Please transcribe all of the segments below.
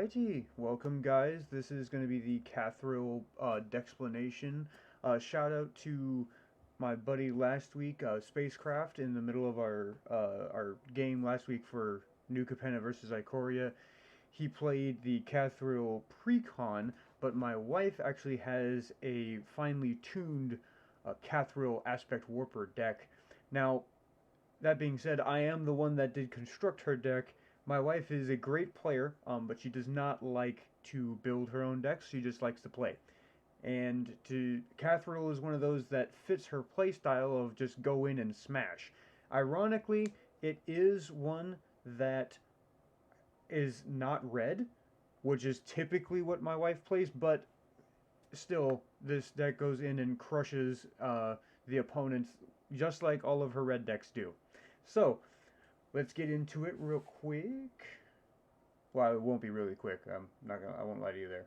Alrighty, welcome guys. This is going to be the Kathril Decksplaination. Shout out to my buddy last week, Spacecraft, in the middle of our game last week for New Capenna versus Ikoria. He played the Kathril Precon, but my wife actually has a finely tuned Kathril Aspect Warper deck. Now, that being said, I am the one that did construct her deck. My wife is a great player, but she does not like to build her own decks. She just likes to play. And Kathril is one of those that fits her play style of just go in and smash. Ironically, it is one that is not red, which is typically what my wife plays, but still, this deck goes in and crushes the opponents just like all of her red decks do. So, let's get into it real quick. Well, it won't be really quick. I won't lie to you there.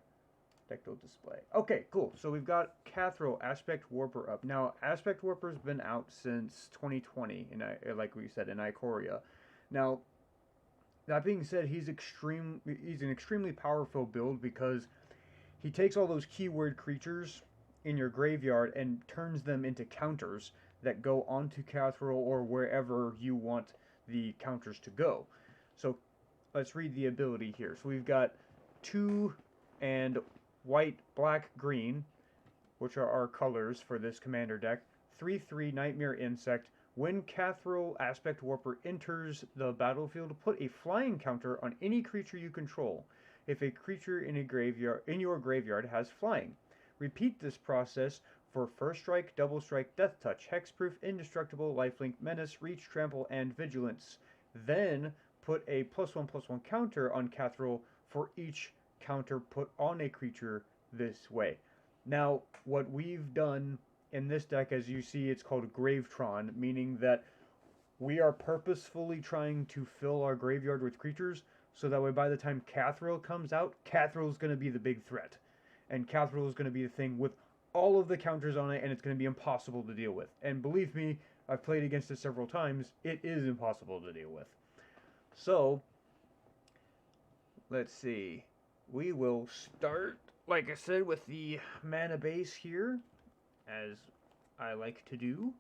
Deck build display. Okay, cool. So we've got Kathril Aspect Warper up. Now, Aspect Warper's been out since 2020, like we said, in Ikoria. Now, that being said, he's an extremely powerful build because he takes all those keyword creatures in your graveyard and turns them into counters that go onto Kathril or wherever you want the counters to go. So let's read the ability here. So we've got 2 and white, black, green, which are our colors for this commander deck. 3/3 Nightmare Insect. When Kathril Aspect Warper enters the battlefield, put a flying counter on any creature you control if a creature in your graveyard has flying. Repeat this process for First Strike, Double Strike, Death Touch, Hexproof, Indestructible, Lifelink, Menace, Reach, Trample, and Vigilance. Then put a +1/+1 counter on Kathril for each counter put on a creature this way. Now, what we've done in this deck, as you see, it's called Grave-Tron, meaning that we are purposefully trying to fill our graveyard with creatures, so that way by the time Kathril comes out, Kathril is going to be the big threat. And Kathril is going to be the thing with all of the counters on it, and it's going to be impossible to deal with. And believe me, I've played against it several times. It is impossible to deal with. So, let's see. We will start, like I said, with the mana base here, as I like to do.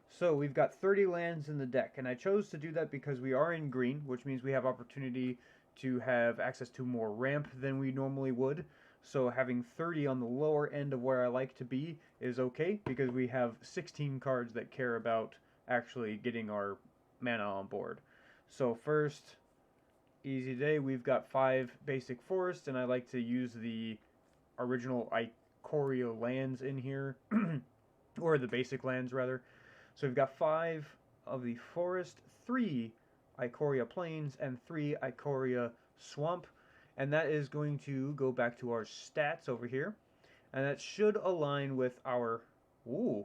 So we've got 30 lands in the deck, and I chose to do that because we are in green, which means we have opportunity to have access to more ramp than we normally would. So having 30 on the lower end of where I like to be is okay, because we have 16 cards that care about actually getting our mana on board. So first, easy day, we've got 5 basic forests, and I like to use the original Ikoria lands in here, or the basic lands rather. So we've got 5 of the forest, 3 Ikoria plains, and 3 Ikoria swamp. And that is going to go back to our stats over here. And that should align with our... Ooh.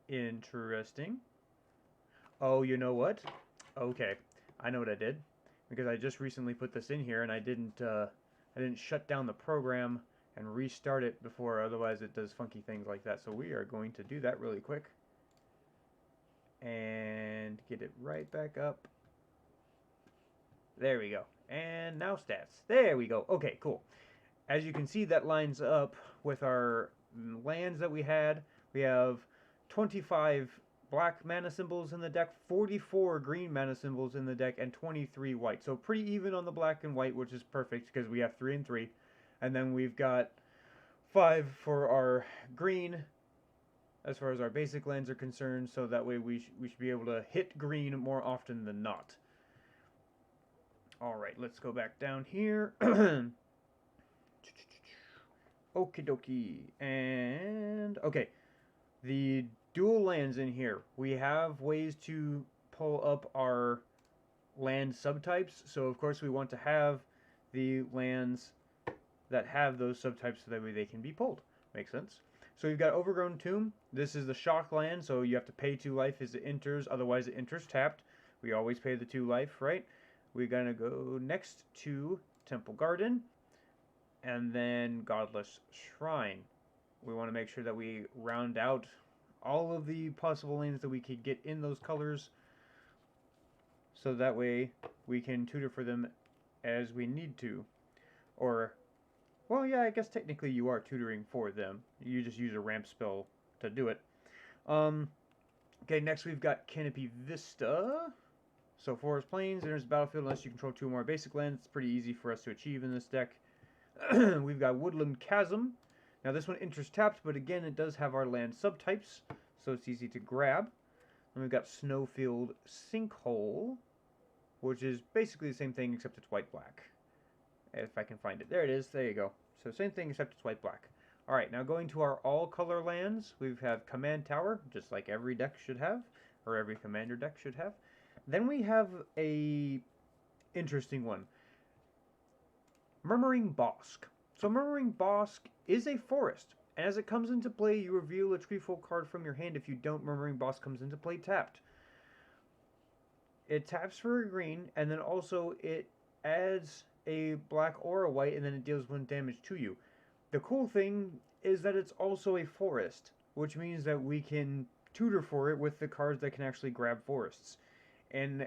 Interesting. Oh, you know what? Okay. I know what I did. Because I just recently put this in here and I didn't shut down the program and restart it before, otherwise it does funky things like that. So we are going to do that really quick. And get it right back up. There we go. And now stats. There we go. Okay, cool. As you can see, that lines up with our lands that we had. We have 25 black mana symbols in the deck, 44 green mana symbols in the deck, and 23 white. So pretty even on the black and white, which is perfect because we have 3 and 3. And then we've got 5 for our green, as far as our basic lands are concerned, so that way we should be able to hit green more often than not. Alright, let's go back down here. Okie dokie. And, okay. The dual lands in here. We have ways to pull up our land subtypes. So, of course, we want to have the lands that have those subtypes so that way they can be pulled. Makes sense. So we've got Overgrown Tomb. This is the shock land, so you have to pay 2 life as it enters. Otherwise, it enters tapped. We always pay the 2 life, right? We're going to go next to Temple Garden, and then Godless Shrine. We want to make sure that we round out all of the possible lanes that we could get in those colors, so that way we can tutor for them as we need to. Or, well, yeah, I guess technically you are tutoring for them. You just use a ramp spell to do it. Um, okay, next we've got Canopy Vista. So Forest Plains enters the battlefield unless you control 2 or more basic lands. It's pretty easy for us to achieve in this deck. We've got Woodland Chasm. Now this one enters tapped, but again it does have our land subtypes, so it's easy to grab. Then we've got Snowfield Sinkhole, which is basically the same thing except it's white-black. If I can find it. There it is. There you go. So same thing except it's white-black. Alright, now going to our all-color lands, we have Command Tower, just like every deck should have, or every Commander deck should have. Then we have a interesting one. Murmuring Bosk. So Murmuring Bosk is a forest, and as it comes into play, you reveal a treefold card from your hand. If you don't, Murmuring Bosk comes into play tapped. It taps for a green, and then also it adds a black or a white, and then it deals 1 damage to you. The cool thing is that it's also a forest, which means that we can tutor for it with the cards that can actually grab forests. In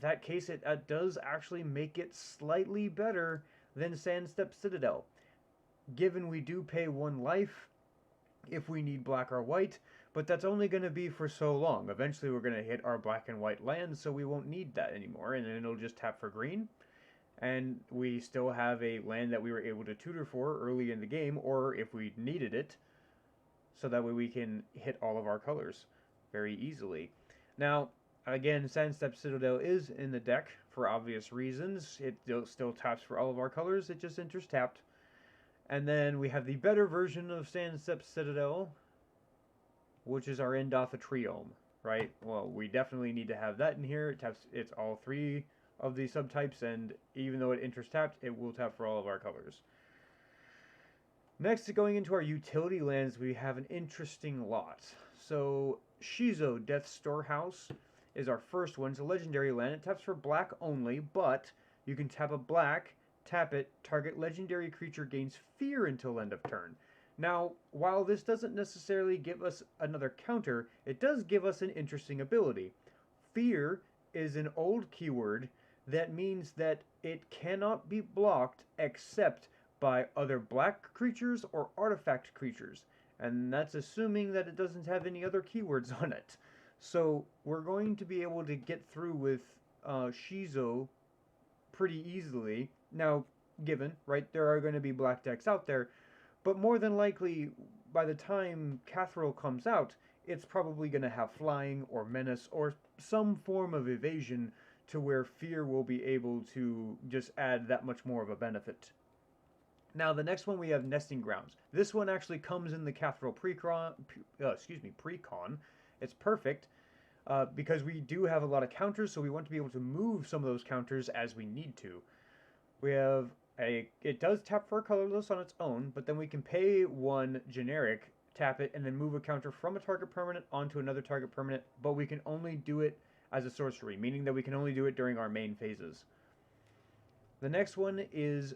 that case, it does actually make it slightly better than Sandstep Citadel. Given we do pay 1 life if we need black or white, but that's only going to be for so long. Eventually we're going to hit our black and white lands, so we won't need that anymore, and then it'll just tap for green. And we still have a land that we were able to tutor for early in the game, or if we needed it, so that way we can hit all of our colors very easily. Now, again, Sandstep Citadel is in the deck for obvious reasons. It still taps for all of our colors, it just enters tapped. And then we have the better version of Sandstep Citadel, which is our Endotha Triome, right? Well, we definitely need to have that in here. It's all 3 of the subtypes, and even though it enters tapped, it will tap for all of our colors. Next, going into our utility lands, we have an interesting lot. So, Shizo, Death Storehouse, is our first one. It's a legendary land. It taps for black only, but you can tap a black, tap it, target legendary creature gains fear until end of turn. Now, while this doesn't necessarily give us another counter, it does give us an interesting ability. Fear is an old keyword that means that it cannot be blocked except by other black creatures or artifact creatures. And that's assuming that it doesn't have any other keywords on it. So we're going to be able to get through with Shizo pretty easily. Now, given, right, there are going to be black decks out there, but more than likely, by the time Kathril comes out, it's probably going to have flying or menace or some form of evasion to where fear will be able to just add that much more of a benefit. Now, the next one we have Nesting Grounds. This one actually comes in the Kathril precon. It's perfect because we do have a lot of counters, so we want to be able to move some of those counters as we need to. We have it does tap for a colorless on its own, but then we can pay 1 generic, tap it, and then move a counter from a target permanent onto another target permanent, but we can only do it as a sorcery, meaning that we can only do it during our main phases. The next one is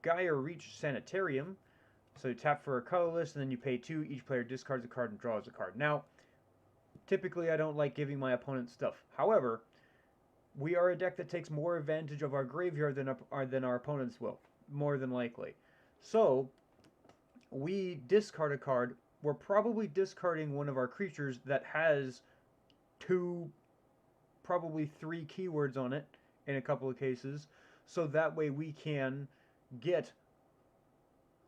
Gaia Reach Sanitarium. So you tap for a colorless, and then you pay 2, each player discards a card and draws a card. Now, typically I don't like giving my opponent stuff. However, we are a deck that takes more advantage of our graveyard than our opponents will, more than likely. So, we discard a card. We're probably discarding one of our creatures that has 2, probably 3 keywords on it in a couple of cases. So that way we can get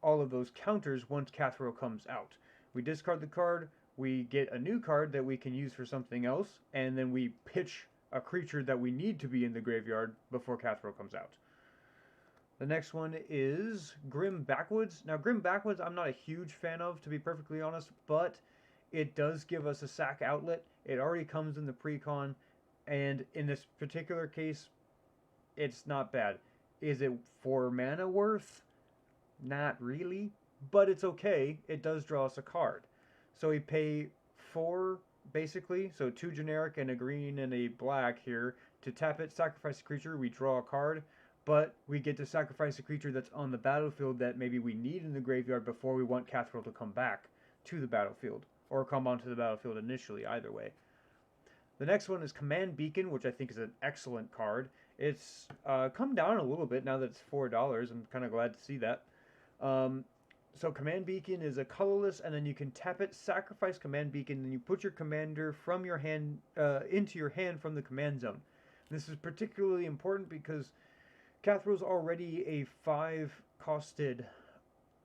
all of those counters once Kathril comes out. We discard the card, we get a new card that we can use for something else, and then we pitch a creature that we need to be in the graveyard before Kathril comes out. The next one is Grim Backwoods. Now, Grim Backwoods I'm not a huge fan of, to be perfectly honest, but it does give us a sack outlet. It already comes in the precon, and in this particular case, it's not bad. Is it 4 mana worth? Not really, but it's okay. It does draw us a card. So we pay 4, basically, so 2 generic and a green and a black here. To tap it, sacrifice a creature, we draw a card, but we get to sacrifice a creature that's on the battlefield that maybe we need in the graveyard before we want Kathril to come back to the battlefield, or come onto the battlefield initially, either way. The next one is Command Beacon, which I think is an excellent card. It's come down a little bit now that it's $4. I'm kind of glad to see that. Um, so Command Beacon is a colorless, and then you can tap it, sacrifice Command Beacon, and you put your commander from your hand into your hand from the command zone. This is particularly important because Cathril's already a 5-costed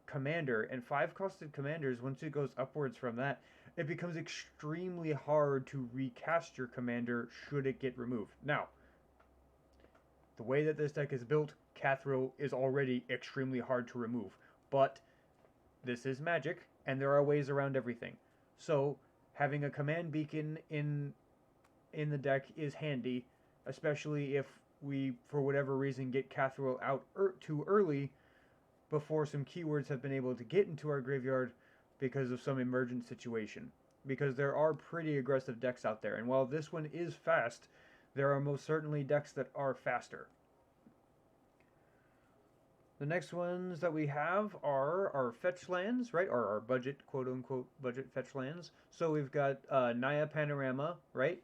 commander, and 5-costed commanders, once it goes upwards from that, it becomes extremely hard to recast your commander should it get removed. Now, the way that this deck is built, Kathril is already extremely hard to remove, but this is Magic, and there are ways around everything. So, having a command beacon in the deck is handy, especially if we, for whatever reason, get Kathril out too early before some keywords have been able to get into our graveyard because of some emergent situation. Because there are pretty aggressive decks out there, and while this one is fast, there are most certainly decks that are faster. The next ones that we have are our fetch lands, right? Or our budget, quote unquote, budget fetch lands. So we've got Naya Panorama, right?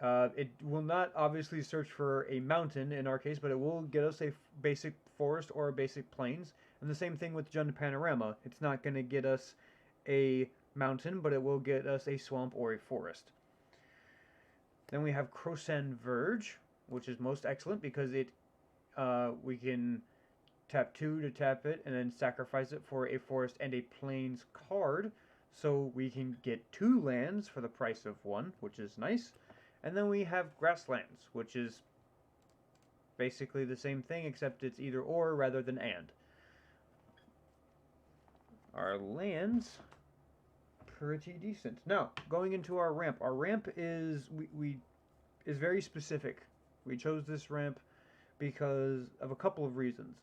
It will not obviously search for a mountain in our case, but it will get us a basic forest or a basic plains. And the same thing with Jund Panorama. It's not going to get us a mountain, but it will get us a swamp or a forest. Then we have Krosan Verge, which is most excellent because it we can tap 2 to tap it and then sacrifice it for a forest and a plains card. So we can get 2 lands for the price of 1, which is nice. And then we have Grasslands, which is basically the same thing, except it's either or rather than and. Our lands, pretty decent. Now, going into our ramp. Our ramp is is very specific. We chose this ramp because of a couple of reasons.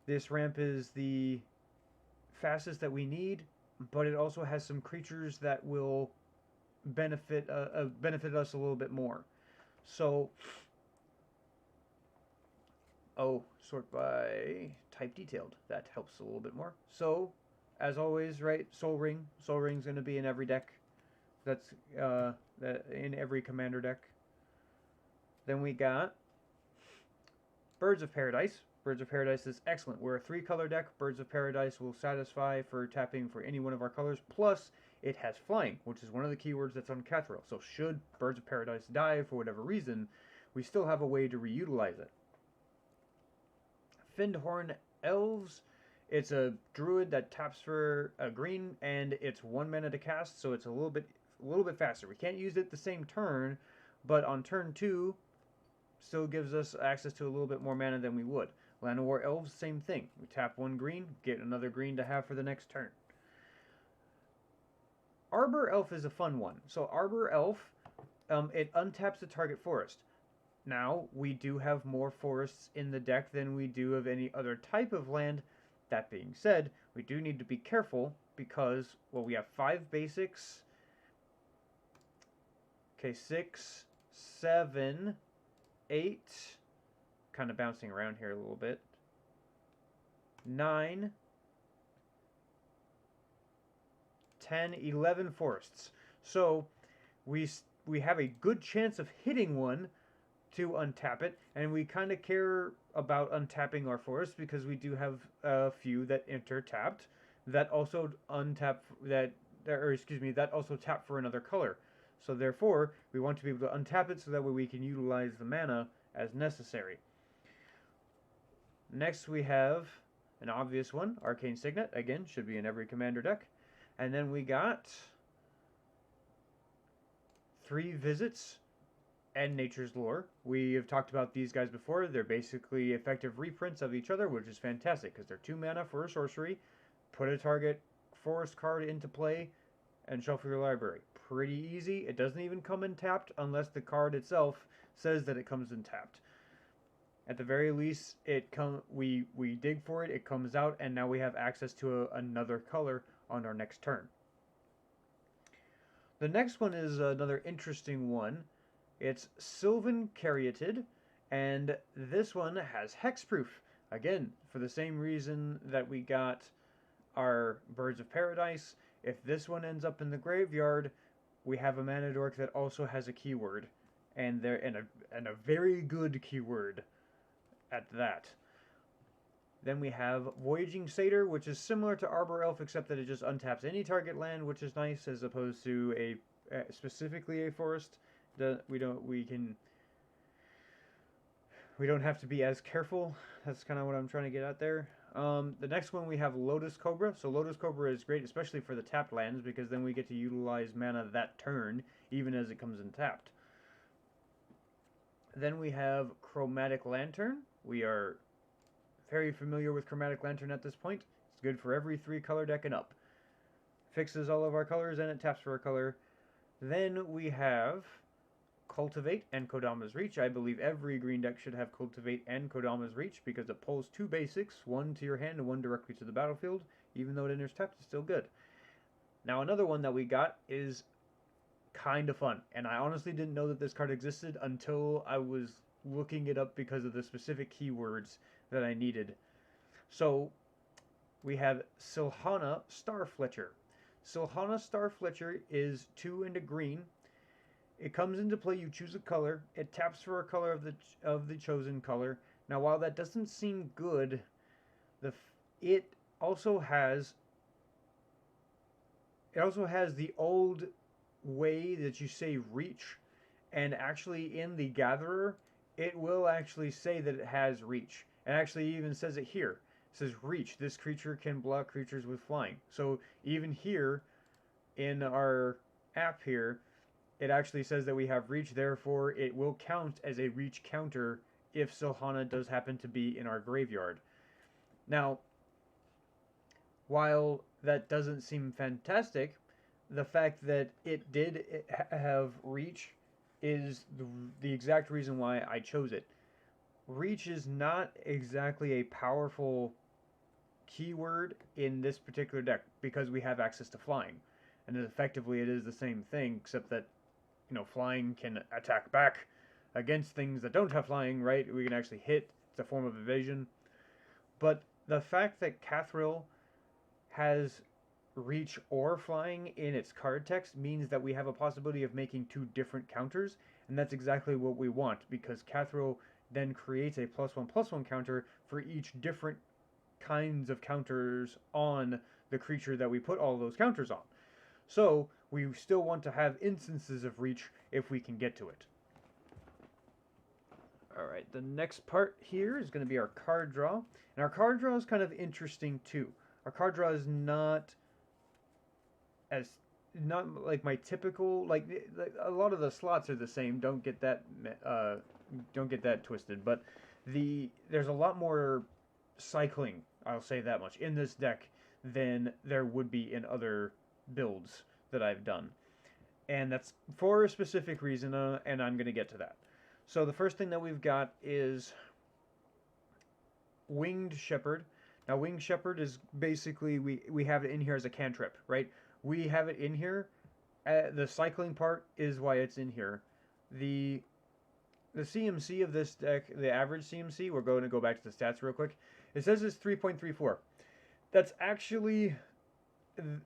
This ramp is the fastest that we need, but it also has some creatures that will benefit us a little bit more. So, sort by type detailed. That helps a little bit more. So, as always, right? Sol Ring. Sol Ring's going to be in every deck. That's in every commander deck. Then we got Birds of Paradise. Birds of Paradise is excellent. We're a 3-color deck. Birds of Paradise will satisfy for tapping for any one of our colors. Plus, it has flying, which is one of the keywords that's on Kathril. So should Birds of Paradise die for whatever reason, we still have a way to reutilize it. Findhorn Elves. It's a druid that taps for a green, and it's 1 mana to cast, so it's a little bit faster. We can't use it the same turn, but on turn 2, still gives us access to a little bit more mana than we would. Llanowar Elves, same thing. We tap 1 green, get another green to have for the next turn. Arbor Elf is a fun one. So Arbor Elf, it untaps the target forest. Now, we do have more forests in the deck than we do of any other type of land. That being said, we do need to be careful because, well, we have 5 basics. Okay, 6, 7, 8, kind of bouncing around here a little bit. 9, 10, 11 forests. So we have a good chance of hitting one to untap it, and we kind of care about untapping our forests because we do have a few that enter tapped that also that also tap for another color. So therefore, we want to be able to untap it so that way we can utilize the mana as necessary. Next we have an obvious one, Arcane Signet. Again, should be in every commander deck. And then we got 3 Visits and Nature's Lore. We have talked about these guys before. They're basically effective reprints of each other, which is fantastic because they're 2 mana for a sorcery. Put a target forest card into play and shuffle your library. Pretty easy. It doesn't even come in tapped unless the card itself says that it comes in tapped. At the very least, we dig for it, it comes out, and now we have access to another color on our next turn. The next one is another interesting one. It's Sylvan Caryatid, and this one has hexproof. Again, for the same reason that we got our Birds of Paradise. If this one ends up in the graveyard, we have a mana dork that also has a keyword, and they're and a very good keyword at that. Then we have Voyaging Satyr, which is similar to Arbor Elf, except that it just untaps any target land, which is nice, as opposed to specifically a forest. We don't have to be as careful. That's kind of what I'm trying to get at there. The next one we have Lotus Cobra. So Lotus Cobra is great, especially for the tapped lands, because then we get to utilize mana that turn, even as it comes in tapped. Then we have Chromatic Lantern. We are very familiar with Chromatic Lantern at this point. It's good for every 3-color deck and up. Fixes all of our colors and it taps for a color. Then we have Cultivate and Kodama's Reach. I believe every green deck should have Cultivate and Kodama's Reach because it pulls 2 basics, one to your hand and one directly to the battlefield. Even though it enters tapped, it's still good. Now another one that we got is kind of fun, and I honestly didn't know that this card existed until I was looking it up because of the specific keywords that I needed. So we have Silhana Starfletcher. Silhana Starfletcher is 2 and a green. It comes into play, you choose a color, it taps for a color of the chosen color. Now while that doesn't seem good, it also has the old way that you say reach, and actually in the Gatherer it will actually say that it has reach. It actually even says it here. It says reach. This creature can block creatures with flying. So even here in our app here, it actually says that we have reach, therefore it will count as a reach counter if Silhana does happen to be in our graveyard. Now, while that doesn't seem fantastic, the fact that it did have reach is the exact reason why I chose it. Reach is not exactly a powerful keyword in this particular deck because we have access to flying. And effectively it is the same thing, except that, you know, flying can attack back against things that don't have flying, right? We can actually hit. It's a form of evasion. But the fact that Kathril has reach or flying in its card text means that we have a possibility of making 2 different counters, and that's exactly what we want, because Kathril then creates a +1/+1 counter for each different kinds of counters on the creature that we put all those counters on. So we still want to have instances of reach if we can get to it. Alright, the next part here is going to be our card draw. And our card draw is kind of interesting too. Our card draw is not like my typical, like a lot of the slots are the same. Don't get that twisted. But there's a lot more cycling, I'll say that much, in this deck than there would be in other builds that I've done. And that's for a specific reason, and I'm going to get to that. So the first thing that we've got is Winged Shepherd. Now, Winged Shepherd is basically, we have it in here as a cantrip, right? We have it in here. The cycling part is why it's in here. The CMC of this deck, the average CMC, we're going to go back to the stats real quick. It says it's 3.34. That's actually,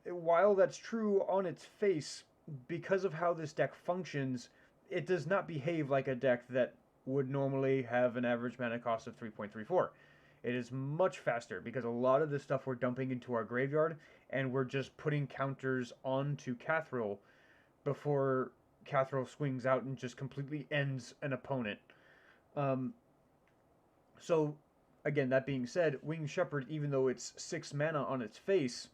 while that's true on its face, because of how this deck functions, it does not behave like a deck that would normally have an average mana cost of 3.34. It is much faster because a lot of the stuff we're dumping into our graveyard, and we're just putting counters onto Kathril before Kathril swings out and just completely ends an opponent. So, again, that being said, Winged Shepherd, even though it's 6 mana on its face,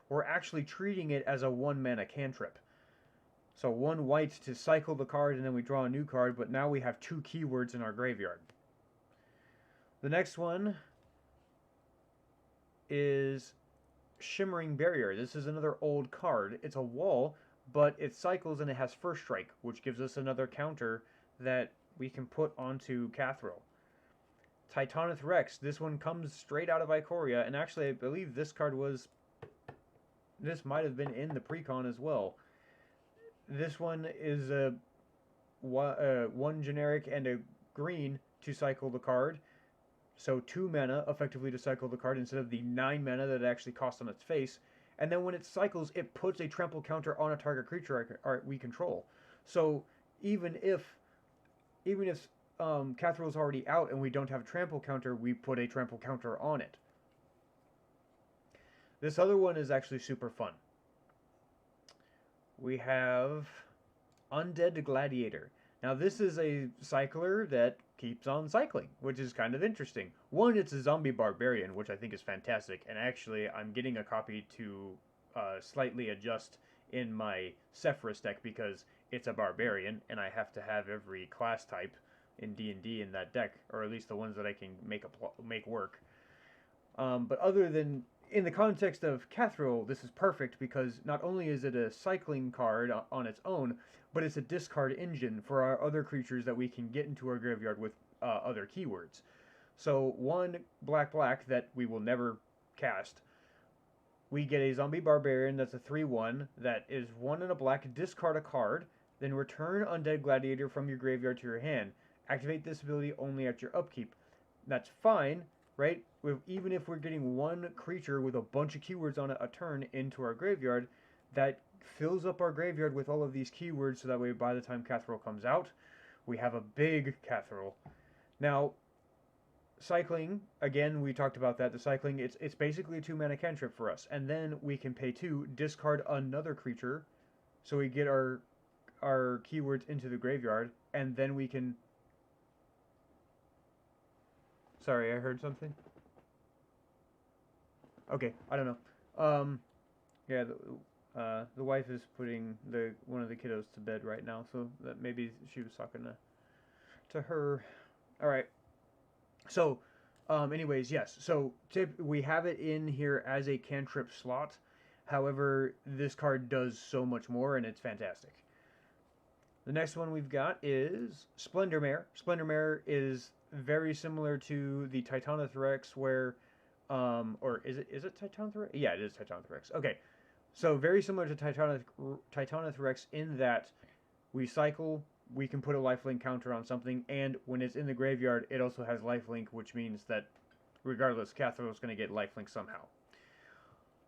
we're actually treating it as a 1 mana cantrip. So 1 white to cycle the card, and then we draw a new card, but now we have 2 keywords in our graveyard. The next one is Shimmering Barrier. This is another old card. It's a wall, but it cycles and it has First Strike, which gives us another counter that we can put onto Kathril. Titanith Rex. This one comes straight out of Ikoria, and actually I believe this might have been in the precon as well. This one is a 1 generic and a green to cycle the card. So 2 mana effectively to cycle the card instead of the 9 mana that it actually costs on its face. And then when it cycles, it puts a trample counter on a target creature we control. So even if even if Kathril's already out and we don't have a trample counter, we put a trample counter on it. This other one is actually super fun. We have Undead Gladiator. Now this is a cycler that keeps on cycling, which is kind of interesting. One, it's a zombie barbarian, which I think is fantastic, and actually I'm getting a copy to slightly adjust in my Sephiroth deck because it's a barbarian, and I have to have every class type in D&D in that deck, or at least the ones that I can make work. But other than in the context of Kathril, this is perfect because not only is it a cycling card on its own, but it's a discard engine for our other creatures that we can get into our graveyard with other keywords. So one black that we will never cast. We get a zombie barbarian that's a 3/1 that is 1 and a black, discard a card, then return Undead Gladiator from your graveyard to your hand. Activate this ability only at your upkeep. That's fine, right? Even if we're getting one creature with a bunch of keywords on it a turn into our graveyard, that fills up our graveyard with all of these keywords so that way by the time Kathril comes out, we have a big Kathril. Now, cycling, again, we talked about that. The cycling, it's basically a 2-mana cantrip for us. And then we can pay 2, discard another creature, so we get our keywords into the graveyard, and then we can... Sorry, I heard something. Okay, I don't know. Yeah, the wife is putting one of the kiddos to bed right now, so that maybe she was talking to her. All right. So, anyways, yes. So we have it in here as a cantrip slot. However, this card does so much more, and it's fantastic. The next one we've got is Splendor Mare. Splendor Mare is very similar to the Titanothorax, where, or is it Titanothorax? Yeah, it is Titanothorax. Okay, so very similar to Titanothorax in that we cycle, we can put a lifelink counter on something, and when it's in the graveyard, it also has lifelink, which means that regardless, Kathril is going to get lifelink somehow.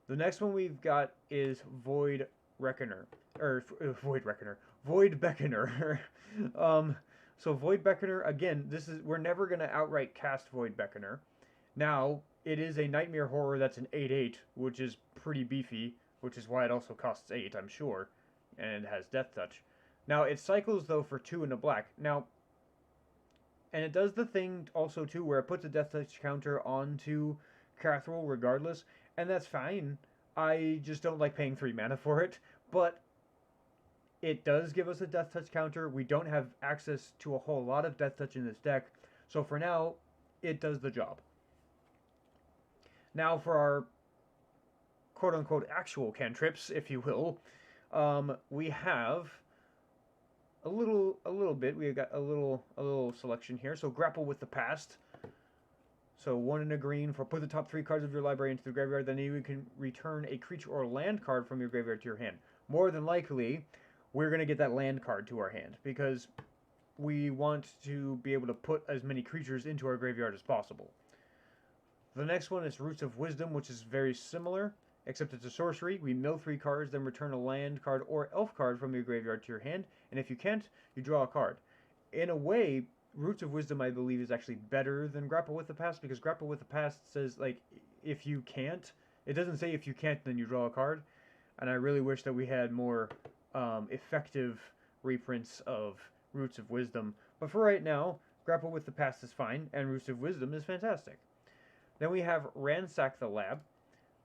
The next one we've got is Void Reckoner, or Void Reckoner, Void Beckoner. So Void Beckoner, again, we're never going to outright cast Void Beckoner. Now, it is a Nightmare Horror that's an 8/8, which is pretty beefy, which is why it also costs 8, I'm sure, and has Death Touch. Now, it cycles, though, for 2 and a black. Now, and it does the thing also, too, where it puts a Death Touch counter onto Kathril regardless, and that's fine. I just don't like paying 3 mana for it, but it does give us a Death Touch counter. We don't have access to a whole lot of Death Touch in this deck, so for now, it does the job. Now for our quote-unquote actual cantrips, if you will, we have a little bit. We got a little selection here. So Grapple with the Past. So 1 and a green for put the top 3 cards of your library into the graveyard. Then you can return a creature or land card from your graveyard to your hand. More than likely, we're going to get that land card to our hand because we want to be able to put as many creatures into our graveyard as possible. The next one is Roots of Wisdom, which is very similar, except it's a sorcery. We mill 3 cards, then return a land card or elf card from your graveyard to your hand, and if you can't, you draw a card. In a way, Roots of Wisdom, I believe, is actually better than Grapple with the Past, because Grapple with the Past says, like, if you can't, it doesn't say if you can't, then you draw a card, and I really wish that we had more effective reprints of Roots of Wisdom. But for right now, Grapple with the Past is fine, and Roots of Wisdom is fantastic. Then we have Ransack the Lab,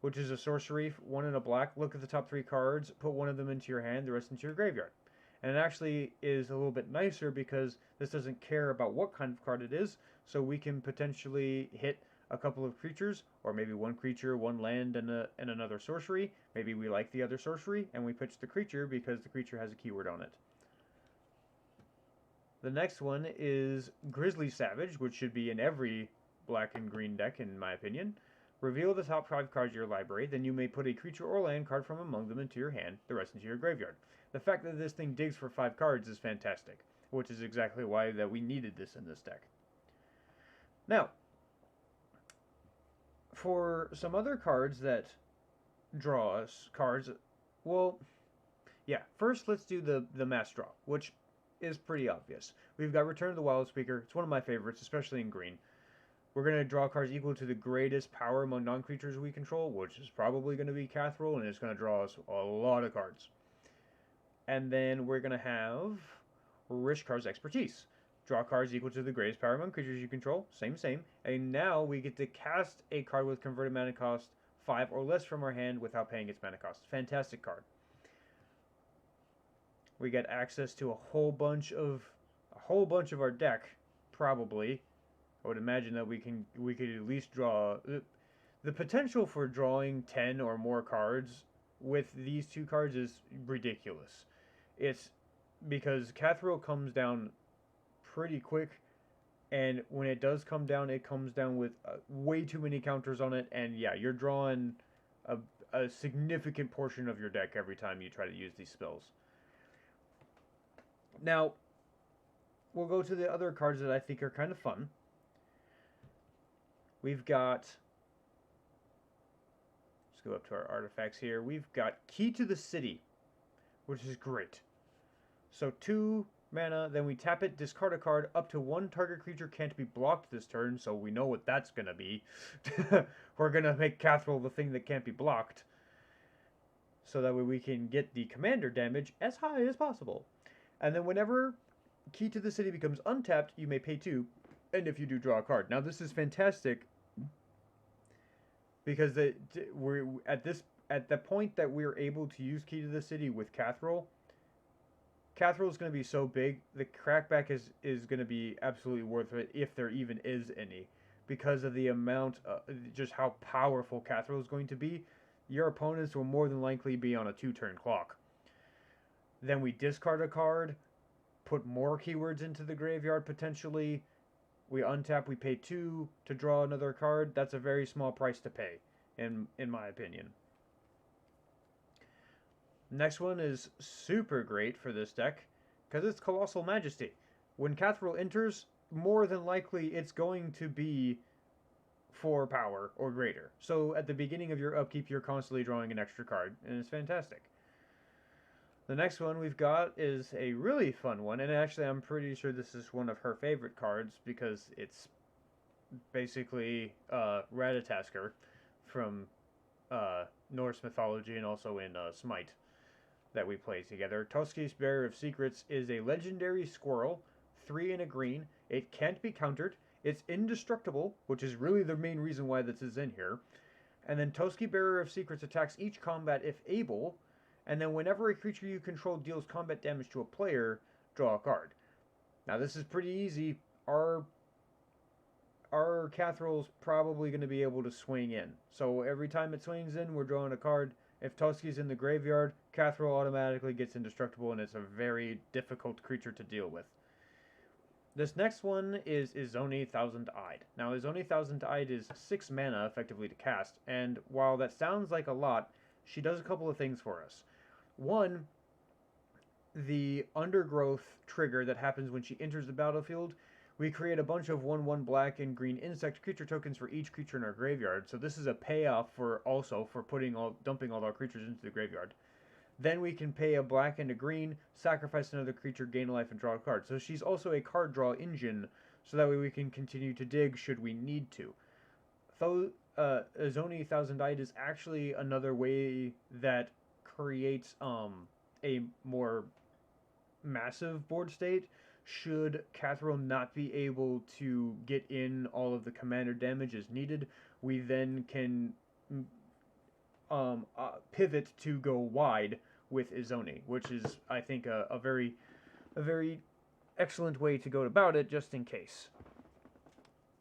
which is a sorcery, 1 and a black. Look at the top 3 cards, put 1 of them into your hand, the rest into your graveyard. And it actually is a little bit nicer because this doesn't care about what kind of card it is, so we can potentially hit a couple of creatures, or maybe 1 creature, 1 land, and another sorcery. Maybe we like the other sorcery, and we pitch the creature because the creature has a keyword on it. The next one is Grizzly Savage, which should be in every black and green deck, in my opinion. Reveal the top 5 cards of your library, then you may put a creature or land card from among them into your hand, the rest into your graveyard. The fact that this thing digs for 5 cards is fantastic, which is exactly why that we needed this in this deck. Now, for some other cards that draw us cards, well, yeah, first let's do the mass draw, which is pretty obvious. We've got Return of the Wild Speaker. It's one of my favorites, especially in green. We're going to draw cards equal to the greatest power among non-creatures we control, which is probably going to be Kathril, and it's going to draw us a lot of cards. And then we're going to have Rishkar's Expertise. Draw cards equal to the greatest power among creatures you control. Same. And now we get to cast a card with converted mana cost 5 or less from our hand without paying its mana cost. Fantastic card. We get access to a whole bunch of our deck, probably. I would imagine that we could at least draw the potential for drawing 10 or more cards with these two cards is ridiculous. It's because Kathril comes down pretty quick, and when it does come down, it comes down with way too many counters on it, and yeah, you're drawing a significant portion of your deck every time you try to use these spells. Now, we'll go to the other cards that I think are kind of fun. We've got, let's go up to our artifacts here. We've got Key to the City, which is great. So 2 mana, then we tap it, discard a card. Up to 1 target creature can't be blocked this turn, so we know what that's going to be. We're going to make Kathril the thing that can't be blocked. So that way we can get the commander damage as high as possible. And then whenever Key to the City becomes untapped, you may pay 2, and if you do, draw a card. Now this is fantastic because we're at the point that we're able to use Key to the City with Kathril. Kathril is going to be so big, the crackback is going to be absolutely worth it if there even is any, because of the amount, just how powerful Kathril is going to be. Your opponents will more than likely be on a 2-turn clock. Then we discard a card, put more keywords into the graveyard potentially. We untap, we pay 2 to draw another card. That's a very small price to pay, in my opinion. Next one is super great for this deck, because it's Colossal Majesty. When Kathril enters, more than likely it's going to be 4 power or greater. So at the beginning of your upkeep, you're constantly drawing an extra card, and it's fantastic. The next one we've got is a really fun one, and actually I'm pretty sure this is one of her favorite cards because it's basically Ratatoskr from Norse mythology and also in Smite that we play together. Toski's Bearer of Secrets is a legendary squirrel, 3 and a green. It can't be countered. It's indestructible, which is really the main reason why this is in here. And then Toski Bearer of Secrets attacks each combat if able. And then whenever a creature you control deals combat damage to a player, draw a card. Now this is pretty easy. Our Kathril's probably going to be able to swing in. So every time it swings in, we're drawing a card. If Toski's in the graveyard, Kathril automatically gets indestructible, and it's a very difficult creature to deal with. This next one is Izoni Thousand-Eyed. Now Izoni Thousand-Eyed is 6 mana effectively to cast, and while that sounds like a lot, she does a couple of things for us. One, the Undergrowth trigger that happens when she enters the battlefield, we create a bunch of 1/1 black and green insect creature tokens for each creature in our graveyard. So this is a payoff for dumping all our creatures into the graveyard. Then we can pay a black and a green, sacrifice another creature, gain a life, and draw a card. So she's also a card draw engine, so that way we can continue to dig should we need to. Izoni Thousand-Eyed is actually another way that creates a more massive board state. Should Kathril not be able to get in all of the commander damage as needed, we then can pivot to go wide with Izoni, which is, I think, a very excellent way to go about it, just in case.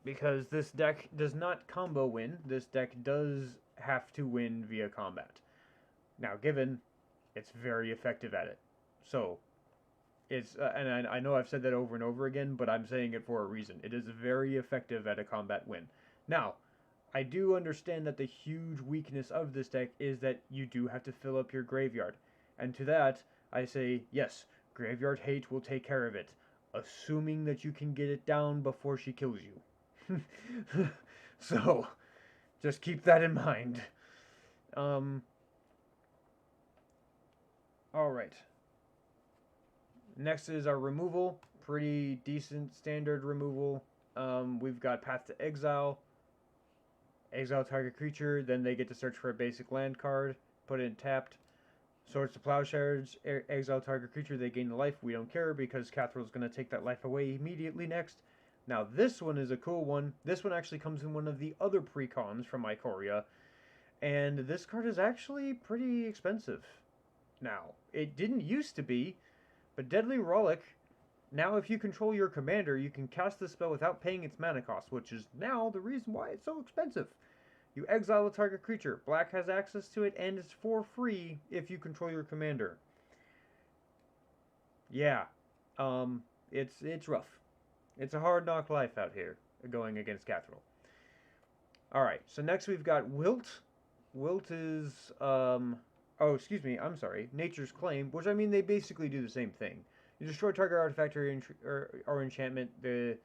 Because this deck does not combo win, this deck does have to win via combat. Now, given, it's very effective at it. So, it's, and I know I've said that over and over again, but I'm saying it for a reason. It is very effective at a combat win. Now, I do understand that the huge weakness of this deck is that you do have to fill up your graveyard. And to that, I say, yes, Graveyard Hate will take care of it, assuming that you can get it down before she kills you. So, just keep that in mind. Alright. Next is our removal. Pretty decent standard removal. We've got Path to Exile. Exile target creature, then they get to search for a basic land card, put it tapped. Swords to Plowshares, exile target creature, they gain the life. We don't care because Kathril's going to take that life away immediately next. Now this one is a cool one. This one actually comes in one of the other precons from Ikoria. And this card is actually pretty expensive. Now, it didn't used to be, but Deadly Rollick, now if you control your commander, you can cast the spell without paying its mana cost, which is now the reason why it's so expensive. You exile a target creature. Black has access to it, and it's for free if you control your commander. Yeah, it's rough. It's a hard knock life out here going against Kathril. Alright, so next we've got Wilt. Wilt is, excuse me, I'm sorry, Nature's Claim, which I mean they basically do the same thing. You destroy target artifact or enchantment, the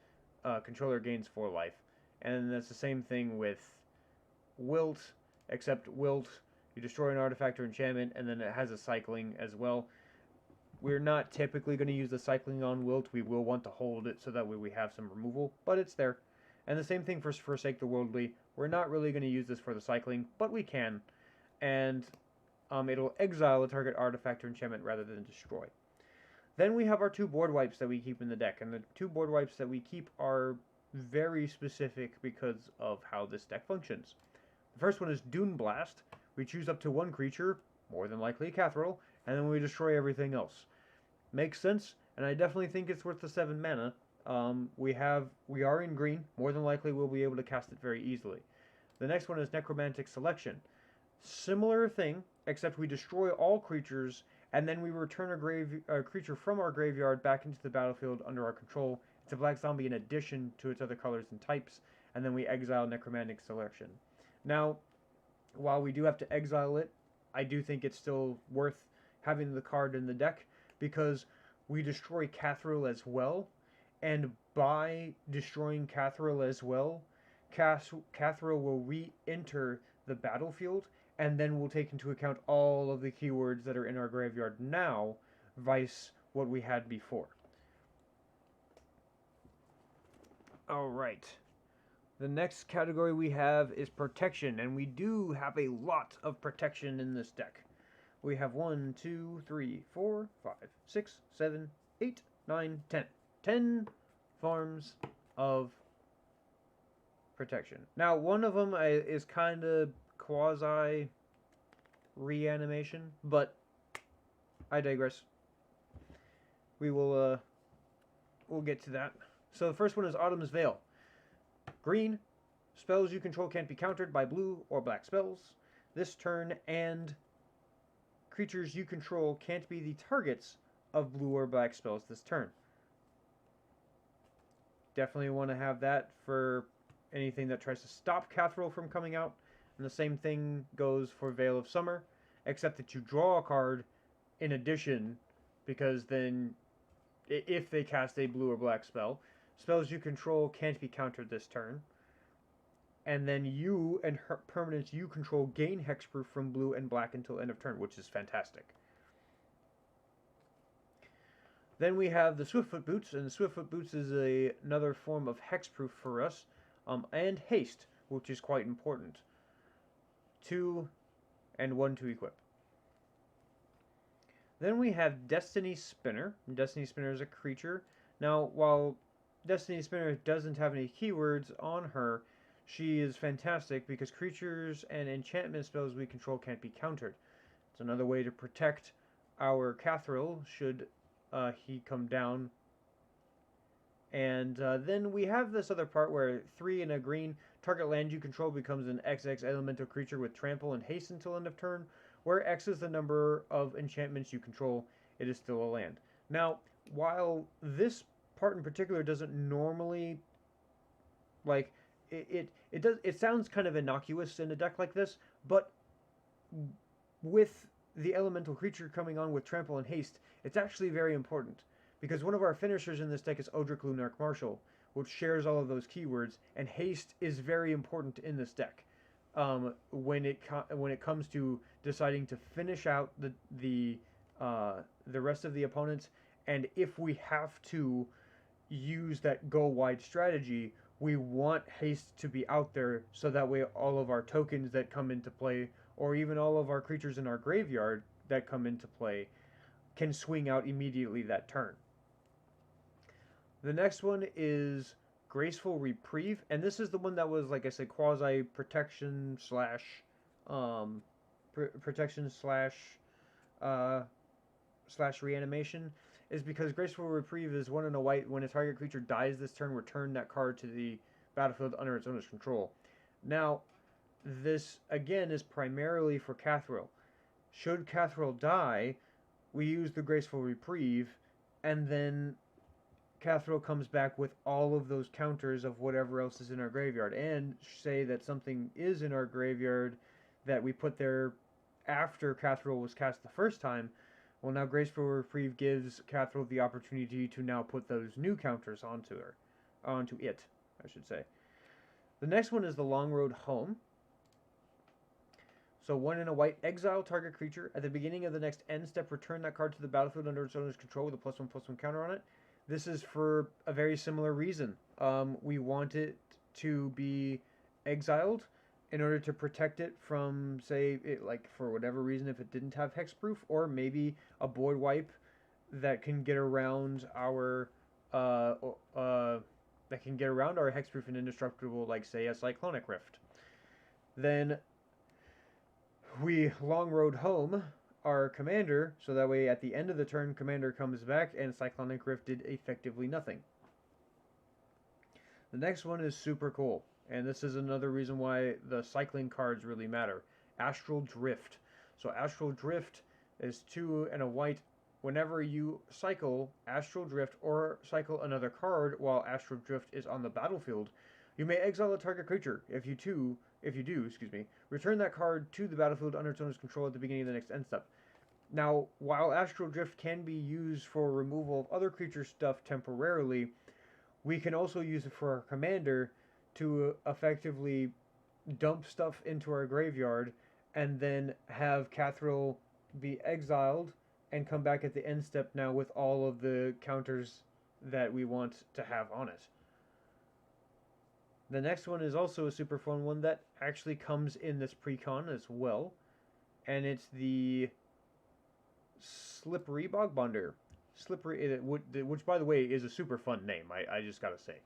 controller gains 4 life. And that's the same thing with Wilt, except Wilt, you destroy an artifact or enchantment, and then it has a cycling as well. We're not typically going to use the cycling on Wilt. We will want to hold it so that way we have some removal, but it's there. And the same thing for Forsake the Worldly. We're not really going to use this for the cycling, but we can. And it'll exile a target artifact or enchantment rather than destroy. Then we have our 2 board wipes that we keep in the deck, and the 2 board wipes that we keep are very specific because of how this deck functions. The first one is Dune Blast. We choose up to 1 creature, more than likely Kathril, and then we destroy everything else. Makes sense, and I definitely think it's worth the 7 mana. We are in green. More than likely we'll be able to cast it very easily. The next one is Necromantic Selection. Similar thing, except we destroy all creatures, and then we return a creature from our graveyard back into the battlefield under our control. It's a black zombie in addition to its other colors and types, and then we exile Necromantic Selection. Now, while we do have to exile it, I do think it's still worth having the card in the deck, because we destroy Kathril as well, and by destroying Kathril as well, Kathril will re-enter the battlefield, and then we'll take into account all of the keywords that are in our graveyard now, vice what we had before. Alright. The next category we have is protection, and we do have a lot of protection in this deck. We have 1, 2, 3, 4, 5, 6, 7, 8, 9, 10. 10 forms of protection. Now, one of them is kind of quasi reanimation, but I digress. We'll get to that. So the first one is Autumn's Veil. Green, spells you control can't be countered by blue or black spells this turn, and creatures you control can't be the targets of blue or black spells this turn. Definitely want to have that for anything that tries to stop Kathril from coming out. And the same thing goes for Veil of Summer, except that you draw a card in addition, because then if they cast a blue or black spell, spells you control can't be countered this turn. And then you and permanents you control gain hexproof from blue and black until end of turn, which is fantastic. Then we have the Swiftfoot Boots, and the Swiftfoot Boots is another form of hexproof for us, and haste, which is quite important. 2 and 1 to equip. Then we have Destiny Spinner. Destiny Spinner is a creature. Now, while Destiny Spinner doesn't have any keywords on her, she is fantastic because creatures and enchantment spells we control can't be countered. It's another way to protect our Kathril should he come down. And then we have this other part where 3 and a green, target land you control becomes an XX elemental creature with trample and haste until end of turn, where X is the number of enchantments you control. It is still a land. Now, while this part in particular doesn't normally, like, it sounds kind of innocuous in a deck like this, but with the elemental creature coming on with trample and haste, it's actually very important, because one of our finishers in this deck is Odric Lunarch Marshal, which shares all of those keywords, and haste is very important in this deck. When it comes to deciding to finish out the rest of the opponents And if we have to use that go wide strategy, we want haste to be out there so that way all of our tokens that come into play, or even all of our creatures in our graveyard that come into play, can swing out immediately that turn. The next one is Graceful Reprieve, and this is the one that was, like I said, quasi protection slash protection slash reanimation, is because Graceful Reprieve is 1 and a white. When a target creature dies this turn, return that card to the battlefield under its owner's control. Now, this again is primarily for Kathril. Should Kathril die, we use the Graceful Reprieve, and then Kathril comes back with all of those counters of whatever else is in our graveyard. And say that something is in our graveyard that we put there after Kathril was cast the first time. Well, now Graceful Reprieve gives Kathril the opportunity to now put those new counters onto it, I should say. The next one is the Long Road Home. So 1 and a white, exile target creature. At the beginning of the next end step, return that card to the battlefield under its owner's control with a +1/+1 counter on it. This is for a very similar reason. We want it to be exiled in order to protect it from, say, like for whatever reason, if it didn't have hexproof, or maybe a board wipe that can get around our hexproof and indestructible, like say a Cyclonic Rift. Then we Long Road Home our commander, so that way at the end of the turn, commander comes back and Cyclonic Rift did effectively nothing. The next one is super cool, and this is another reason why the cycling cards really matter. Astral Drift. So Astral Drift is 2 and a white. Whenever you cycle Astral Drift or cycle another card while Astral Drift is on the battlefield, you may exile a target creature. If you do, return that card to the battlefield under its owner's control at the beginning of the next end step. Now, while Astral Drift can be used for removal of other creature stuff temporarily, we can also use it for our commander to effectively dump stuff into our graveyard and then have Kathril be exiled and come back at the end step now with all of the counters that we want to have on it. The next one is also a super fun one that actually comes in this precon as well, and it's the Slippery Bogbonder. Which by the way is a super fun name, I just gotta say.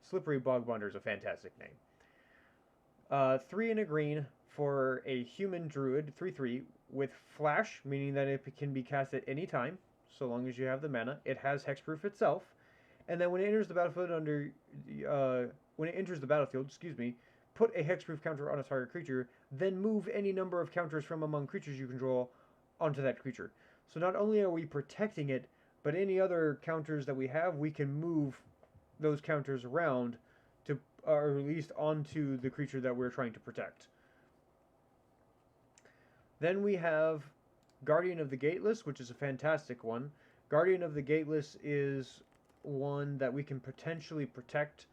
Slippery Bogbonder is a fantastic name. 3 and a green for a human druid, 3/3, with flash, meaning that it can be cast at any time, so long as you have the mana. It has hexproof itself, and then when it enters the battlefield put a hexproof counter on a target creature, then move any number of counters from among creatures you control onto that creature. So not only are we protecting it, but any other counters that we have, we can move those counters around to, or at least onto the creature that we're trying to protect. Then we have Guardian of the Gateless, which is a fantastic one. Guardian of the Gateless is one that we can potentially protect,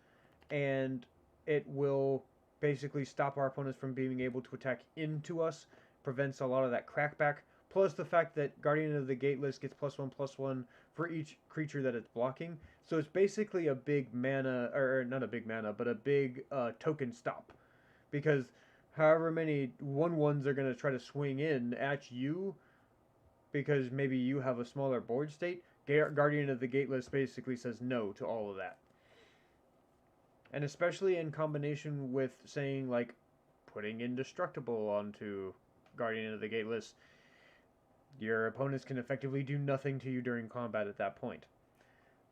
and it will basically stop our opponents from being able to attack into us, prevents a lot of that crackback, plus the fact that Guardian of the Gateless gets +1/+1 for each creature that it's blocking. So it's basically a big mana, or not a big mana, but a big token stop. Because however many 1/1s are going to try to swing in at you, because maybe you have a smaller board state, Guardian of the Gateless basically says no to all of that. And especially in combination with saying, like, putting Indestructible onto Guardian of the Gateless, your opponents can effectively do nothing to you during combat at that point.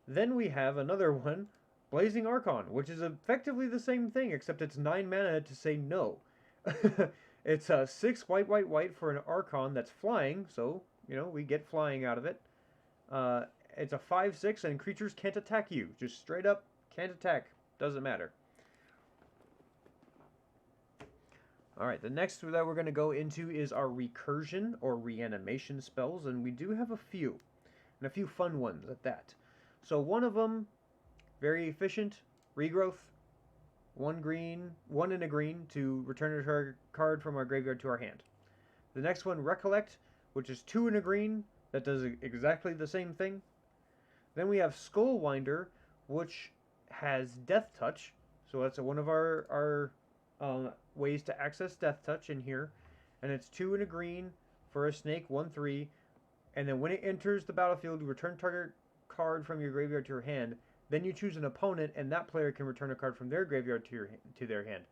Then we have another one, Blazing Archon, which is effectively the same thing, except it's 9 mana to say no. It's a 6 white for an Archon that's flying, so, we get flying out of it. It's a 5/6, and creatures can't attack you. Just straight up, can't attack. Doesn't matter. Alright, the next that we're going to go into is our recursion or reanimation spells, and we do have a few, and a few fun ones at that. So one of them, very efficient, regrowth, 1 and a green to return a card from our graveyard to our hand. The next one, Recollect, which is 2 and a green, that does exactly the same thing. Then we have Skullwinder, which has Death Touch. So that's one of our ways to access Death Touch in here. And it's 2 and a green for a snake, 1/3. And then when it enters the battlefield, you return target card from your graveyard to your hand. Then you choose an opponent, and that player can return a card from their graveyard to their hand.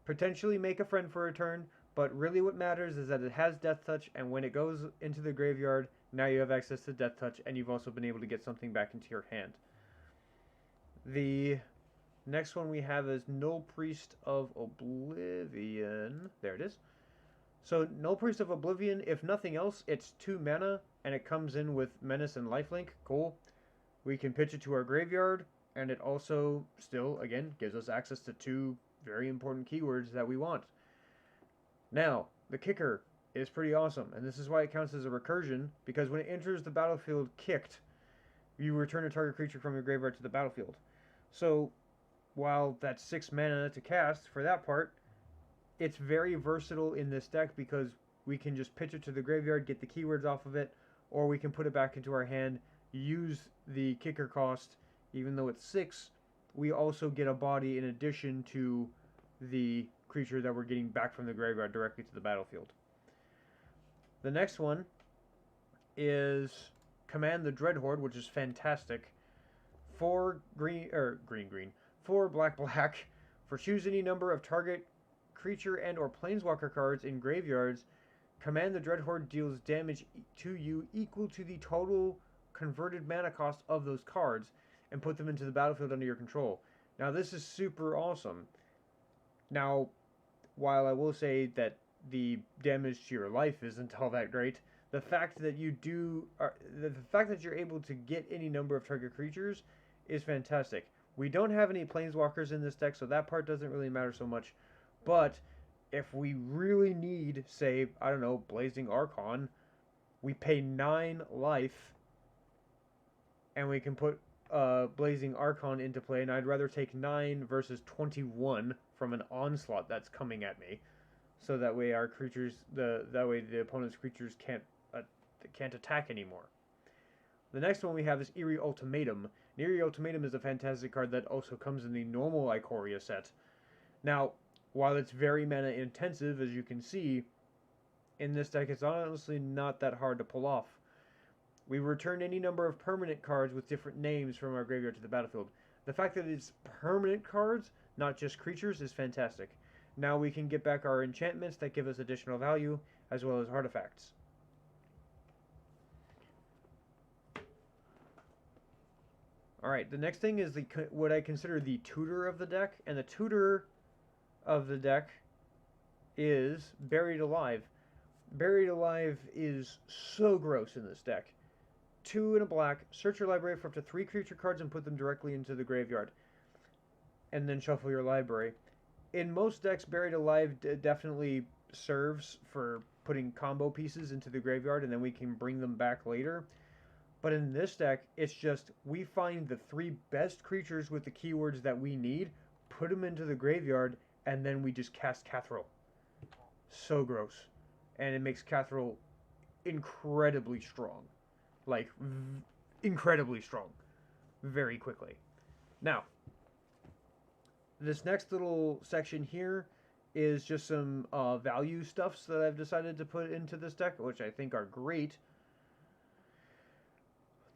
Potentially make a friend for a turn, but really what matters is that it has Death Touch, and when it goes into the graveyard, now you have access to Death Touch, and you've also been able to get something back into your hand. The next one we have is Null Priest of Oblivion. There it is. So Null Priest of Oblivion, if nothing else, it's 2 mana, and it comes in with Menace and Lifelink. Cool. We can pitch it to our graveyard, and it also still, again, gives us access to 2 very important keywords that we want. Now, the kicker is pretty awesome, and this is why it counts as a recursion, because when it enters the battlefield kicked, you return a target creature from your graveyard to the battlefield. So, while that's 6 mana to cast for that part, it's very versatile in this deck because we can just pitch it to the graveyard, get the keywords off of it, or we can put it back into our hand, use the kicker cost, even though it's 6, we also get a body in addition to the creature that we're getting back from the graveyard directly to the battlefield. The next one is Command the Dreadhorde, which is fantastic. 4 green, 4 black, for choose any number of target creature and or planeswalker cards in graveyards. Command the Dreadhorde deals damage to you equal to the total converted mana cost of those cards, and put them into the battlefield under your control. Now this is super awesome. Now, while I will say that the damage to your life isn't all that great, the fact that the fact that you're able to get any number of target creatures is fantastic. We don't have any planeswalkers in this deck, so that part doesn't really matter so much. But if we really need, say, I don't know, Blazing Archon, we pay 9 life, and we can put Blazing Archon into play, and I'd rather take 9 versus 21 from an onslaught that's coming at me, so that way our creatures, that way the opponent's creatures can't attack anymore. The next one we have is Eerie Ultimatum. And Eerie Ultimatum is a fantastic card that also comes in the normal Ikoria set. Now, while it's very mana intensive, as you can see, in this deck it's honestly not that hard to pull off. We return any number of permanent cards with different names from our graveyard to the battlefield. The fact that it's permanent cards, not just creatures, is fantastic. Now we can get back our enchantments that give us additional value, as well as artifacts. Alright, the next thing is what I consider the tutor of the deck, and the tutor of the deck is Buried Alive. Buried Alive is so gross in this deck. 2 and a black, search your library for up to 3 creature cards and put them directly into the graveyard. And then shuffle your library. In most decks, Buried Alive definitely serves for putting combo pieces into the graveyard, and then we can bring them back later. But in this deck, it's just, we find the 3 best creatures with the keywords that we need, put them into the graveyard, and then we just cast Kathril. So gross. And it makes Kathril incredibly strong. Like, incredibly strong. Very quickly. Now, this next little section here is just some value stuffs that I've decided to put into this deck, which I think are great.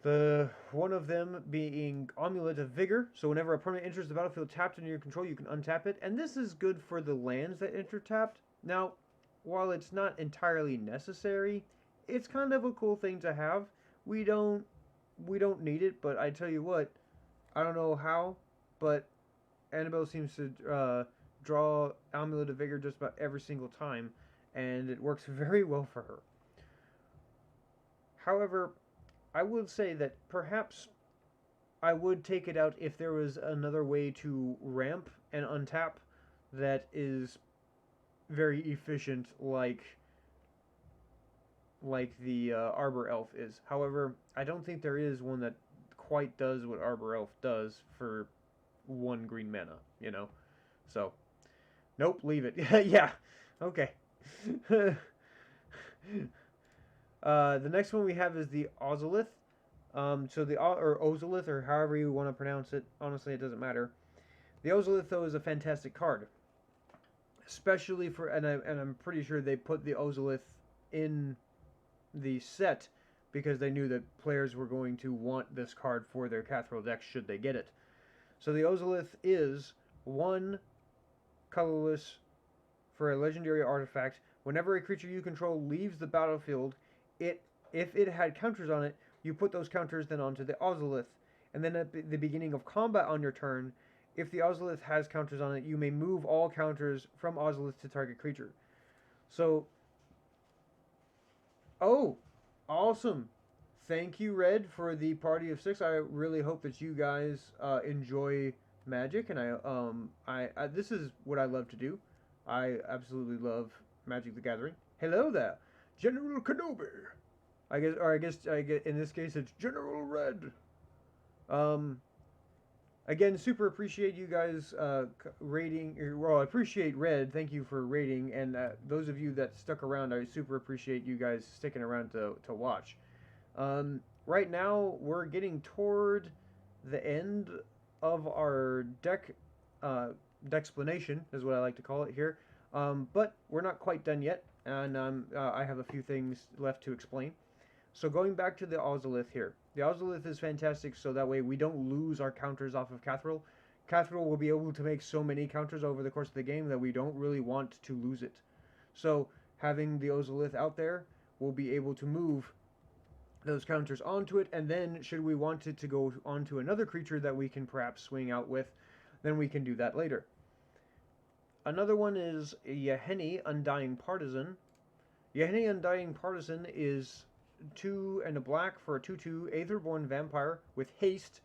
One of them being Amulet of Vigor. So whenever a permanent enters the battlefield tapped under your control, you can untap it. And this is good for the lands that enter tapped. Now, while it's not entirely necessary, it's kind of a cool thing to have. We don't need it, but I tell you what, I don't know how, but Annabelle seems to draw Amulet of Vigor just about every single time, and it works very well for her. However, I would say that perhaps I would take it out if there was another way to ramp and untap that is very efficient, like the Arbor Elf is. However, I don't think there is one that quite does what Arbor Elf does for 1 green mana, you know? So, nope, leave it. Yeah, okay. The next one we have is the Ozolith. So the or Ozolith, or however you want to pronounce it, honestly, it doesn't matter. The Ozolith though is a fantastic card, especially for and I'm pretty sure they put the Ozolith in the set because they knew that players were going to want this card for their Kathril decks should they get it. So the Ozolith is one colorless for a legendary artifact. Whenever a creature you control leaves the battlefield, it if it had counters on it, you put those counters then onto the Ozolith. And then at the beginning of combat on your turn, if the Ozolith has counters on it, you may move all counters from Ozolith to target creature. So, oh, awesome. Thank you, Red, for the party of 6. I really hope that you guys enjoy Magic, and I this is what I love to do. I absolutely love Magic the Gathering. Hello there, General Kenobi. I guess in this case it's General Red. Um, Again, super appreciate you guys rating. Well, I appreciate Red. Thank you for rating, and those of you that stuck around, I super appreciate you guys sticking around to watch. Right now, we're getting toward the end of our Decksplaination, is what I like to call it here. But we're not quite done yet, and I have a few things left to explain. So going back to the Ozolith here. The Ozolith is fantastic so that way we don't lose our counters off of Kathril. Kathril will be able to make so many counters over the course of the game that we don't really want to lose it. So having the Ozolith out there, we'll be able to move those counters onto it, and then should we want it to go onto another creature that we can perhaps swing out with, then we can do that later. Another one is Yahenni, Undying Partisan. Yahenni, Undying Partisan is 2 and a black for a 2/2 Aetherborn Vampire with haste,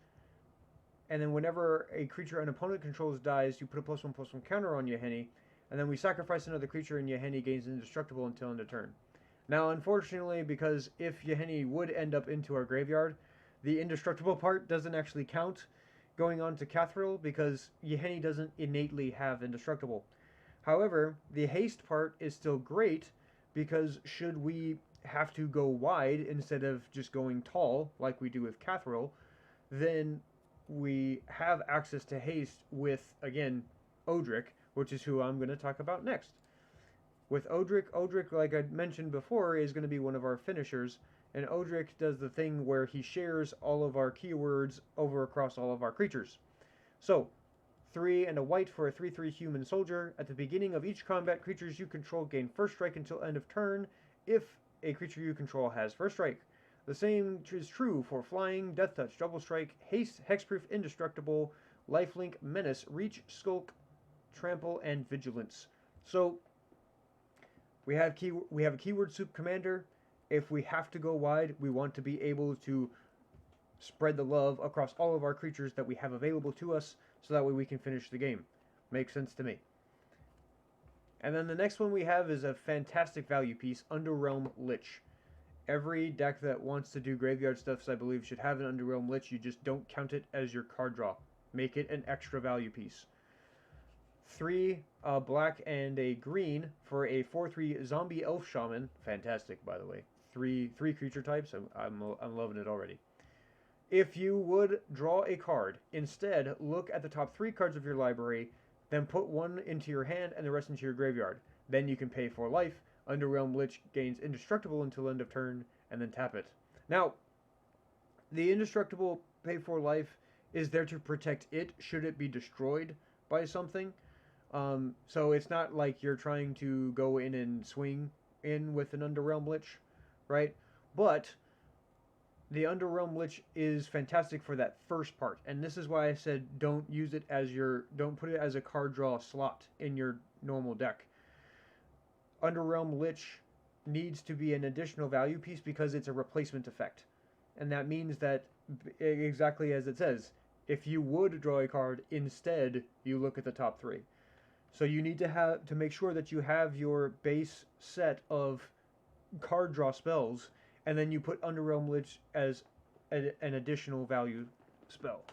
and then whenever a creature an opponent controls dies, you put a +1/+1 counter on Yahenni, and then we sacrifice another creature and Yahenni gains indestructible until end of turn. Now, unfortunately, because if Yahenni would end up into our graveyard, the indestructible part doesn't actually count going on to Kathril because Yahenni doesn't innately have indestructible. However, the haste part is still great because should we have to go wide instead of just going tall like we do with Kathril, then we have access to haste with, again, Odric, which is who I'm going to talk about next. With Odric, like I mentioned before, is going to be one of our finishers, and Odric does the thing where he shares all of our keywords over across all of our creatures. So, 3 and a white for a 3/3 human soldier. At the beginning of each combat, creatures you control gain first strike until end of turn if a creature you control has first strike. The same is true for flying, death touch, double strike, haste, hexproof, indestructible, lifelink, menace, reach, skulk, trample, and vigilance. So we have a keyword soup commander. If we have to go wide, we want to be able to spread the love across all of our creatures that we have available to us, so that way we can finish the game. Makes sense to me. And then the next one we have is a fantastic value piece, Underrealm Lich. Every deck that wants to do graveyard stuffs, I believe, should have an Underrealm Lich. You just don't count it as your card draw. Make it an extra value piece. 3 black and a green for a 4/3 zombie elf shaman. Fantastic, by the way. Three creature types. I'm loving it already. If you would draw a card, instead look at the top 3 cards of your library, then put 1 into your hand and the rest into your graveyard. Then you can pay for life. Underrealm Lich gains indestructible until end of turn, and then tap it. Now, the indestructible pay for life is there to protect it should it be destroyed by something. So it's not like you're trying to go in and swing in with an Underrealm Lich, right? But the Underrealm Lich is fantastic for that first part, and this is why I said don't use it as don't put it as a card draw slot in your normal deck. Underrealm Lich needs to be an additional value piece because it's a replacement effect, and that means that exactly as it says, if you would draw a card, instead you look at the top 3. So you need to make sure that you have your base set of card draw spells, and then you put Underrealm Lich as an additional value spell.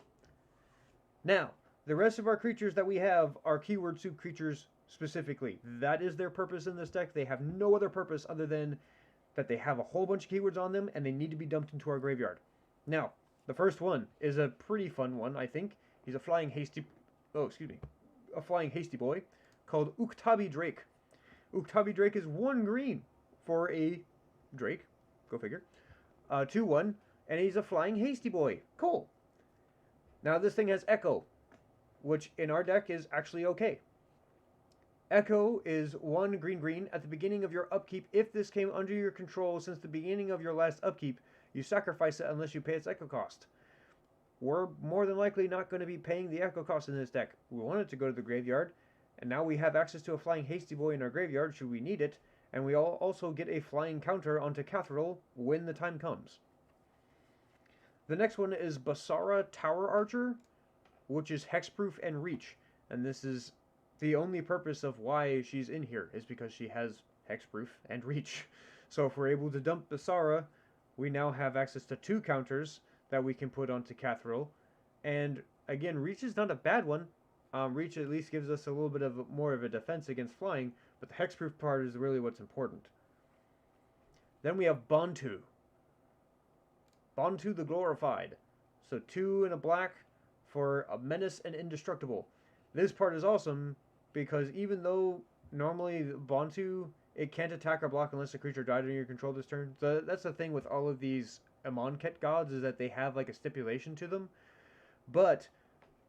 Now, the rest of our creatures that we have are keyword soup creatures specifically. That is their purpose in this deck. They have no other purpose other than that they have a whole bunch of keywords on them and they need to be dumped into our graveyard. Now, the first one is a pretty fun one, I think. He's a flying hasty, oh, excuse me, a flying hasty boy called Uktabi Drake. Uktabi Drake is 1 green for a Drake, go figure. 2/1, and he's a flying hasty boy. Cool. Now this thing has Echo, which in our deck is actually okay. Echo is 1 green at the beginning of your upkeep. If this came under your control since the beginning of your last upkeep, you sacrifice it unless you pay its Echo cost. We're more than likely not going to be paying the Echo cost in this deck. We want it to go to the graveyard, and now we have access to a flying hasty boy in our graveyard should we need it, and we also get a flying counter onto Kathril when the time comes. The next one is Basara Tower Archer, which is hexproof and reach, and this is the only purpose of why she's in here is because she has hexproof and reach. So if we're able to dump Basara, we now have access to 2 counters that we can put onto Kathril. And again, reach is not a bad one. Reach at least gives us a little bit of more of a defense against flying, but the hexproof part is really what's important. Then we have Bantu. Bantu the Glorified. So 2 and a black for a menace and indestructible. This part is awesome because even though normally Bantu, it can't attack or block unless a creature died under your control this turn. So that's the thing with all of these Amonkhet gods is that they have like a stipulation to them. But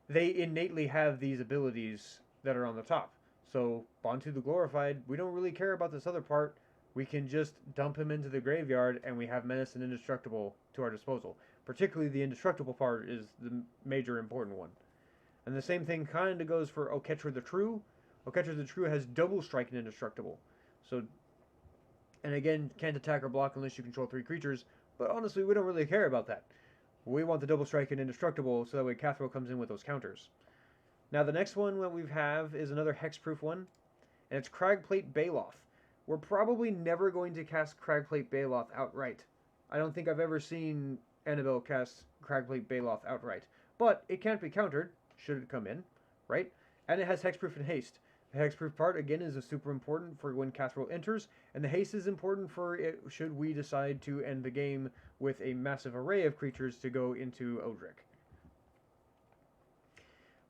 they innately have these abilities that are on the top. So Bantu the Glorified, we don't really care about this other part. We can just dump him into the graveyard and we have menace and indestructible to our disposal. Particularly the indestructible part is the major important one. And the same thing kind of goes for Oketra the True. Oketra the True has double strike and indestructible. So, and again, can't attack or block unless you control 3 creatures. But honestly, we don't really care about that. We want the double strike and indestructible so that way Kathril comes in with those counters. Now the next one that we have is another hexproof one. And it's Cragplate Baloth. We're probably never going to cast Cragplate Baloth outright. I don't think I've ever seen Annabelle cast Cragplate Baloth outright. But it can't be countered, should it come in, right? And it has hexproof and haste. The hexproof part, again, is super important for when Kathril enters, and the haste is important for it should we decide to end the game with a massive array of creatures to go into Odric.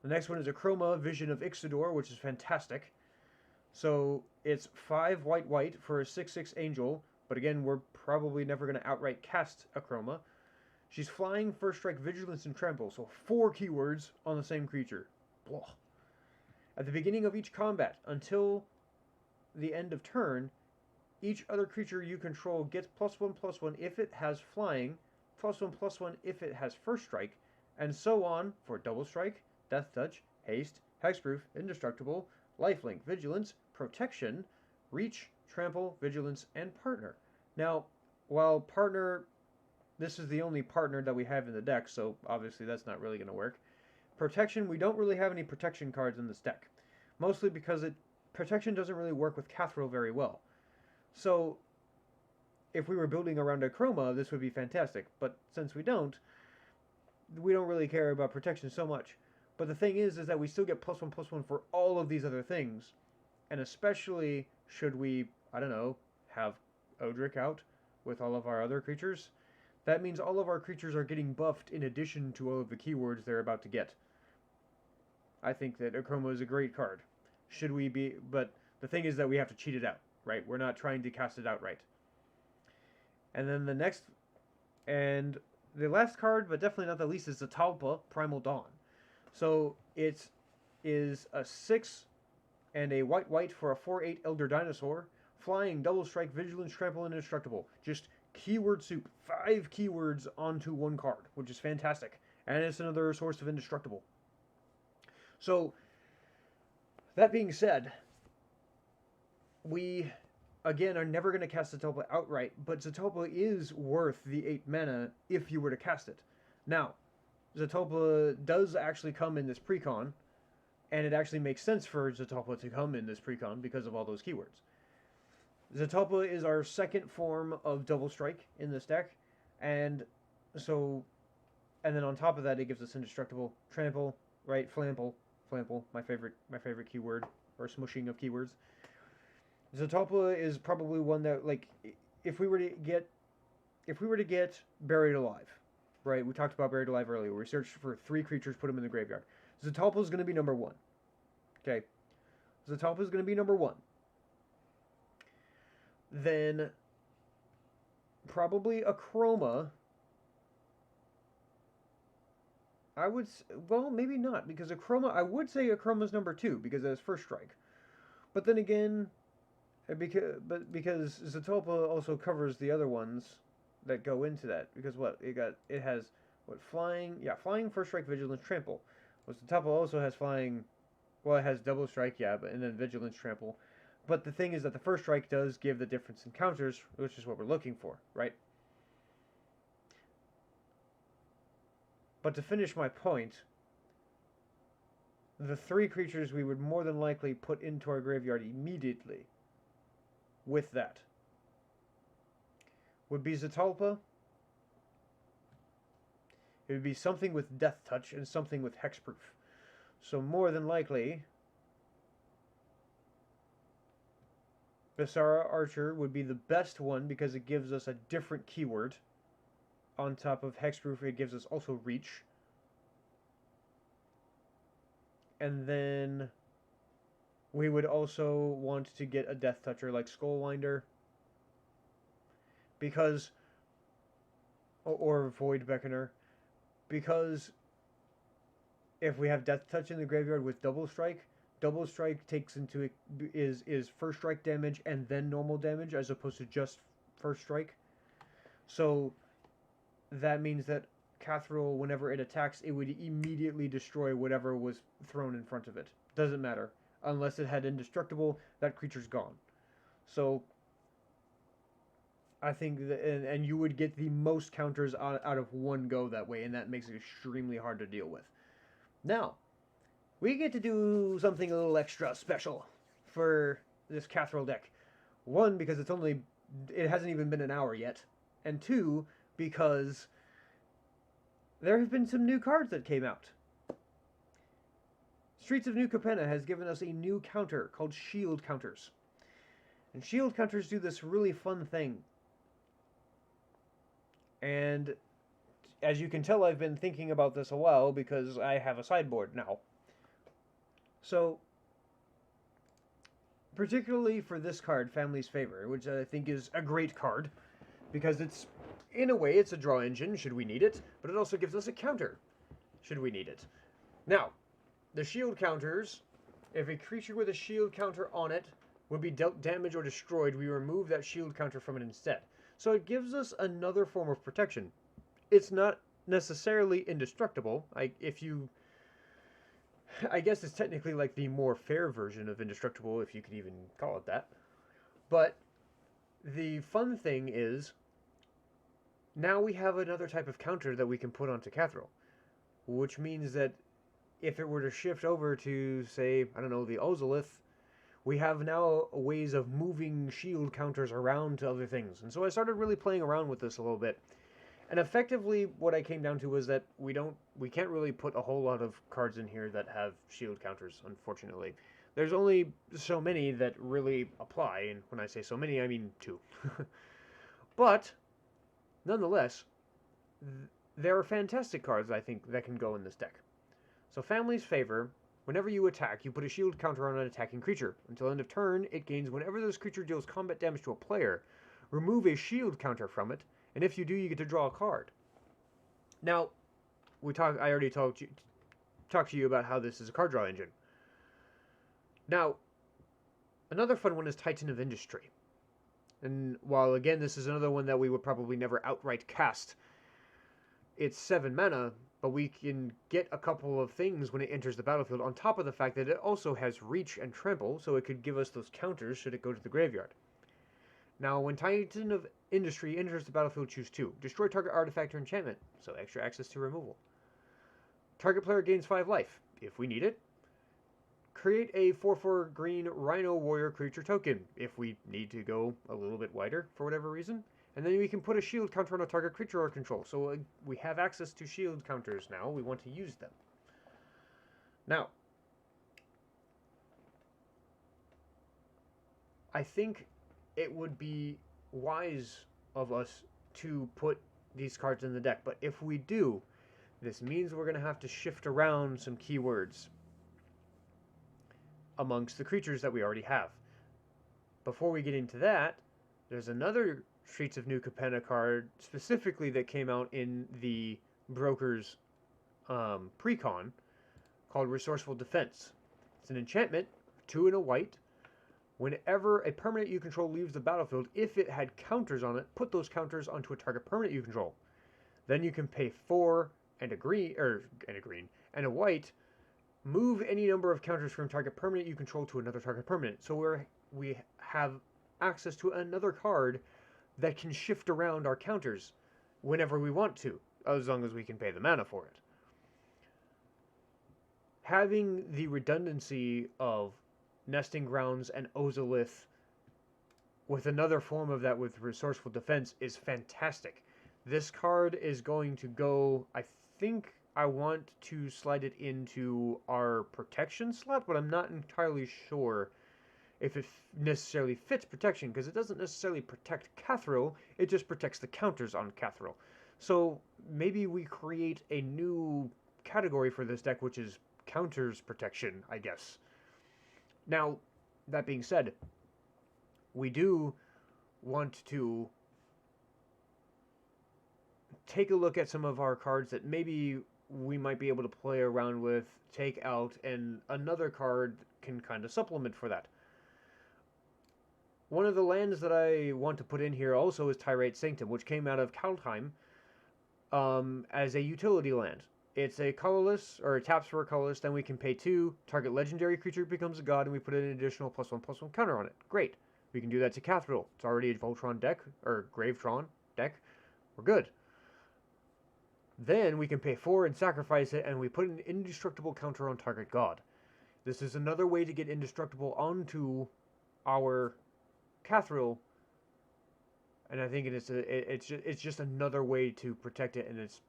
The next one is a Chroma Vision of Ixidor, which is fantastic. So it's 5 white for a 6/6 angel, but again, we're probably never going to outright cast a Chroma. She's flying, first strike, vigilance, and trample, so 4 keywords on the same creature. Blah. At the beginning of each combat, until the end of turn, each other creature you control gets +1/+1 if it has flying, +1/+1 if it has first strike, and so on for double strike, death touch, haste, hexproof, indestructible, lifelink, vigilance, protection, reach, trample, vigilance, and partner. Now, while partner, this is the only partner that we have in the deck, so obviously that's not really going to work. Protection, we don't really have any protection cards in this deck. Mostly because protection doesn't really work with Kathril very well. So, if we were building around a Chroma, this would be fantastic. But since we don't really care about protection so much. But the thing is that we still get +1/+1 for all of these other things. And especially should we, I don't know, have Odric out with all of our other creatures. That means all of our creatures are getting buffed in addition to all of the keywords they're about to get. I think that Chroma is a great card. Should we be... But the thing is that we have to cheat it out, right? We're not trying to cast it outright. And then the next... And the last card, but definitely not the least, is Zatalpa, Primal Dawn. So it is a 6 and a white for a 4/8 Elder Dinosaur. Flying, double strike, vigilance, trample, and indestructible. Just keyword soup. 5 keywords onto 1 card, which is fantastic. And it's another source of indestructible. So, that being said, we, again, are never going to cast Zatalpa outright, but Zatalpa is worth the 8 mana if you were to cast it. Now, Zatalpa does actually come in this precon, and it actually makes sense for Zatalpa to come in this precon because of all those keywords. Zatalpa is our second form of double strike in this deck, and so, and then on top of that, it gives us indestructible, trample, right, flample, my favorite keyword, or smushing of keywords. Zatalpa is probably one that, like, if we were to get Buried Alive, right? We talked about Buried Alive earlier. We searched for 3 creatures, put them in the graveyard. Zetalpa is going to be number 1. Okay? Zetalpa is going to be number 1. Then probably a Chroma. I would, well, maybe not, because a Chroma, I would say a Chroma's number 2, because it has first strike. But then again, because Zetalpa also covers the other ones that go into that. Because what? It has, what, flying? Yeah, flying, first strike, vigilance, trample. Well, Zetalpa also has flying, well, it has double strike, yeah, and then vigilance, trample. But the thing is that the first strike does give the difference in counters, which is what we're looking for, right? But to finish my point, the 3 creatures we would more than likely put into our graveyard immediately with that would be Zetalpa. It would be something with Death Touch and something with Hexproof. So more than likely, Visara Archer would be the best one because it gives us a different keyword. On top of Hexproof, it gives us also Reach. And then we would also want to get a Death Toucher like Skullwinder. Because, or Void Beckoner. Because if we have Death Touch in the graveyard with Double Strike takes into, is first strike damage and then normal damage as opposed to just first strike. So that means that Kathril, whenever it attacks, it would immediately destroy whatever was thrown in front of it. Doesn't matter. Unless it had Indestructible, that creature's gone. So I think that, and you would get the most counters out of one go that way, and that makes it extremely hard to deal with. Now, we get to do something a little extra special for this Kathril deck. 1, because it hasn't even been an hour yet. And 2, because there have been some new cards that came out. Streets of New Capenna has given us a new counter called Shield Counters. And Shield Counters do this really fun thing. And as you can tell, I've been thinking about this a while because I have a sideboard now. So, particularly for this card, Family's Favor, which I think is a great card, because it's, in a way, it's a draw engine, should we need it, but it also gives us a counter, should we need it. Now, the shield counters, if a creature with a shield counter on it would be dealt damage or destroyed, we remove that shield counter from it instead. So it gives us another form of protection. It's not necessarily indestructible. I guess it's technically like the more fair version of indestructible, if you could even call it that. But the fun thing is, now we have another type of counter that we can put onto Kathril, which means that if it were to shift over to, say, I don't know, the Ozolith, we have now ways of moving shield counters around to other things. And so I started really playing around with this a little bit. And effectively, what I came down to was that we can't really put a whole lot of cards in here that have shield counters, unfortunately. There's only so many that really apply, and when I say so many, I mean 2. But, nonetheless, there are fantastic cards, I think, that can go in this deck. So Family's Favor, whenever you attack, you put a shield counter on an attacking creature. Until end of turn, it gains whenever this creature deals combat damage to a player. Remove a shield counter from it, and if you do, you get to draw a card. Now, I already talked to you about how this is a card draw engine. Now, another fun one is Titan of Industry. And while, again, this is another one that we would probably never outright cast, it's 7 mana, but we can get a couple of things when it enters the battlefield, on top of the fact that it also has Reach and Trample, so it could give us those counters should it go to the graveyard. Now, when Titan of Industry enters the battlefield, choose 2. Destroy target artifact or enchantment, so extra access to removal. Target player gains 5 life, if we need it. Create a 4/4 green Rhino Warrior creature token, if we need to go a little bit wider for whatever reason. And then we can put a shield counter on a target creature or control. So we have access to shield counters now. We want to use them. Now, I think it would be wise of us to put these cards in the deck. But if we do, this means we're going to have to shift around some keywords amongst the creatures that we already have. Before we get into that, there's another Streets of New Capenna card specifically that came out in the Broker's Precon called Resourceful Defense. It's an enchantment, 2 and a white. Whenever a permanent you control leaves the battlefield, if it had counters on it, put those counters onto a target permanent you control. Then you can pay 4 and a green, and a white, move any number of counters from target permanent you control to another target permanent. So we have access to another card that can shift around our counters whenever we want to, as long as we can pay the mana for it. Having the redundancy of Nesting Grounds and Ozolith with another form of that with Resourceful Defense is fantastic. This card is going to go, I think I want to slide it into our protection slot, but I'm not entirely sure if it necessarily fits protection, because it doesn't necessarily protect Kathril, it just protects the counters on Kathril. So maybe we create a new category for this deck, which is counters protection, I guess. Now, that being said, we do want to take a look at some of our cards that maybe we might be able to play around with, take out, and another card can kind of supplement for that. One of the lands that I want to put in here also is Tyrate Sanctum, which came out of Kaldheim as a utility land. It's a colorless, or it taps for a colorless, then we can pay 2, target legendary creature becomes a god, and we put an additional +1/+1 counter on it. Great. We can do that to Kathril. It's already a Voltron deck, or Grave-Tron deck. We're good. Then we can pay 4 and sacrifice it, and we put an indestructible counter on target god. This is another way to get indestructible onto our Kathril, and I think it's just another way to protect it, and this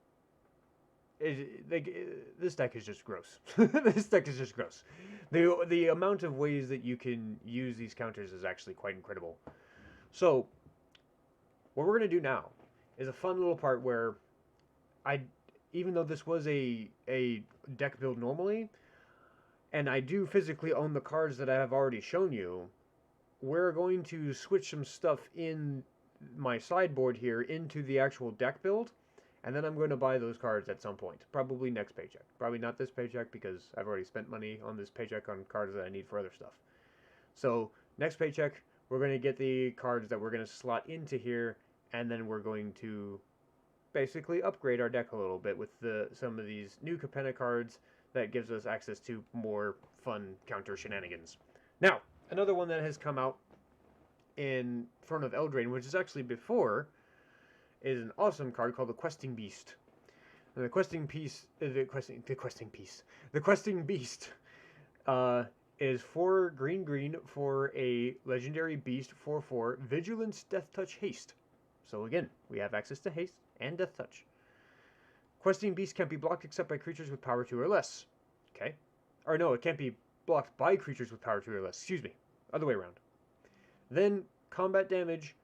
deck is just gross. This deck is just gross. The amount of ways that you can use these counters is actually quite incredible. So, what we're going to do now is a fun little part where even though this was a deck build normally, and I do physically own the cards that I have already shown you, we're going to switch some stuff in my sideboard here into the actual deck build, and then I'm going to buy those cards at some point. Probably next paycheck. Probably not this paycheck, because I've already spent money on this paycheck on cards that I need for other stuff. So, next paycheck, we're going to get the cards that we're going to slot into here, and then we're going to basically upgrade our deck a little bit with some of these new Capenna cards that gives us access to more fun counter shenanigans. Now, another one that has come out in front of Eldraine, which is actually before, is an awesome card called the Questing Beast. And the Questing Beast is 4 green for a legendary beast 4/4 Vigilance, Death Touch, Haste. So again, we have access to haste and Death Touch. Questing Beast can't be blocked except by creatures with power 2 or less. Okay. Or no, it can't be blocked by creatures with power 2 or less. Excuse me. Other way around. Then, combat damage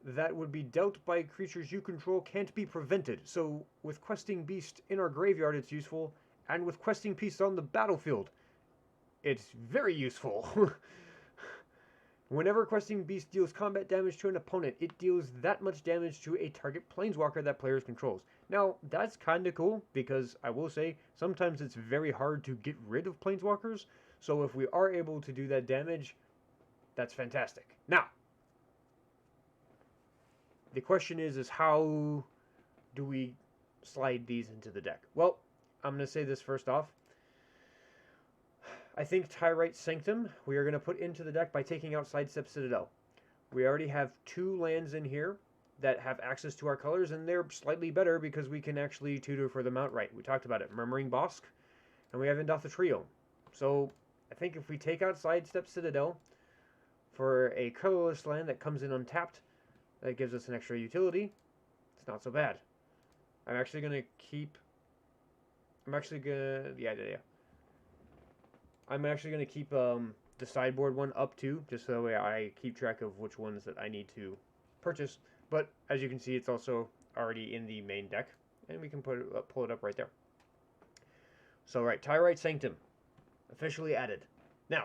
that would be dealt by creatures you control can't be prevented. So, with Questing Beast in our graveyard, it's useful. And with Questing Beast on the battlefield, it's very useful. Whenever Questing Beast deals combat damage to an opponent, it deals that much damage to a target planeswalker that players controls. Now, that's kind of cool, because I will say, sometimes it's very hard to get rid of planeswalkers, so if we are able to do that damage, that's fantastic. Now, the question is how do we slide these into the deck? Well, I'm going to say this first off. I think Tyrate Sanctum we are going to put into the deck by taking out Sidestep Citadel. We already have 2 lands in here that have access to our colors, and they're slightly better because we can actually tutor for them outright. We talked about it. Murmuring Bosk, and we have Indotha Trio. So, I think if we take out Sidestep Citadel for a colorless land that comes in untapped, that gives us an extra utility, it's not so bad. I'm actually going to keep the sideboard one up too, just so that way I keep track of which ones that I need to purchase. But as you can see, it's also already in the main deck, and we can pull it up right there. So right, Tyrite Sanctum, officially added. Now,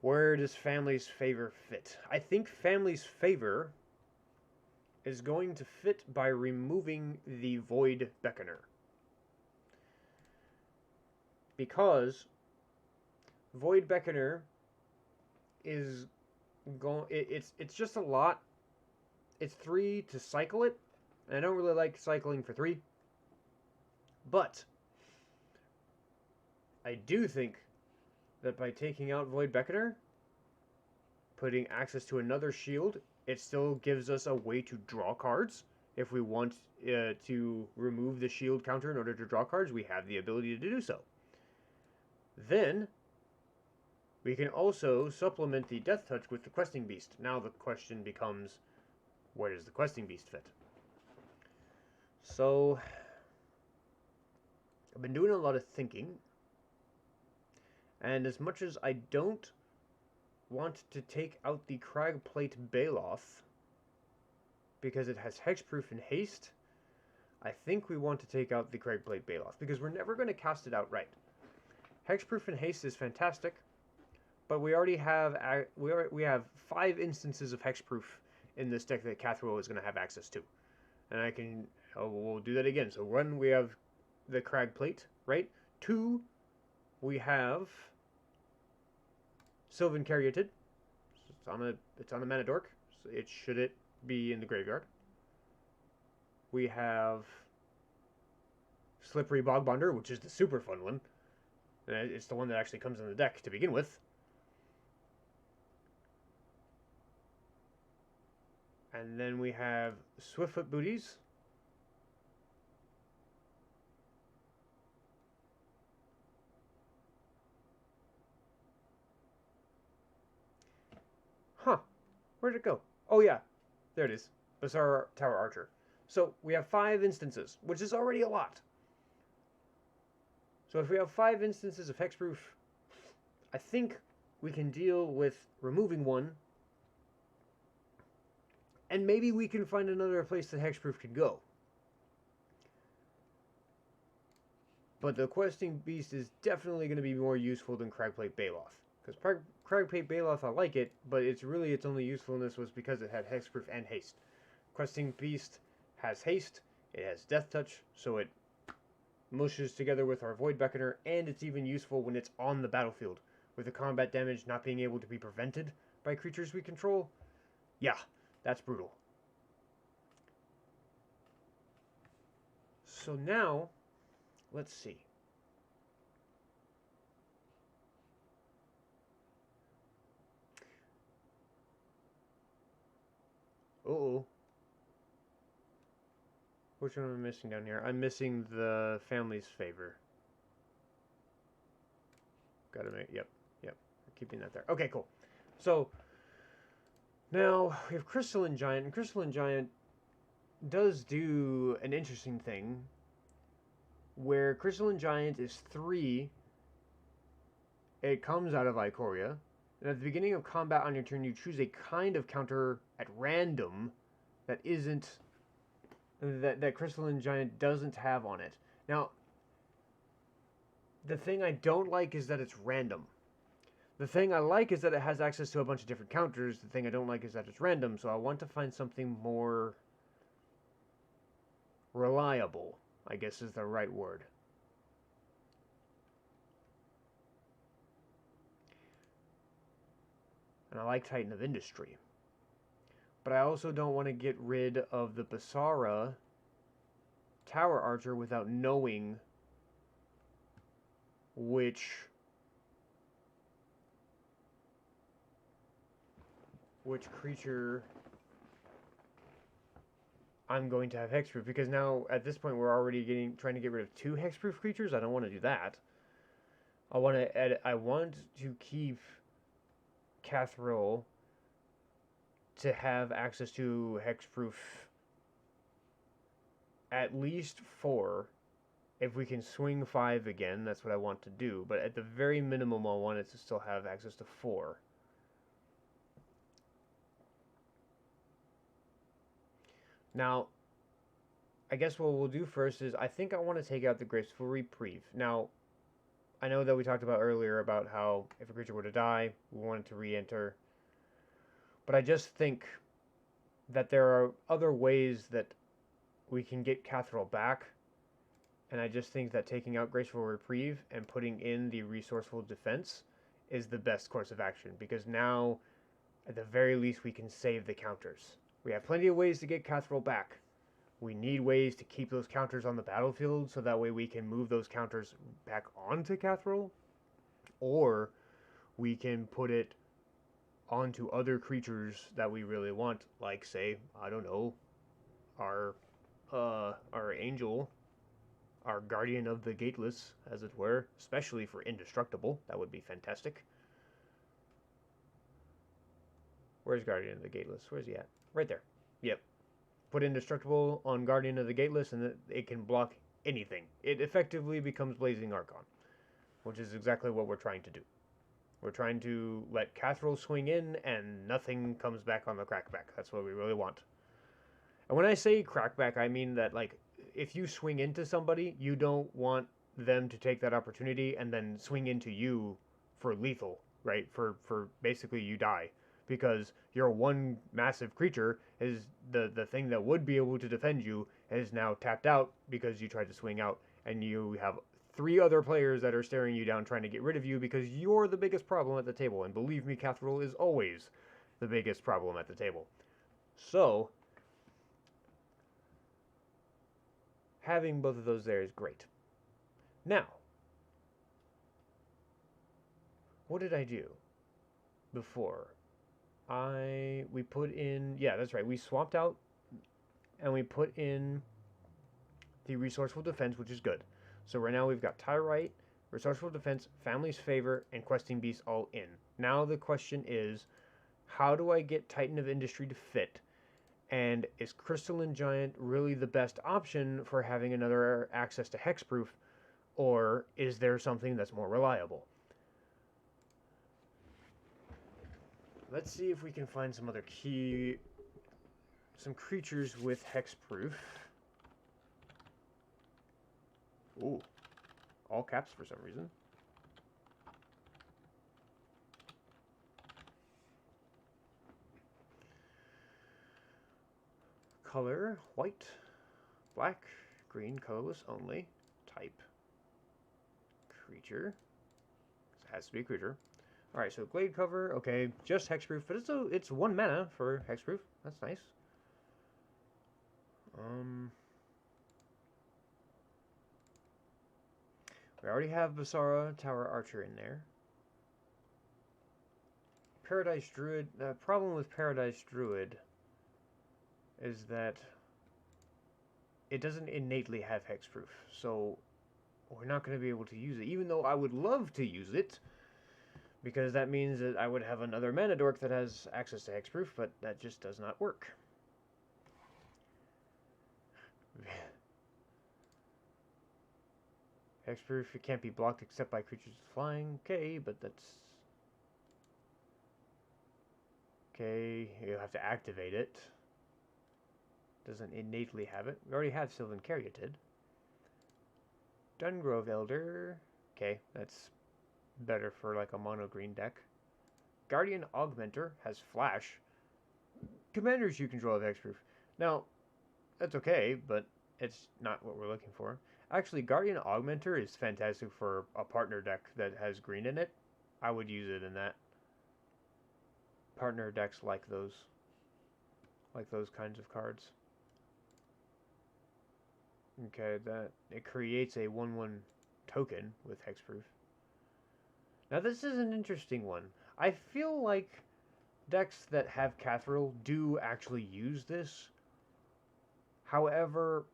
where does Family's Favor fit? I think Family's Favor is going to fit by removing the Void Beckoner. Because Void Beckoner is it's just a lot. It's 3 to cycle it, and I don't really like cycling for 3. But I do think that by taking out Void Beckoner, putting access to another shield, it still gives us a way to draw cards. If we want to remove the shield counter in order to draw cards, we have the ability to do so. Then we can also supplement the Death Touch with the Questing Beast. Now the question becomes, where does the Questing Beast fit? So I've been doing a lot of thinking, and as much as I don't want to take out the Cragplate Baloth because it has Hexproof and Haste, I think we want to take out the Cragplate Baloth because we're never going to cast it outright. Hexproof and Haste is fantastic, but we already have we have 5 instances of Hexproof in this deck that Kathril is going to have access to, and we'll do that again. So 1, we have the Cragplate, right? 2, we have Sylvan Caryatid. It's on a mana dork. So it should be in the graveyard. We have Slippery Bogbonder, which is the super fun one. And it's the one that actually comes in the deck to begin with. And then we have Swiftfoot Booties. Huh. Where'd it go? Oh, yeah. There it is. Bazaar Tower Archer. So we have 5 instances, which is already a lot. So if we have 5 instances of Hexproof, I think we can deal with removing 1. And maybe we can find another place that Hexproof could go. But the Questing Beast is definitely going to be more useful than Cragplate Baloth. Because Cragplate Baloth, I like it, but its only usefulness was because it had Hexproof and Haste. Questing Beast has Haste, it has Death Touch, so it mushes together with our Void Beckoner, and it's even useful when it's on the battlefield, with the combat damage not being able to be prevented by creatures we control. Yeah, that's brutal. So now, let's see. Uh-oh. Which one am I missing down here? I'm missing the Family's Favor. Gotta make, yep. Keeping that there. Okay, cool. So, now we have Crystalline Giant, and Crystalline Giant does do an interesting thing, where Crystalline Giant is 3, it comes out of Ikoria, and at the beginning of combat on your turn, you choose a kind of counter at random that isn't, that Crystalline Giant doesn't have on it. Now, the thing I don't like is that it's random. The thing I like is that it has access to a bunch of different counters. The thing I don't like is that it's random, so I want to find something more reliable, I guess is the right word. And I like Titan of Industry. But I also don't want to get rid of the Basara Tower Archer without knowing which creature I'm going to have hexproof, because now at this point we're already trying to get rid of 2 hexproof creatures. I don't want to do that. I want to keep Kathril to have access to hexproof at least 4. If we can swing 5 again, that's what I want to do. But at the very minimum, I want it to still have access to 4. Now, I guess what we'll do first is I think I want to take out the Graceful Reprieve. Now, I know that we talked about earlier about how if a creature were to die, we want it to re-enter. But I just think that there are other ways that we can get Kathril back. And I just think that taking out Graceful Reprieve and putting in the Resourceful Defense is the best course of action. Because now, at the very least, we can save the counters. We have plenty of ways to get Kathril back. We need ways to keep those counters on the battlefield so that way we can move those counters back onto Kathril. Or we can put it onto other creatures that we really want, like, say, I don't know, our angel, our guardian of the gateless, as it were, especially for indestructible. That would be fantastic. Where's guardian of the gateless? Where's he at? Right there. Yep. Put indestructible on guardian of the gateless and it can block anything. It effectively becomes Blazing Archon, which is exactly what we're trying to do. We're trying to let Kathril swing in and nothing comes back on the crackback. That's what we really want. And when I say crackback, I mean that, like, if you swing into somebody, you don't want them to take that opportunity and then swing into you for lethal, right? For basically you die. Because your one massive creature is the thing that would be able to defend you is now tapped out because you tried to swing out, and you have 3 other players that are staring you down trying to get rid of you because you're the biggest problem at the table. And believe me, Kathril is always the biggest problem at the table. So, having both of those there is great. Now, what did I do before? We put in, yeah, that's right, we swapped out and we put in the Resourceful Defense, which is good. So right now we've got Tyrite, Resourceful Defense, Family's Favor, and Questing Beast all in. Now the question is, how do I get Titan of Industry to fit? And is Crystalline Giant really the best option for having another access to Hexproof? Or is there something that's more reliable? Let's see if we can find some other some creatures with Hexproof. Ooh, all caps for some reason. Color, white, black, green, colorless only. Type, creature. It has to be a creature. Alright, so Glade Cover, okay, just Hexproof, but it's 1 mana for Hexproof. That's nice. We already have Basara Tower Archer in there. Paradise Druid, the problem with Paradise Druid is that it doesn't innately have Hexproof, so we're not going to be able to use it, even though I would love to use it. Because that means that I would have another mana dork that has access to Hexproof, but that just does not work. Hexproof, it can't be blocked except by creatures flying. Okay, but that's... Okay, you'll have to activate it. Doesn't innately have it. We already have Sylvan Caryatid. Dungrove Elder. Okay, that's better for like a mono green deck. Guardian Augmenter has Flash. Commanders you control have Hexproof. Now, that's okay, but it's not what we're looking for. Actually, Guardian Augmenter is fantastic for a partner deck that has green in it. I would use it in that. Partner decks like those kinds of cards. Okay, that it creates a 1/1 token with Hexproof. Now this is an interesting one. I feel like decks that have Kathril do actually use this. However,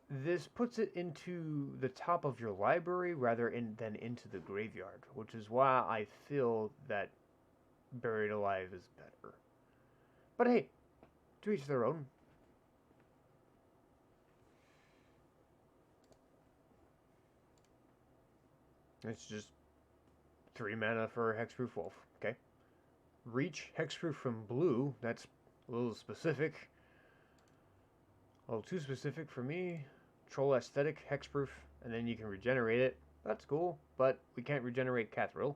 this puts it into the top of your library rather than into the graveyard, which is why I feel that Buried Alive is better. But hey, to each their own. It's just 3 mana for Hexproof Wolf, okay? Reach Hexproof from blue, that's a little specific. A little too specific for me. Troll aesthetic, hexproof, and then you can regenerate it. That's cool, but we can't regenerate Kathril.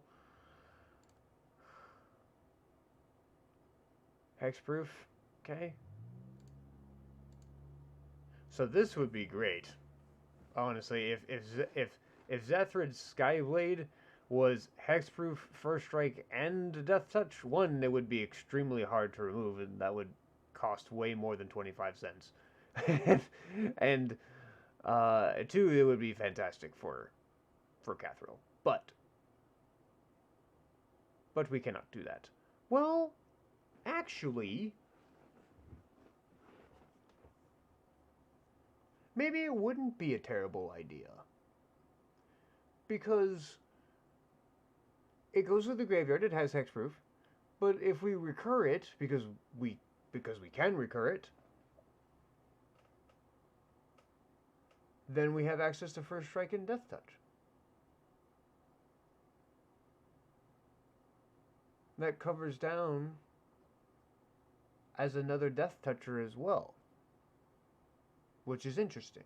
Hexproof, okay. So this would be great, honestly. If Zethrid's Skyblade was hexproof, first strike, and death touch, one, it would be extremely hard to remove, and that would cost way more than 25 cents. And two, it would be fantastic for Kathril. But we cannot do that. Well, actually, maybe it wouldn't be a terrible idea. Because it goes with the graveyard, it has hexproof, but if we recur it, because we can recur it, then we have access to first strike and death touch. That covers down as another death toucher as well, which is interesting.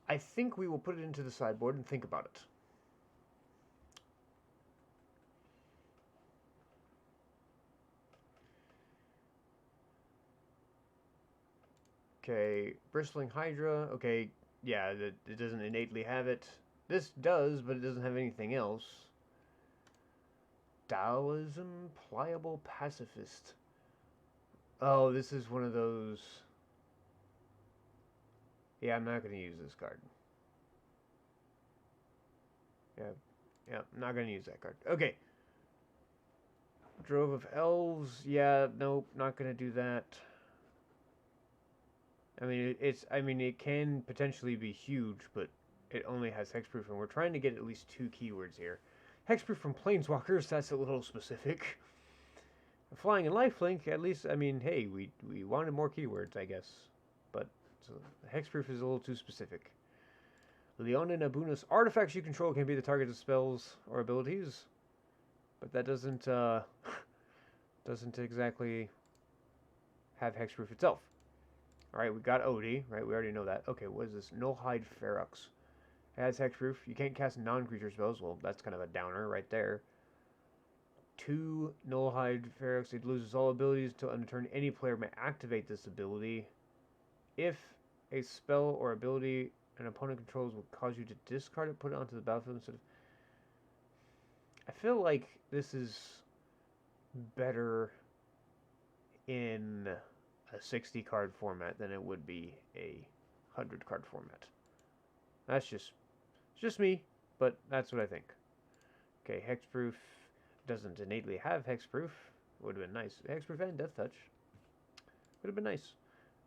I think we will put it into the sideboard and think about it. Okay, Bristling Hydra. Okay, yeah, it doesn't innately have it. This does, but it doesn't have anything else. Taoism, Pliable Pacifist. Oh, this is one of those... Yeah, I'm not going to use this card. Yeah, I'm not going to use that card. Okay. Drove of Elves. Yeah, nope, not going to do that. I mean, it can potentially be huge, but it only has hexproof, and we're trying to get at least 2 keywords here. Hexproof from Planeswalkers, that's a little specific. Flying and lifelink, at least, I mean, hey, we wanted more keywords, I guess. But so hexproof is a little too specific. Leona Nabuna's artifacts you control can be the target of spells or abilities, but that doesn't exactly have hexproof itself. Alright, we got Odie, right? We already know that. Okay, what is this? Nullhide Ferox. It has hexproof. You can't cast non-creature spells. Well, that's kind of a downer right there. 2 Nullhide Ferox. It loses all abilities until end of turn. Any player may activate this ability. If a spell or ability an opponent controls will cause you to discard it, put it onto the battlefield instead of... I feel like this is better in a 60 card format than it would be a 100 card format. That's just me, but that's what I think. Okay, hexproof doesn't innately have hexproof. Would have been nice. Hexproof and death touch would have been nice.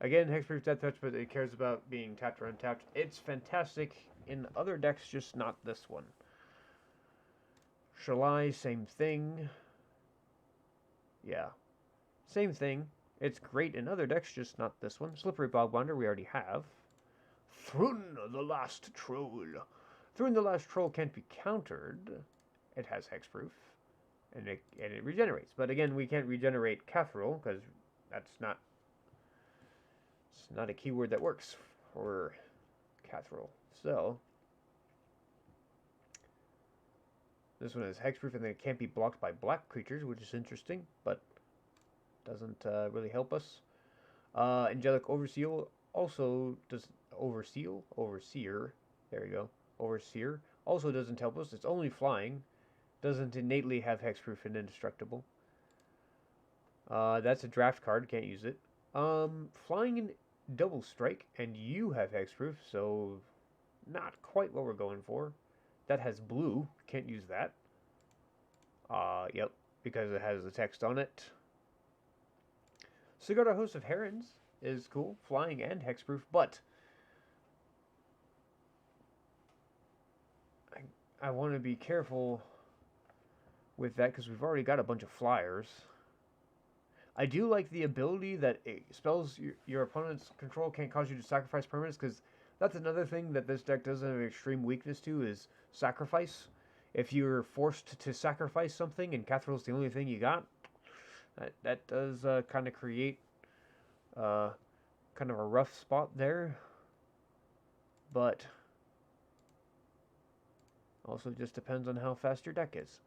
Again, hexproof, death touch, but it cares about being tapped or untapped. It's fantastic in other decks, just not this one. Shalai, same thing. Yeah, same thing. It's great in other decks, just not this one. Slippery Bogbinder, we already have. Thrun, the Last Troll. Thrun, the Last Troll can't be countered. It has hexproof, and it regenerates. But again, we can't regenerate Kathril, because that's not... It's not a keyword that works for Kathril. So, this one is hexproof, and then it can't be blocked by black creatures, which is interesting, but doesn't really help us. Angelic Overseer also does... Overseer, there you go. Overseer also doesn't help us. It's only flying. Doesn't innately have hexproof and indestructible. That's a draft card. Can't use it. Flying and double strike, and you have hexproof, so not quite what we're going for. That has blue. Can't use that. Yep, because it has the text on it. Sigarda Host of Herons is cool. Flying and hexproof, but I want to be careful with that because we've already got a bunch of flyers. I do like the ability that spells your opponent's control can't cause you to sacrifice permanents, because that's another thing that this deck does have an extreme weakness to, is sacrifice. If you're forced to sacrifice something and Kathril's the only thing you got, That does kind of create uh, kind of a rough spot there, but also just depends on how fast your deck is.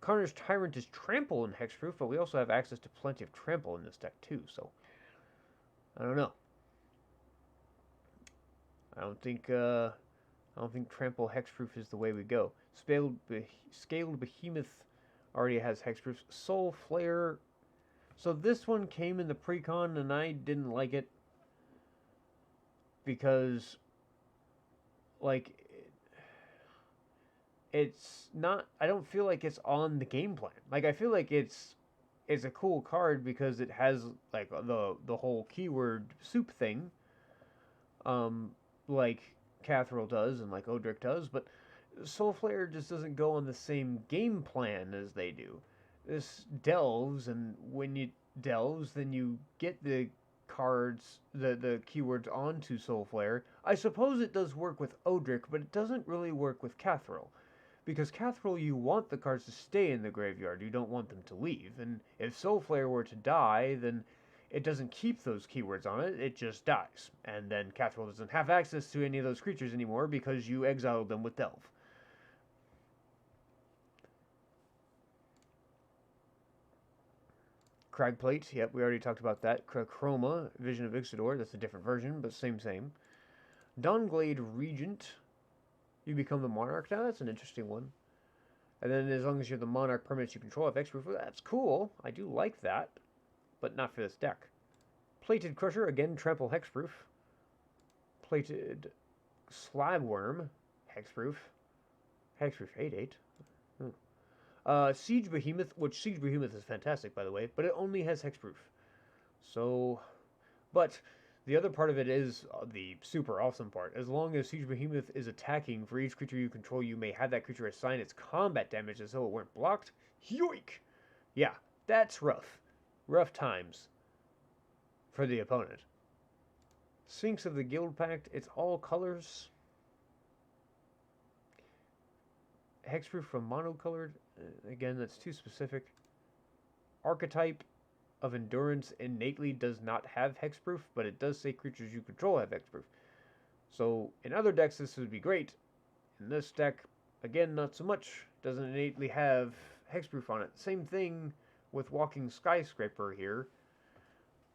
Carnage Tyrant is trample and hexproof, but we also have access to plenty of trample in this deck too, so I don't know. I don't think trample hexproof is the way we go. Scaled Behemoth already has hexproof. Soul Flare. So this one came in the precon and I didn't like it because like it's not, I don't feel like it's on the game plan. Like I feel like it's a cool card because it has like the whole keyword soup thing. Like Kathril does and like Odric does, but Soul Flare just doesn't go on the same game plan as they do. This delves, and when you delves, then you get the cards, the keywords onto Soul Flare. I suppose it does work with Odric, but it doesn't really work with Kathril. Because Kathril, you want the cards to stay in the graveyard. You don't want them to leave. And if Soul Flare were to die, then it doesn't keep those keywords on it. It just dies. And then Kathril doesn't have access to any of those creatures anymore because you exiled them with Delve. Cragplate, yep, we already talked about that. Chroma, Vision of Ixidor, that's a different version, but same. Dawnglade Regent, you become the Monarch now, that's an interesting one. And then as long as you're the Monarch permanents you control have hexproof, that's cool, I do like that, but not for this deck. Plated Crusher, again, trample hexproof. Plated Slabworm, hexproof. Hexproof 8/8. Siege Behemoth, which Siege Behemoth is fantastic, by the way, but it only has hexproof. So, but the other part of it is the super awesome part. As long as Siege Behemoth is attacking, for each creature you control, you may have that creature assign its combat damage as though it weren't blocked. Yoink! Yeah, that's rough. Rough times for the opponent. Sphinx of the Guild Pact, it's all colors. Hexproof from monocolored, again, that's too specific. Archetype of Endurance innately does not have hexproof, but it does say creatures you control have hexproof. So in other decks this would be great. In this deck, again, not so much. Doesn't innately have hexproof on it. Same thing with Walking Skyscraper here.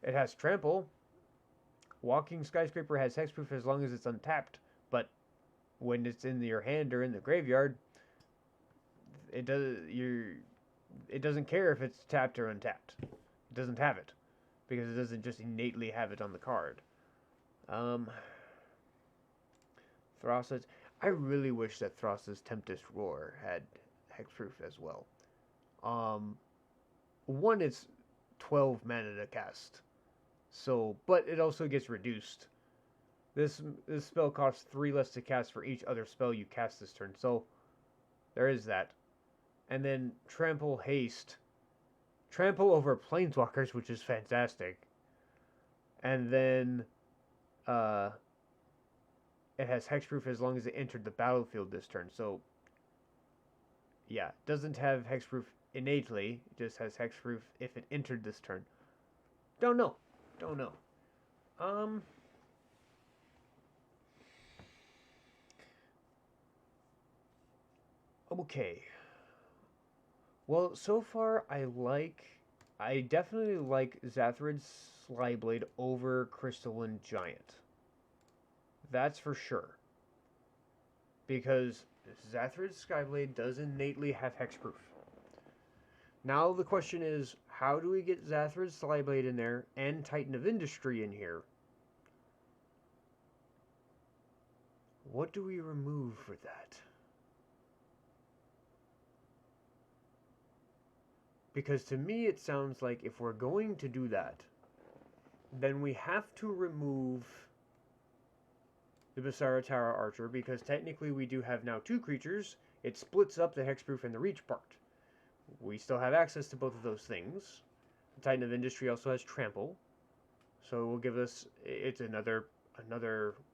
It has trample. Walking Skyscraper has hexproof as long as it's untapped, but when it's in your hand or in the graveyard, it doesn't care if it's tapped or untapped. It doesn't have it because it doesn't just innately have it on the card. Thrasa's, I really wish that Thrasa's Tempest Roar had hexproof as well. One, it's 12 mana to cast, so but it also gets reduced. This spell costs 3 less to cast for each other spell you cast this turn, so there is that. And then Trample Haste. Trample over Planeswalkers, which is fantastic. And then it has hexproof as long as it entered the battlefield this turn. So, yeah, doesn't have hexproof innately. It just has hexproof if it entered this turn. Don't know. Okay. Well, so far I definitely like Zathrad's Slyblade over Crystalline Giant. That's for sure. Because Zathrad's Skyblade does innately have hexproof. Now the question is, how do we get Zathrad's Slyblade in there and Titan of Industry in here? What do we remove for that? Because to me it sounds like if we're going to do that, then we have to remove the Basara Tara Archer, because technically we do have now 2 creatures. It splits up the hexproof and the reach part. We still have access to both of those things. The Titan of Industry also has trample, so it will give us, it's another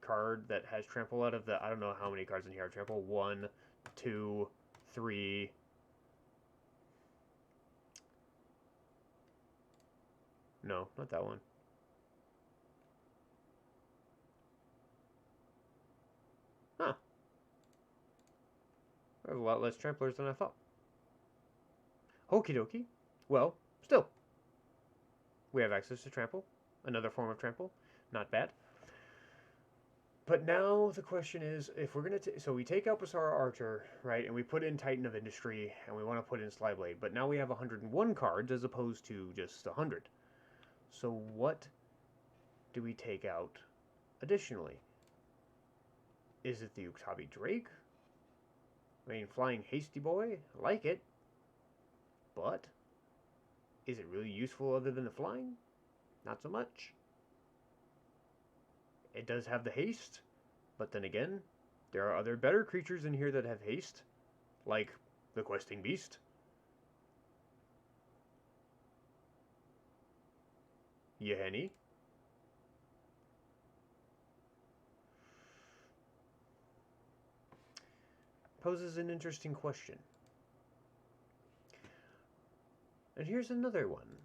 card that has trample out of the, I don't know how many cards in here have trample. 1, 2, 3, No, not that one. Huh. There's a lot less tramplers than I thought. Okie dokie. Well, still, we have access to trample. Another form of trample. Not bad. But now the question is, if we're going to... So we take Alpasar Archer, right, and we put in Titan of Industry, and we want to put in Slyblade. But now we have 101 cards as opposed to just 100. So what do we take out additionally? Is it the Uktabi Drake? I mean, Flying Hasty Boy, I like it. But is it really useful other than the flying? Not so much. It does have the haste, but then again, there are other better creatures in here that have haste, like the Questing Beast. Yahenni. Poses an interesting question. And here's another one.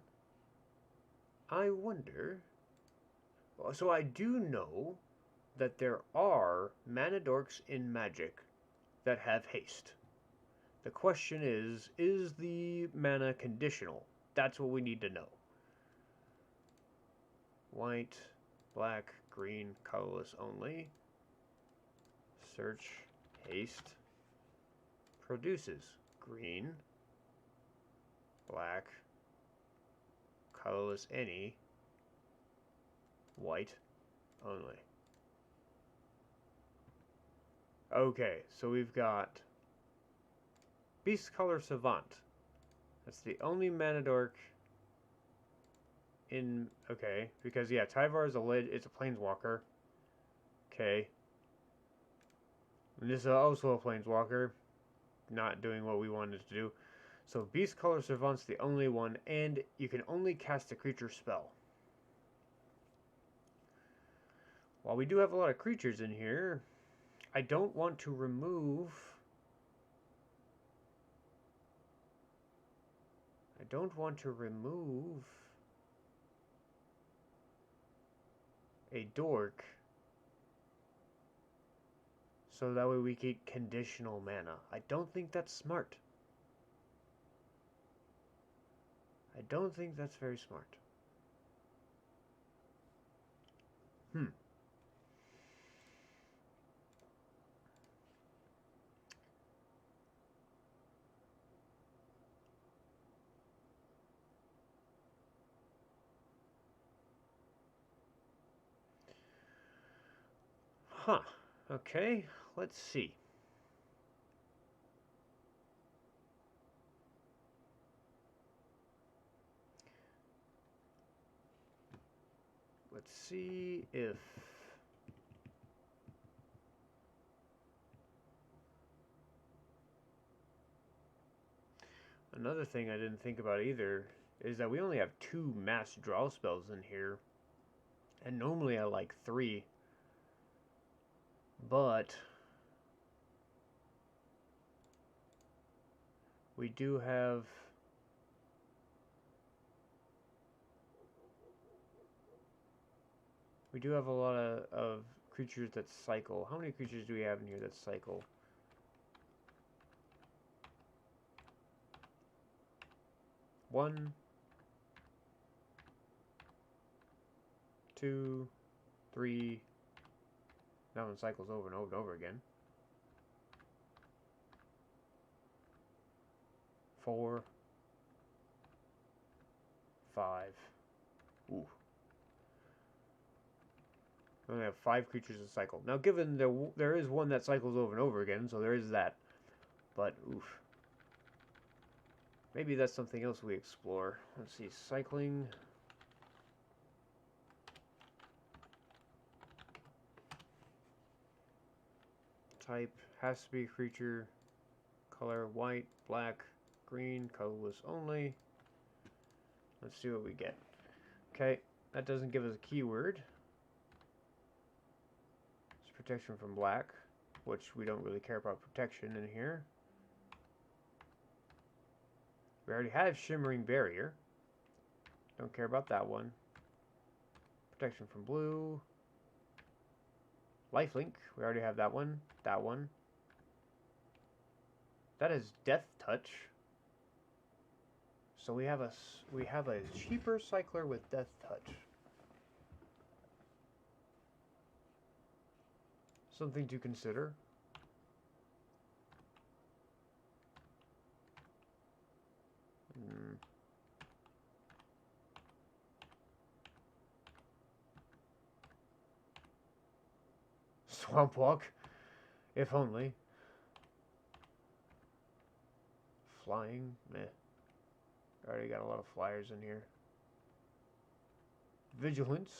I wonder... So I do know that there are mana dorks in Magic that have haste. The question is the mana conditional? That's what we need to know. White, black, green, colorless only. Search, haste. Produces green, black, colorless any, white only. Okay, so we've got Beast Color Savant. That's the only mana dork in... Okay, because yeah, Tyvar is it's a planeswalker. Okay. And this is also a planeswalker. Not doing what we wanted to do. So Beast Color Savant's the only one, and you can only cast a creature spell. While we do have a lot of creatures in here, I don't want to remove... a dork, so that way we get conditional mana. I don't think that's smart. I don't think that's very smart. Huh. Okay, let's see. Let's see if... Another thing I didn't think about either is that we only have 2 mass draw spells in here. And normally I like 3. But we do have... We do have a lot of creatures that cycle. How many creatures do we have in here that cycle? One, 2, 3. That one cycles over and over and over again. 4, 5. Ooh. We only have 5 creatures that cycle. Now, given there is one that cycles over and over again, so there is that. But, oof. Maybe that's something else we explore. Let's see, cycling. Type has to be creature. Color white, black, green, colorless only. Let's see what we get. Okay, that doesn't give us a keyword. It's protection from black, which we don't really care about protection in here. We already have Shimmering Barrier. Don't care about that one. Protection from blue. Lifelink. We already have that one. That one. That is Death Touch. So we have a cheaper cycler with Death Touch. Something to consider. Swamp Walk, if only. Flying, meh. Already got a lot of flyers in here. Vigilance.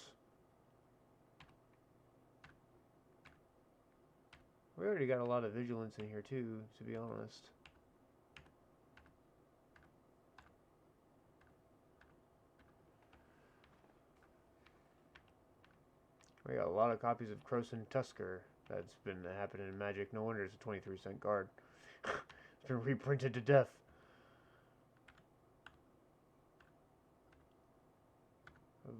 We already got a lot of vigilance in here too, to be honest. We got a lot of copies of Croson Tusker. That's been happening in Magic. No wonder it's a 23-cent card. It's been reprinted to death.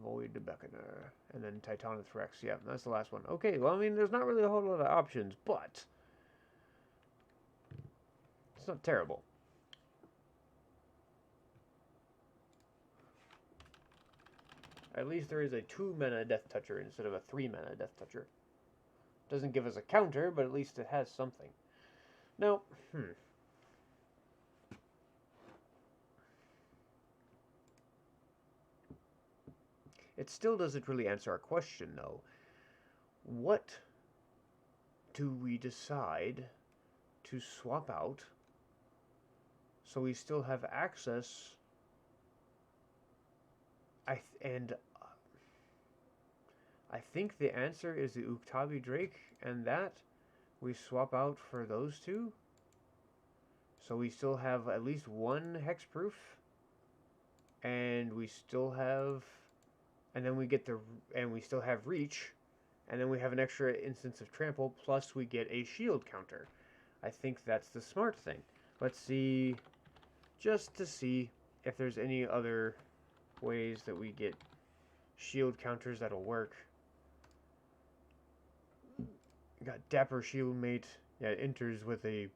Void Beckoner. And then Titanith Rex. Yeah, that's the last one. Okay, well, I mean, there's not really a whole lot of options, but it's not terrible. At least there is a 2-mana Death Toucher instead of a 3-mana Death Toucher. Doesn't give us a counter, but at least it has something. Now, it still doesn't really answer our question, though. What do we decide to swap out so we still have access? I think the answer is the Uktabi Drake, and that we swap out for those two. So we still have at least one hexproof, and we still have, and then we get and we still have reach, and then we have an extra instance of trample, plus we get a shield counter. I think that's the smart thing. Let's see, just to see if there's any other ways that we get shield counters that'll work. Got Dapper Shieldmate. Yeah, it enters with a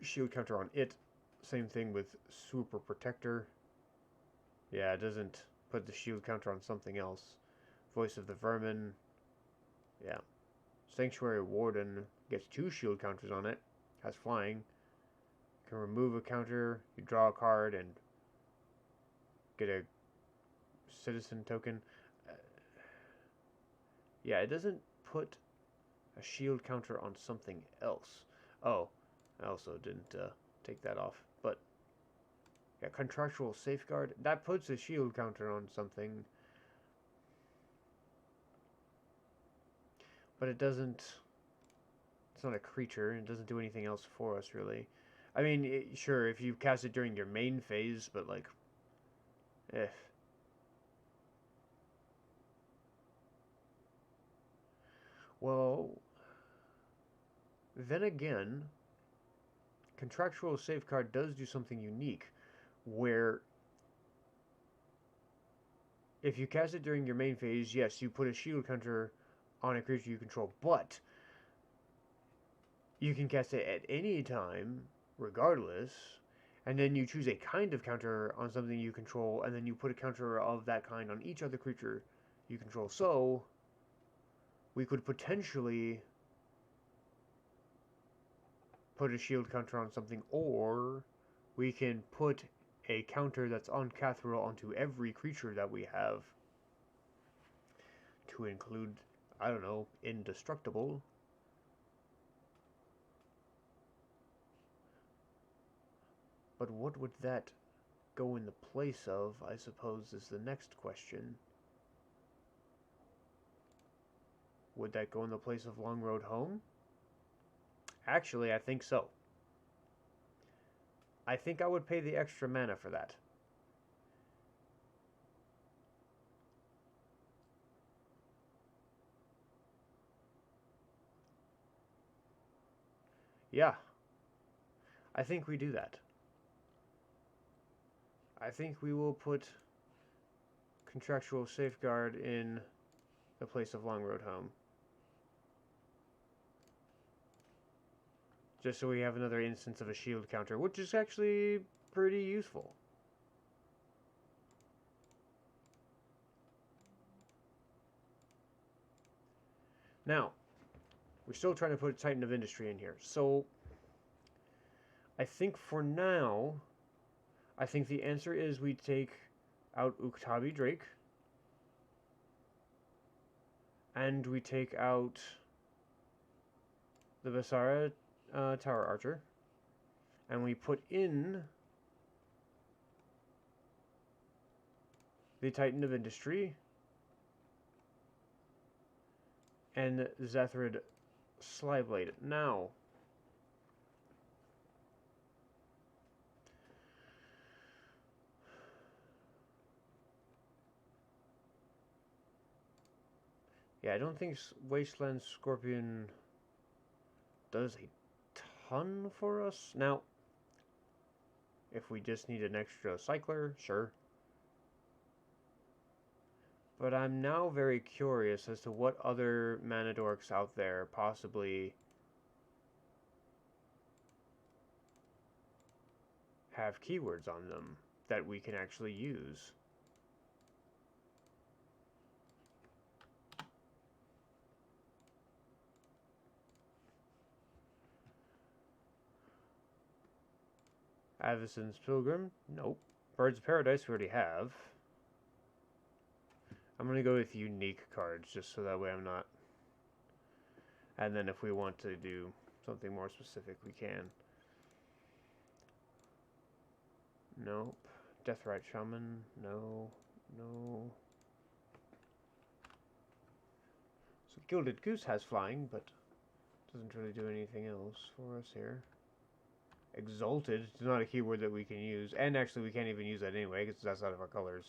shield counter on it. Same thing with Super Protector. Yeah, it doesn't put the shield counter on something else. Voice of the Vermin. Yeah. Sanctuary Warden gets 2 shield counters on it. Has flying. Can remove a counter. You draw a card and get a citizen token. Yeah, it doesn't put a shield counter on something else. Oh, I also didn't take that off. But yeah, Contractual Safeguard, that puts a shield counter on something, but it doesn't. It's not a creature. It doesn't do anything else for us, really. I mean, sure, if you cast it during your main phase, but like, well, then again, Contractual Safeguard does do something unique, where if you cast it during your main phase, yes, you put a shield counter on a creature you control, but you can cast it at any time, regardless, and then you choose a kind of counter on something you control, and then you put a counter of that kind on each other creature you control. So, we could potentially put a shield counter on something, or we can put a counter that's on Kathril onto every creature that we have to include, I don't know, Indestructible. But what would that go in the place of, I suppose, is the next question. Would that go in the place of Long Road Home? Actually, I think so. I think I would pay the extra mana for that. Yeah. I think we do that. I think we will put contractual safeguard in the place of Long Road Home. Just so we have another instance of a shield counter, which is actually pretty useful. Now, we're still trying to put Titan of Industry in here. So, I think for now, I think the answer is we take out Uktabi Drake. And we take out the Basara Tower Archer. And we put in the Titan of Industry. And Zethrid Slyblade. Now, yeah, I don't think Wasteland Scorpion does a ton for us. Now, if we just need an extra cycler, sure. But I'm now very curious as to what other mana dorks out there possibly have keywords on them that we can actually use. Avison's Pilgrim? Nope. Birds of Paradise we already have. I'm going to go with unique cards, just so that way I'm not... And then if we want to do something more specific, we can. Nope. Deathrite Shaman? No. No. So Gilded Goose has flying, but doesn't really do anything else for us here. Exalted is not a keyword that we can use. And actually, we can't even use that anyway, because that's out of our colors.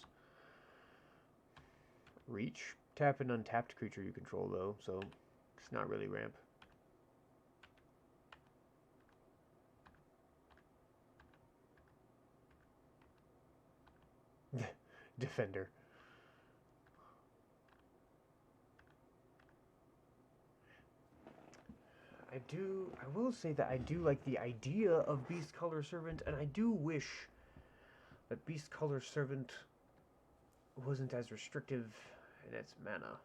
Reach. Tap an untapped creature you control, though, so it's not really ramp. Defender. I will say that I do like the idea of Beast Color Servant, and I do wish that Beast Color Servant wasn't as restrictive in its mana.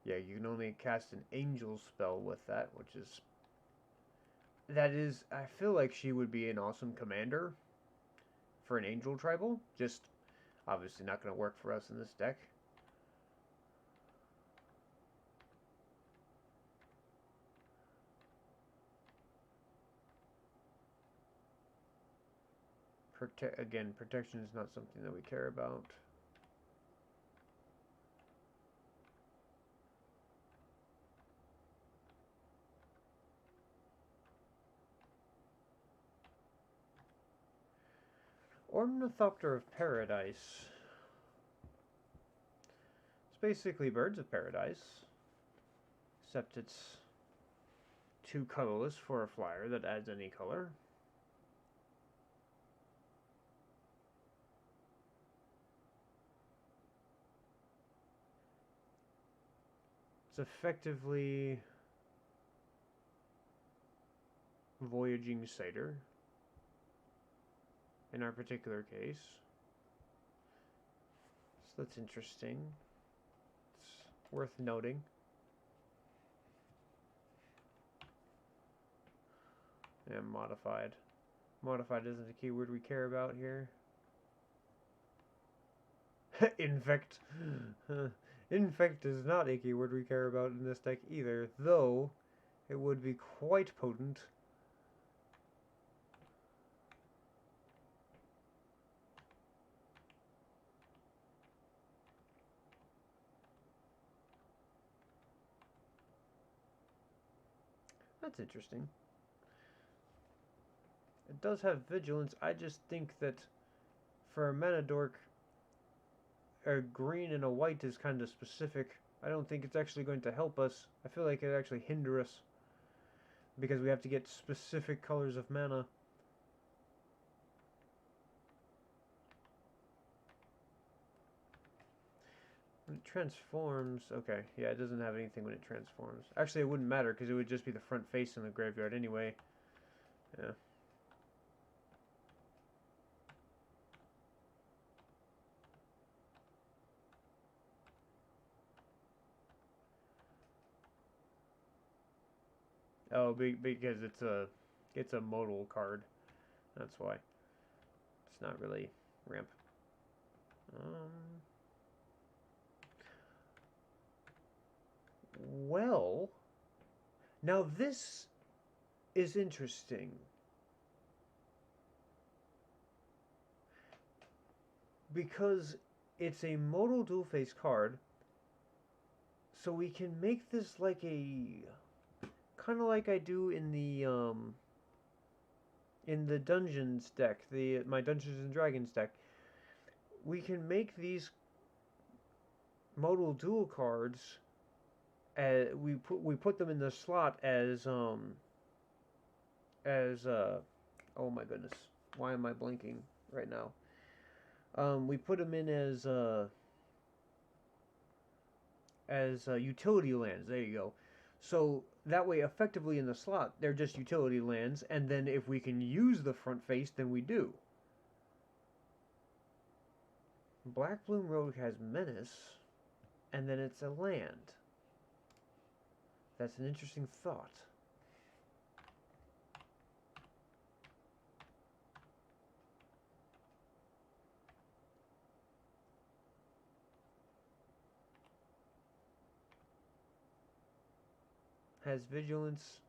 Yeah, you can only cast an angel spell with that, which is... That is... I feel like she would be an awesome commander for an angel tribal. Just obviously not going to work for us in this deck. Again, protection is not something that we care about. Ornithopter of Paradise. It's basically Birds of Paradise, except it's 2 colorless for a flyer that adds any color. It's effectively Voyaging Satyr in our particular case. So that's interesting. It's worth noting. And modified. Modified isn't a keyword we care about here. Infect. Infect is not a keyword we care about in this deck either, though it would be quite potent. That's interesting. It does have vigilance. I just think that for a mana dork, a green and a white is kind of specific. I don't think it's actually going to help us. I feel like it actually hinder us because we have to get specific colors of mana. When it transforms, okay, yeah, it doesn't have anything when it transforms. Actually, it wouldn't matter because it would just be the front face in the graveyard anyway. Yeah. Oh, because it's a modal card. That's why. It's not really ramp. Well, now this is interesting. Because it's a modal dual face card, so we can make this like a kind of like I do in the Dungeons deck, my Dungeons and Dragons deck. We can make these modal dual cards. We put them in the slot as oh my goodness, why am I blinking right now? We put them in as utility lands. There you go. So that way, effectively in the slot, they're just utility lands, and then if we can use the front face, then we do. Black Bloom Road has Menace, and then it's a land. That's an interesting thought. Has Vigilance,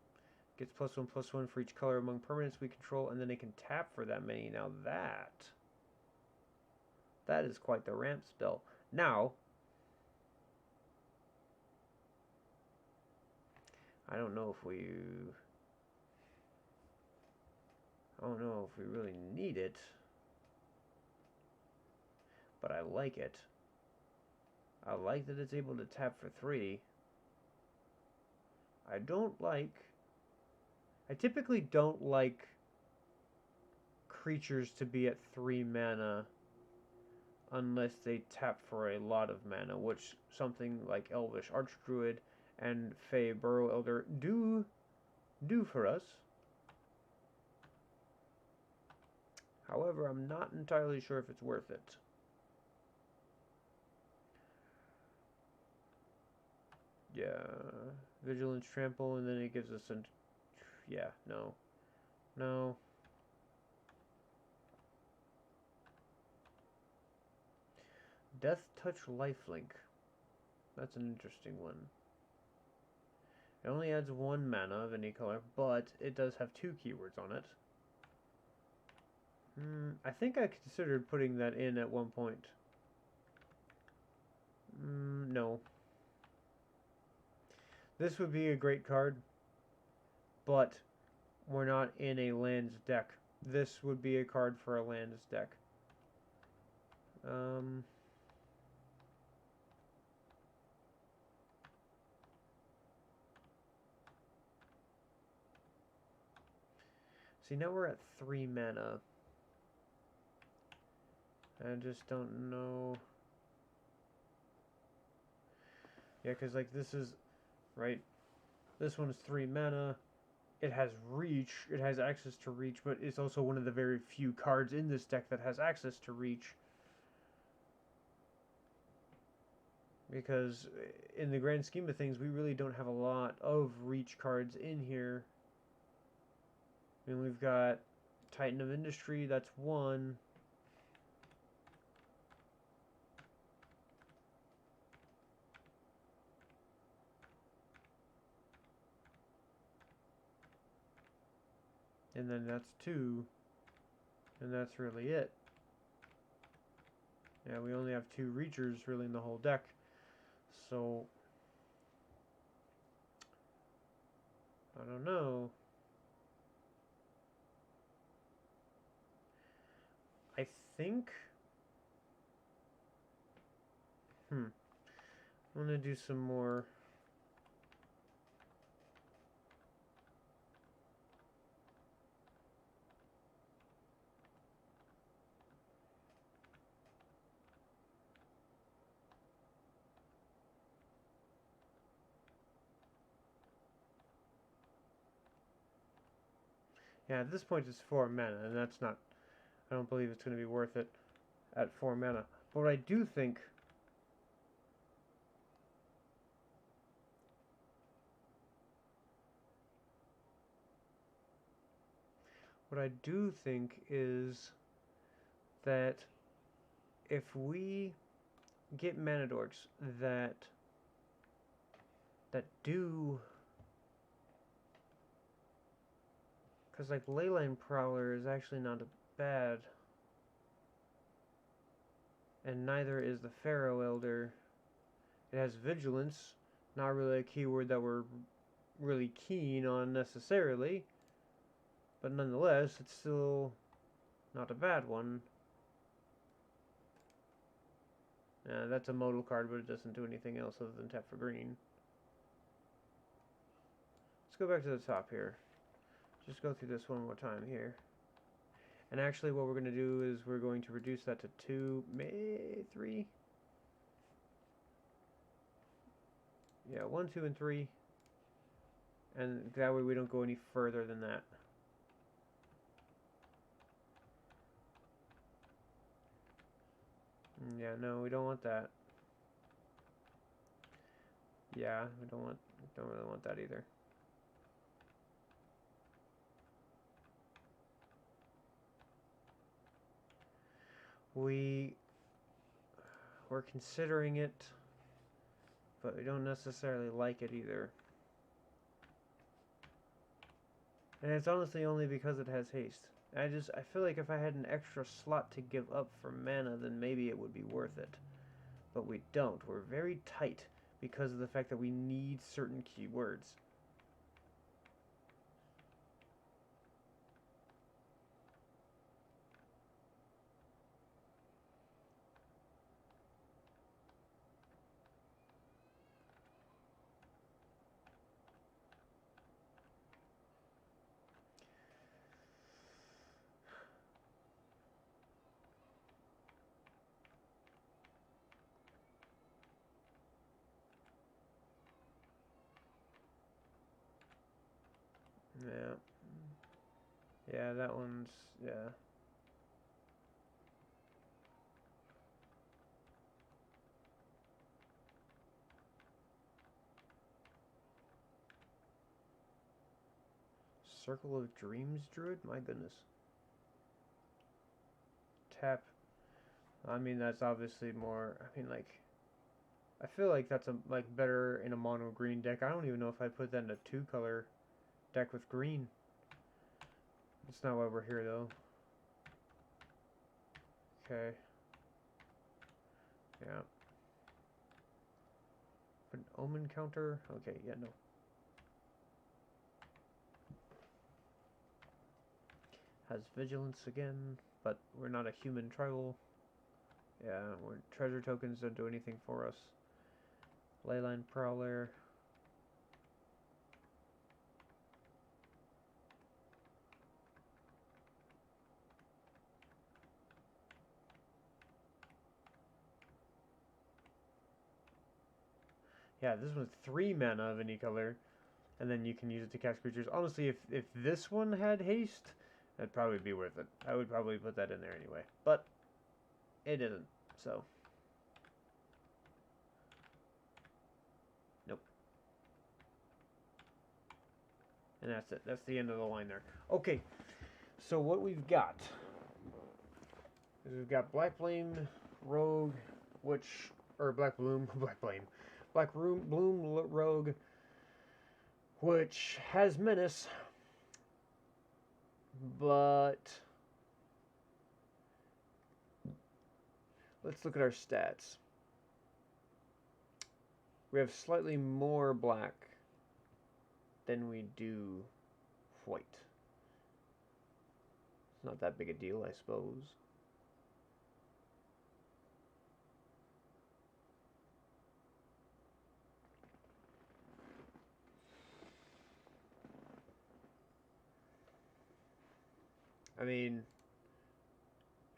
gets +1/+1 for each color among permanents we control, and then they can tap for that many. Now that is quite the ramp spell. Now, I don't know if we really need it, but I like it. I like that it's able to tap for 3. I typically don't like creatures to be at 3 mana unless they tap for a lot of mana, which something like Elvish Archdruid and Fey Burrow Elder do for us. However, I'm not entirely sure if it's worth it. Yeah, Vigilance Trample, and then it gives us an... Yeah, no. No. Death Touch Lifelink. That's an interesting one. It only adds 1 mana of any color, but it does have 2 keywords on it. I think I considered putting that in at one point. No. This would be a great card, but we're not in a lands deck. This would be a card for a lands deck. See, now we're at 3 mana. I just don't know. Yeah, because like this is, right? This one is 3 mana. It has reach. It has access to reach, but it's also one of the very few cards in this deck that has access to reach. Because in the grand scheme of things, we really don't have a lot of reach cards in here. I mean, we've got Titan of Industry, that's 1. And then that's 2. And that's really it. Yeah, we only have 2 reachers really in the whole deck. So, I don't know. I think I'm gonna do some more. Yeah, at this point it's 4 mana, and that's not. I don't believe it's going to be worth it at 4 mana. But what I do think. What I do think is that if we get mana dorks that do, because like Leyline Prowler is actually not bad, and neither is the Pharaoh Elder. It has Vigilance, not really a keyword that we're really keen on necessarily, but nonetheless, it's still not a bad one. That's a modal card, but it doesn't do anything else other than tap for green. Let's go back to the top here. Just go through this one more time here. And actually what we're going to do is we're going to reduce that to 2, maybe 3. Yeah, 1, 2, and 3. And that way we don't go any further than that. Yeah, no, we don't want that. Yeah, we don't really want that either. We're considering it, but we don't necessarily like it either. And it's honestly only because it has haste. I feel like if I had an extra slot to give up for mana, then maybe it would be worth it. But we don't. We're very tight because of the fact that we need certain keywords. Yeah. Yeah, that one's, yeah. Circle of Dreams Druid? My goodness. Tap. I mean, that's obviously more, I mean, like, I feel like that's better in a mono green deck. I don't even know if I put that in a 2-color deck with green. That's not why we're here, though. Okay. Yeah. Put an Omen counter? Okay, yeah, no. Has Vigilance again, but we're not a human tribal. Yeah, treasure tokens don't do anything for us. Leyline Prowler. Yeah, this one's 3 mana of any color, and then you can use it to cast creatures. Honestly, if this one had haste, that'd probably be worth it. I would probably put that in there anyway, but it isn't, so. Nope. And that's it. That's the end of the line there. Okay, so what we've got is we've got Black Flame, Rogue, Black Bloom, Bloom Rogue, which has Menace, but let's look at our stats. We have slightly more black than we do white. It's not that big a deal, I suppose. I mean,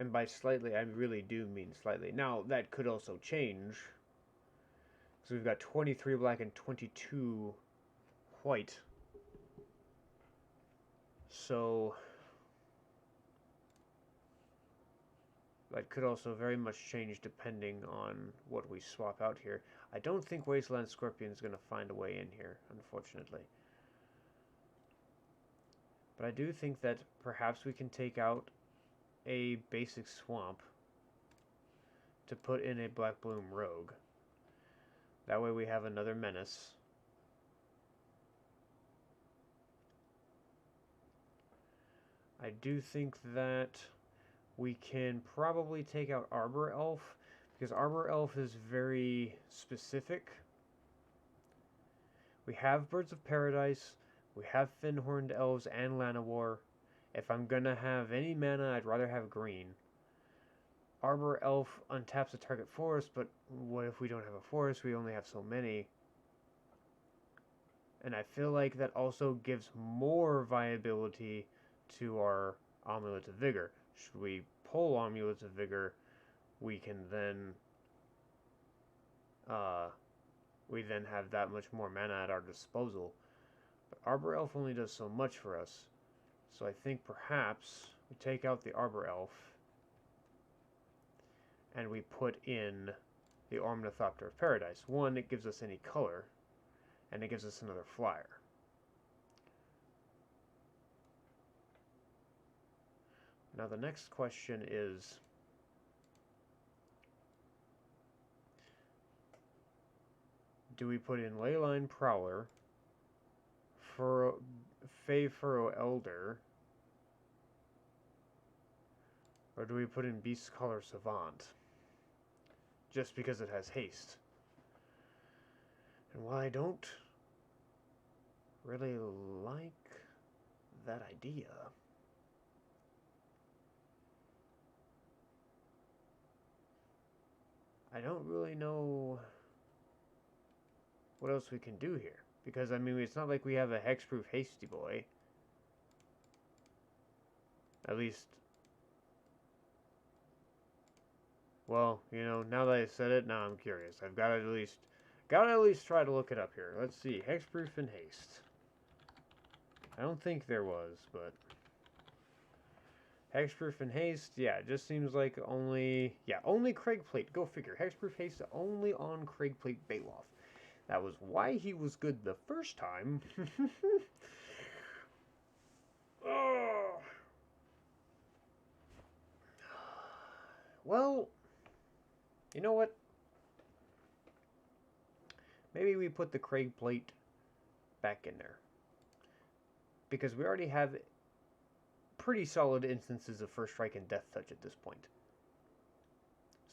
and by slightly, I really do mean slightly. Now, that could also change. So we've got 23 black and 22 white. So that could also very much change depending on what we swap out here. I don't think Wasteland Scorpion is going to find a way in here, unfortunately. But I do think that perhaps we can take out a basic swamp to put in a Black Bloom Rogue. That way we have another menace. I do think that we can probably take out Arbor Elf, because Arbor Elf is very specific. We have Birds of Paradise, we have Fin-Horned Elves and Llanowar. If I'm gonna have any mana, I'd rather have green. Arbor Elf untaps a target forest, but what if we don't have a forest? We only have so many. And I feel like that also gives more viability to our Amulet of Vigor. Should we pull Amulet of Vigor, we can then have that much more mana at our disposal. But Arbor Elf only does so much for us. So I think perhaps we take out the Arbor Elf and we put in the Ornithopter of Paradise. One, it gives us any color, and it gives us another flyer. Now the next question is, do we put in Leyline Prowler, Fey Furrow Elder, or do we put in Beast Caller Savant? Just because it has haste. And while I don't really like that idea, I don't really know what else we can do here. Because, I mean, it's not like we have a hexproof Hasty Boy. At least, well, you know, now that I said it, now I'm curious. I've got to at least try to look it up here. Let's see, hexproof and haste. I don't think there was, but hexproof and haste, yeah, it just seems like only Craigplate. Go figure. Hexproof haste only on Craigplate Baloth. That was why he was good the first time. Oh. Well, you know what? Maybe we put the Craigplate back in there. Because we already have pretty solid instances of First Strike and Death Touch at this point.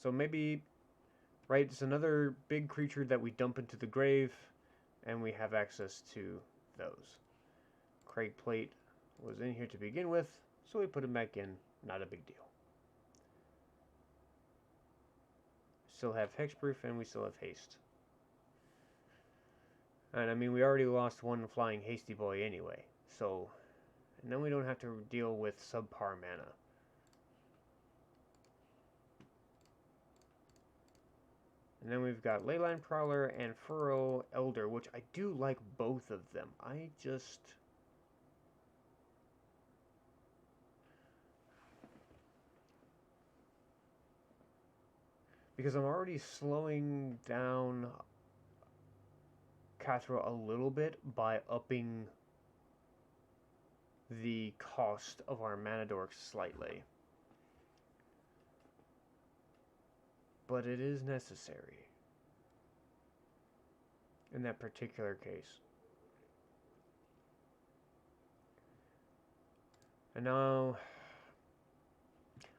So maybe, right, it's another big creature that we dump into the grave, and we have access to those. Craigplate was in here to begin with, so we put him back in, not a big deal. Still have hexproof, and we still have haste. And I mean, we already lost one flying hasty boy anyway, so, and then we don't have to deal with subpar mana. And then we've got Leyline Prowler and Furrow Elder, which I do like both of them. I just... because I'm already slowing down Kathril a little bit by upping the cost of our mana dorks slightly. But it is necessary in that particular case. And now,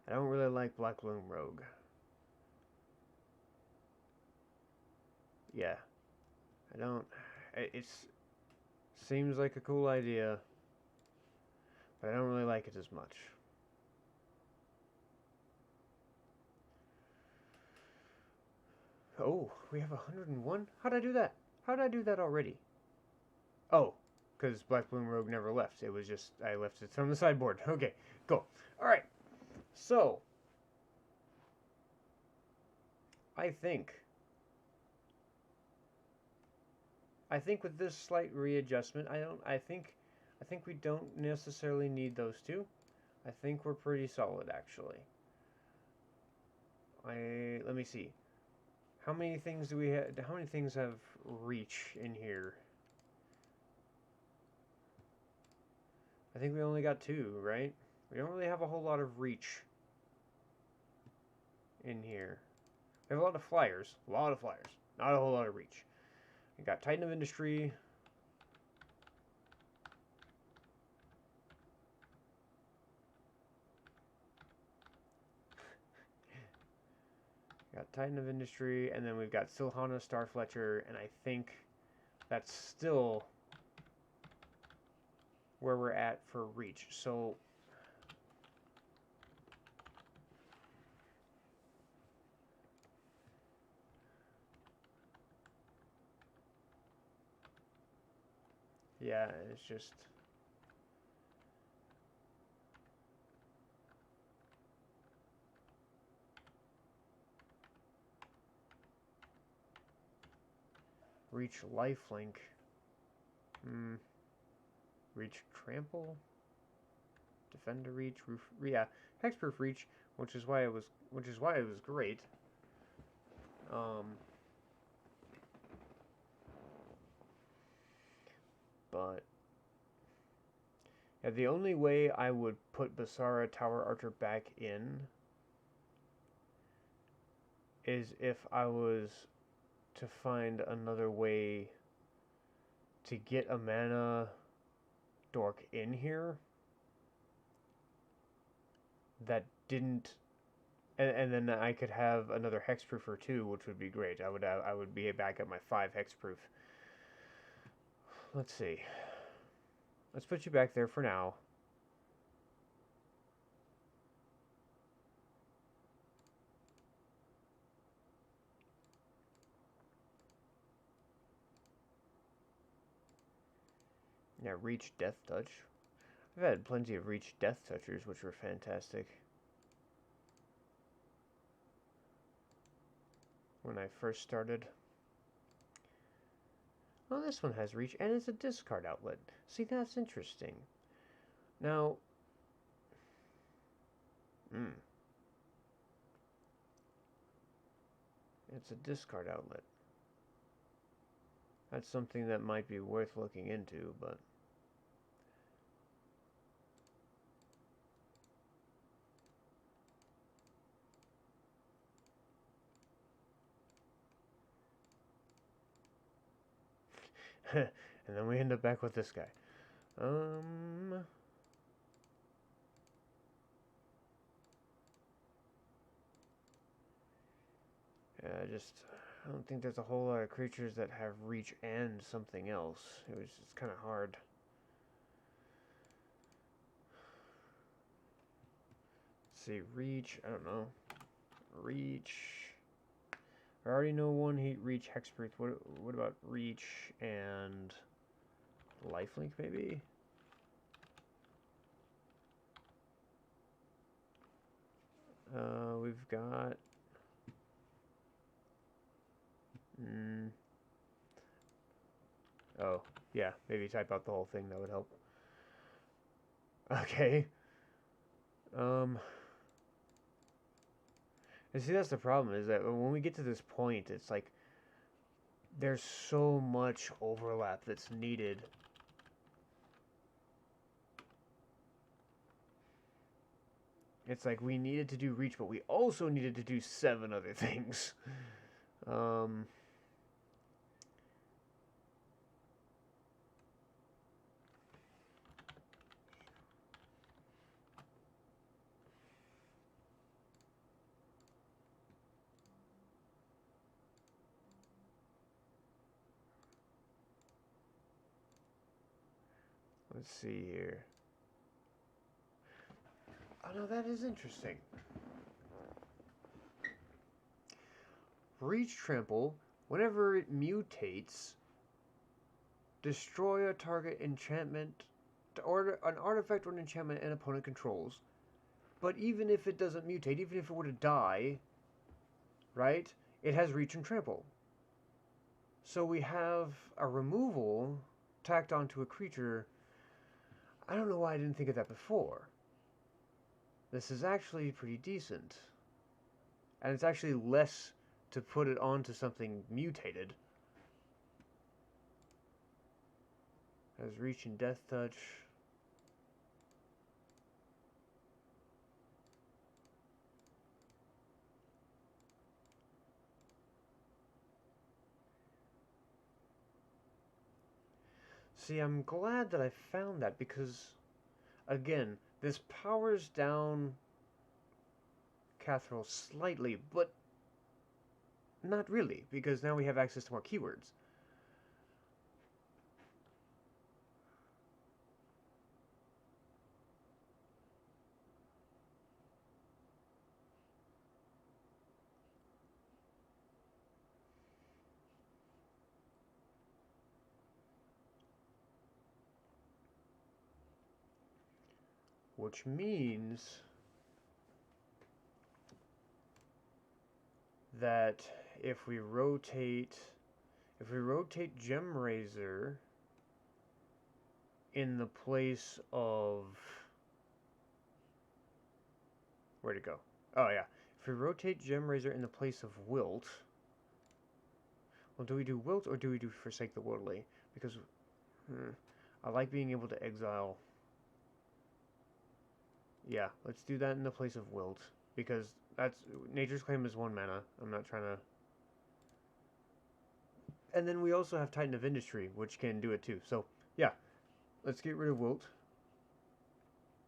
I don't really like Black Bloom Rogue. Yeah, I don't. It seems like a cool idea, but I don't really like it as much. Oh, we have 101? How'd I do that? How'd I do that already? Oh, because Black Bloom Rogue never left. It was just, I left it on the sideboard. Okay, cool. Alright, so, I think with this slight readjustment, I think we don't necessarily need those two. I think we're pretty solid, actually. Let me see. How many things do we have? How many things have reach in here? I think we only got 2, right? We don't really have a whole lot of reach in here. We have a lot of flyers. Not a whole lot of reach. We got Titan of Industry. Got Titan of Industry, and then we've got Silhana, Starfletcher, and I think that's still where we're at for reach. So yeah, it's just reach lifelink. Reach trample. Defender reach, roof, yeah, hexproof reach, which is why it was great. But yeah, the only way I would put Basara Tower Archer back in is if I was to find another way to get a mana dork in here that didn't, and then I could have another hexproof or 2, which would be great. I would be back at my 5 hexproof. Let's see. Let's put you back there for now. Yeah, reach death touch. I've had plenty of reach death touchers, which were fantastic when I first started. Oh, this one has reach, and it's a discard outlet. See, that's interesting. Now, it's a discard outlet. That's something that might be worth looking into, but and then we end up back with this guy. Yeah, I don't think there's a whole lot of creatures that have reach and something else. It's kind of hard. Let's see, reach, I don't know. Reach. I already know one reach hexproof. What about reach and lifelink maybe? We've got oh, yeah, maybe type out the whole thing, that would help. Okay. And see, that's the problem, is that when we get to this point, it's like there's so much overlap that's needed. It's like we needed to do reach, but we also needed to do 7 other things. Let's see here. Oh no, that is interesting. Reach trample, whenever it mutates, Destroy a target enchantment, or an artifact or an enchantment an opponent controls. But even if it doesn't mutate, even if it were to die, right, it has reach and trample. So we have a removal tacked onto a creature. I don't know why I didn't think of that before. This is actually pretty decent. And it's actually less to put it onto something mutated. Has reach and death touch. See, I'm glad that I found that because, again, this powers down Kathril slightly, but not really, because now we have access to more keywords. Which means that if we rotate Gem Razor in the place of, where'd it go? Oh yeah, if we rotate Gem Razor in the place of Wilt, well, do we do Wilt or do we do Forsake the Worldly? Because I like being able to exile. Yeah, let's do that in the place of Wilt, because that's Nature's Claim is 1 mana. I'm not trying to. And then we also have Titan of Industry, which can do it too. So yeah, let's get rid of Wilt.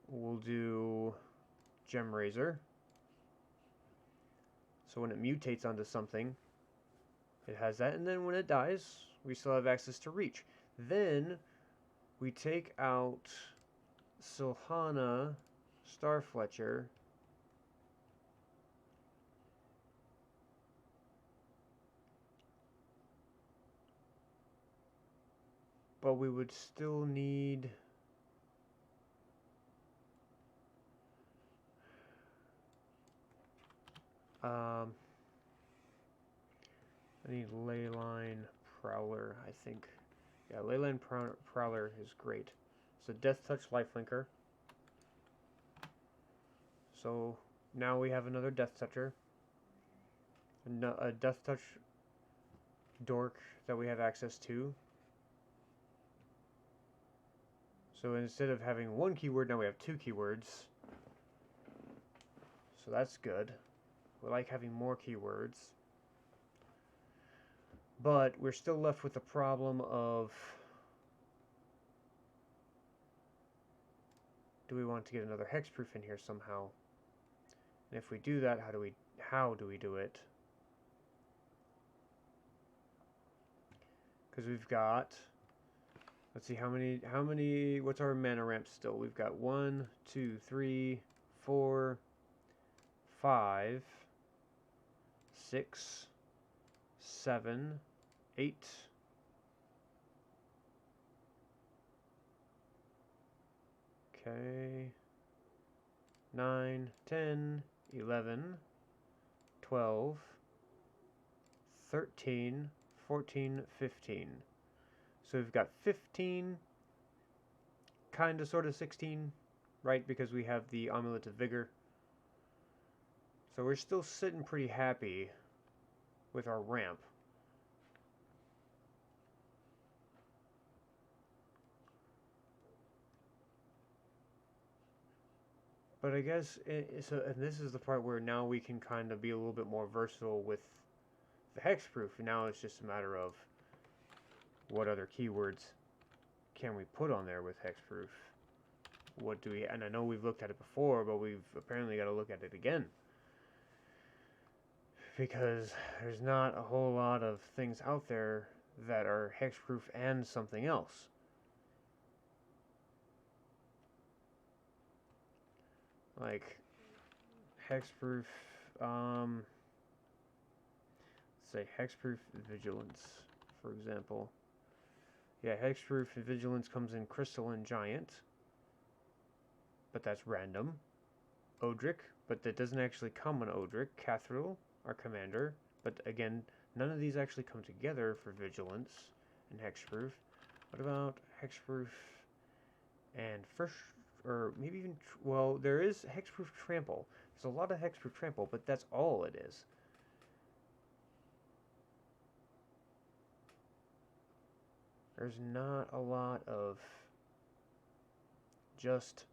We'll do Gem Razor. So when it mutates onto something, it has that, and then when it dies, we still have access to reach. Then we take out Silhana, Starfletcher, but we would still need I need Leyline Prowler, I think. Yeah, Leyline Prowler is great. So Death Touch Lifelinker. So now we have another Death Toucher. A Death Touch Dork that we have access to. So instead of having 1 keyword, now we have 2 keywords. So that's good. We like having more keywords. But we're still left with the problem of, do we want to get another hexproof in here somehow? And if we do that, how do we do it? Because we've got, let's see, what's our mana ramp still? We've got 1, 2, 3, 4, 5, 6, 7, 8. Okay. 9, 10, 11, 12, 13, 14, 15. So we've got 15, kind of, sort of 16, right? Because we have the Amulet of Vigor. So we're still sitting pretty happy with our ramp. But I guess, and this is the part where now we can kind of be a little bit more versatile with the hexproof. And now it's just a matter of what other keywords can we put on there with hexproof. What do we, and I know we've looked at it before, but we've apparently got to look at it again. Because there's not a whole lot of things out there that are hexproof and something else. Like hexproof, let's say hexproof vigilance, for example. Yeah, hexproof vigilance comes in crystalline giant, but that's random. Odric, but that doesn't actually come on Odric. Kathril, our commander, but again, none of these actually come together for vigilance and hexproof. What about hexproof and first, or maybe even, well, there is hexproof trample. There's a lot of hexproof trample, but that's all it is. There's not a lot of just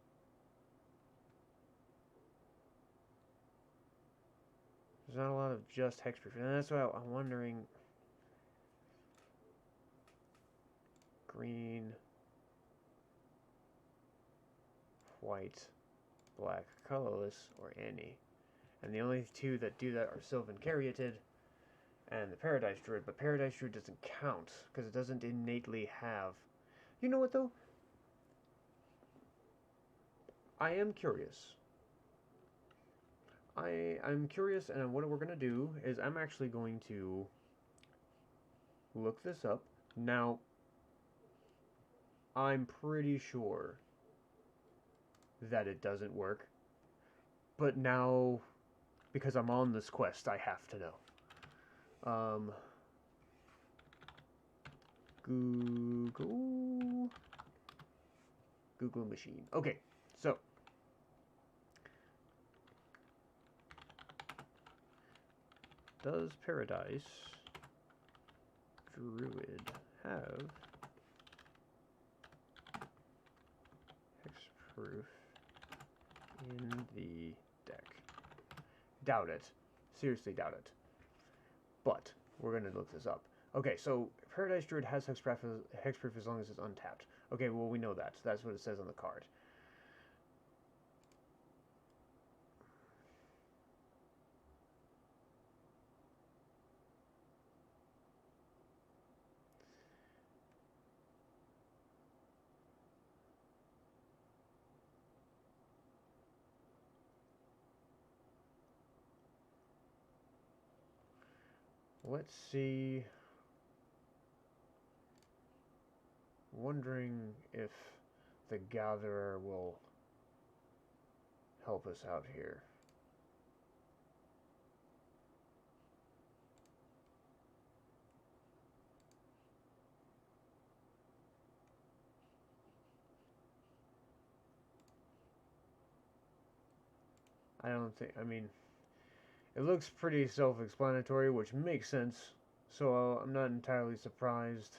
hexproof, and that's why I'm wondering. Green, white, black, colorless, or any. And the only two that do that are Sylvan Caryatid and the Paradise Druid, but Paradise Druid doesn't count because it doesn't innately have. You know what though? I am curious. I'm curious, and what we're gonna do is I'm actually going to look this up. Now, I'm pretty sure that it doesn't work, but now, because I'm on this quest, I have to know. Google machine. Okay, so does Paradise Druid have hexproof in the deck? Doubt it. Seriously doubt it. But we're going to look this up. Okay, so Paradise Druid has hexproof as long as it's untapped. Okay, well, we know that. That's what it says on the card. Let's see. Wondering if the Gatherer will help us out here. I don't think, I mean, it looks pretty self-explanatory, which makes sense, so I'm not entirely surprised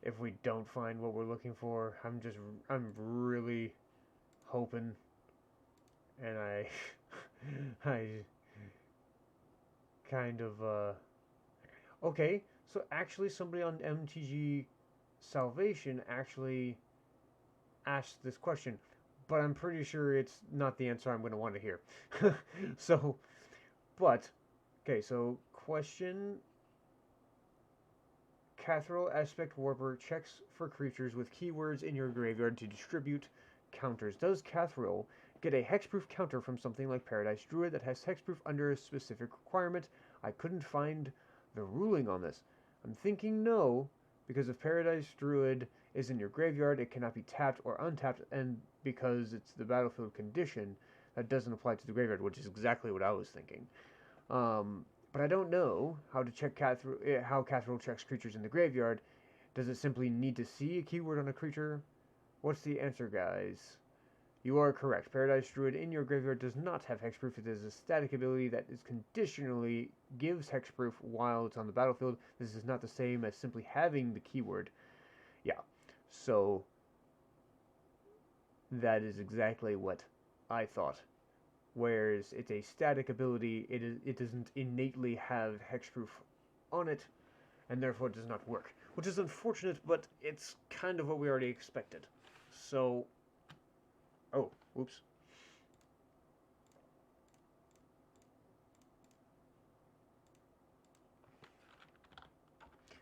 if we don't find what we're looking for. I'm really hoping, and I kind of, okay, so actually somebody on MTG Salvation actually asked this question, but I'm pretty sure it's not the answer I'm going to want to hear. So, but, okay, so question. Kathril Aspect Warper checks for creatures with keywords in your graveyard to distribute counters. Does Kathril get a hexproof counter from something like Paradise Druid that has hexproof under a specific requirement? I couldn't find the ruling on this. I'm thinking no, because if Paradise Druid is in your graveyard, it cannot be tapped or untapped, and because it's the battlefield condition, that doesn't apply to the graveyard, which is exactly what I was thinking. But I don't know how to check how Kathril checks creatures in the graveyard. Does it simply need to see a keyword on a creature? What's the answer, guys? You are correct. Paradise Druid in your graveyard does not have hexproof. It is a static ability that is conditionally gives hexproof while it's on the battlefield. This is not the same as simply having the keyword. Yeah, so that is exactly what I thought. Whereas it's a static ability, it doesn't innately have hexproof on it, and therefore it does not work. Which is unfortunate, but it's kind of what we already expected. So, oh, whoops.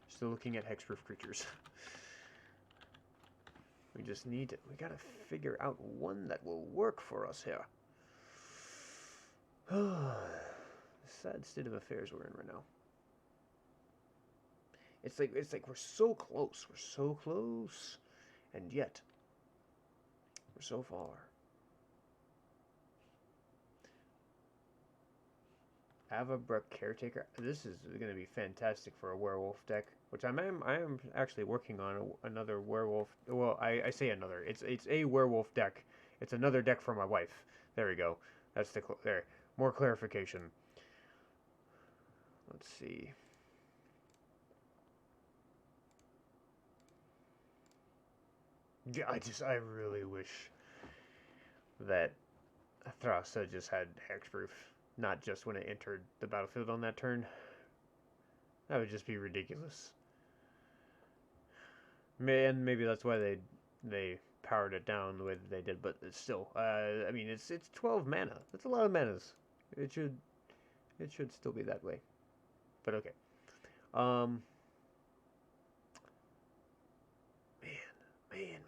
Still looking at hexproof creatures. We gotta figure out one that will work for us here. Sad state of affairs we're in right now. It's like we're so close. We're so close, and yet we're so far. Avabrook Caretaker. This is going to be fantastic for a werewolf deck, which I am actually working on another werewolf. Well, I say another. It's a werewolf deck. It's another deck for my wife. There we go. That's there. More clarification. Let's see. Yeah, I really wish that Thrasa just had hexproof, not just when it entered the battlefield on that turn. That would just be ridiculous. And maybe that's why they powered it down the way that they did. But it's still, I mean, it's 12 mana. That's a lot of manas. It should still be that way. But okay. Man, man.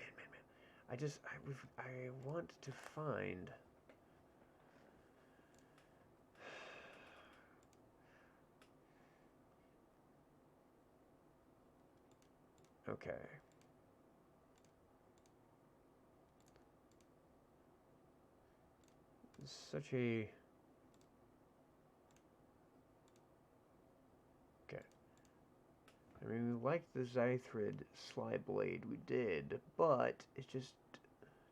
I want to find. Okay. It's such a. Okay. I mean, we liked the Zythrid Slyblade, we did, but it just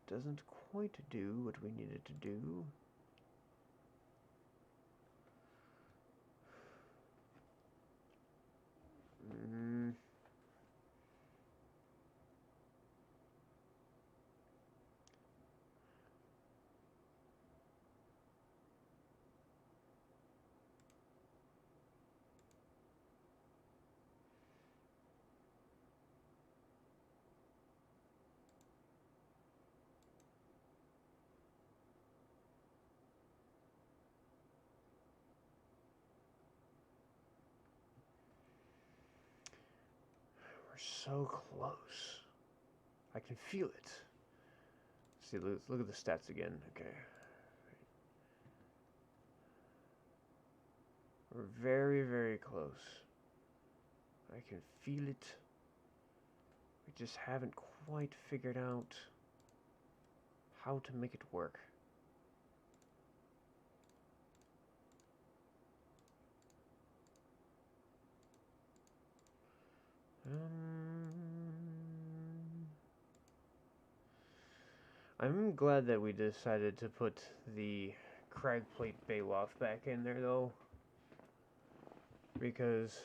doesn't quite do what we needed to do. Mm. We're so close. I can feel it. See, look at the stats again. Okay. We're very, very close. I can feel it. We just haven't quite figured out how to make it work. I'm glad that we decided to put the Cragplate Baloth back in there, though, because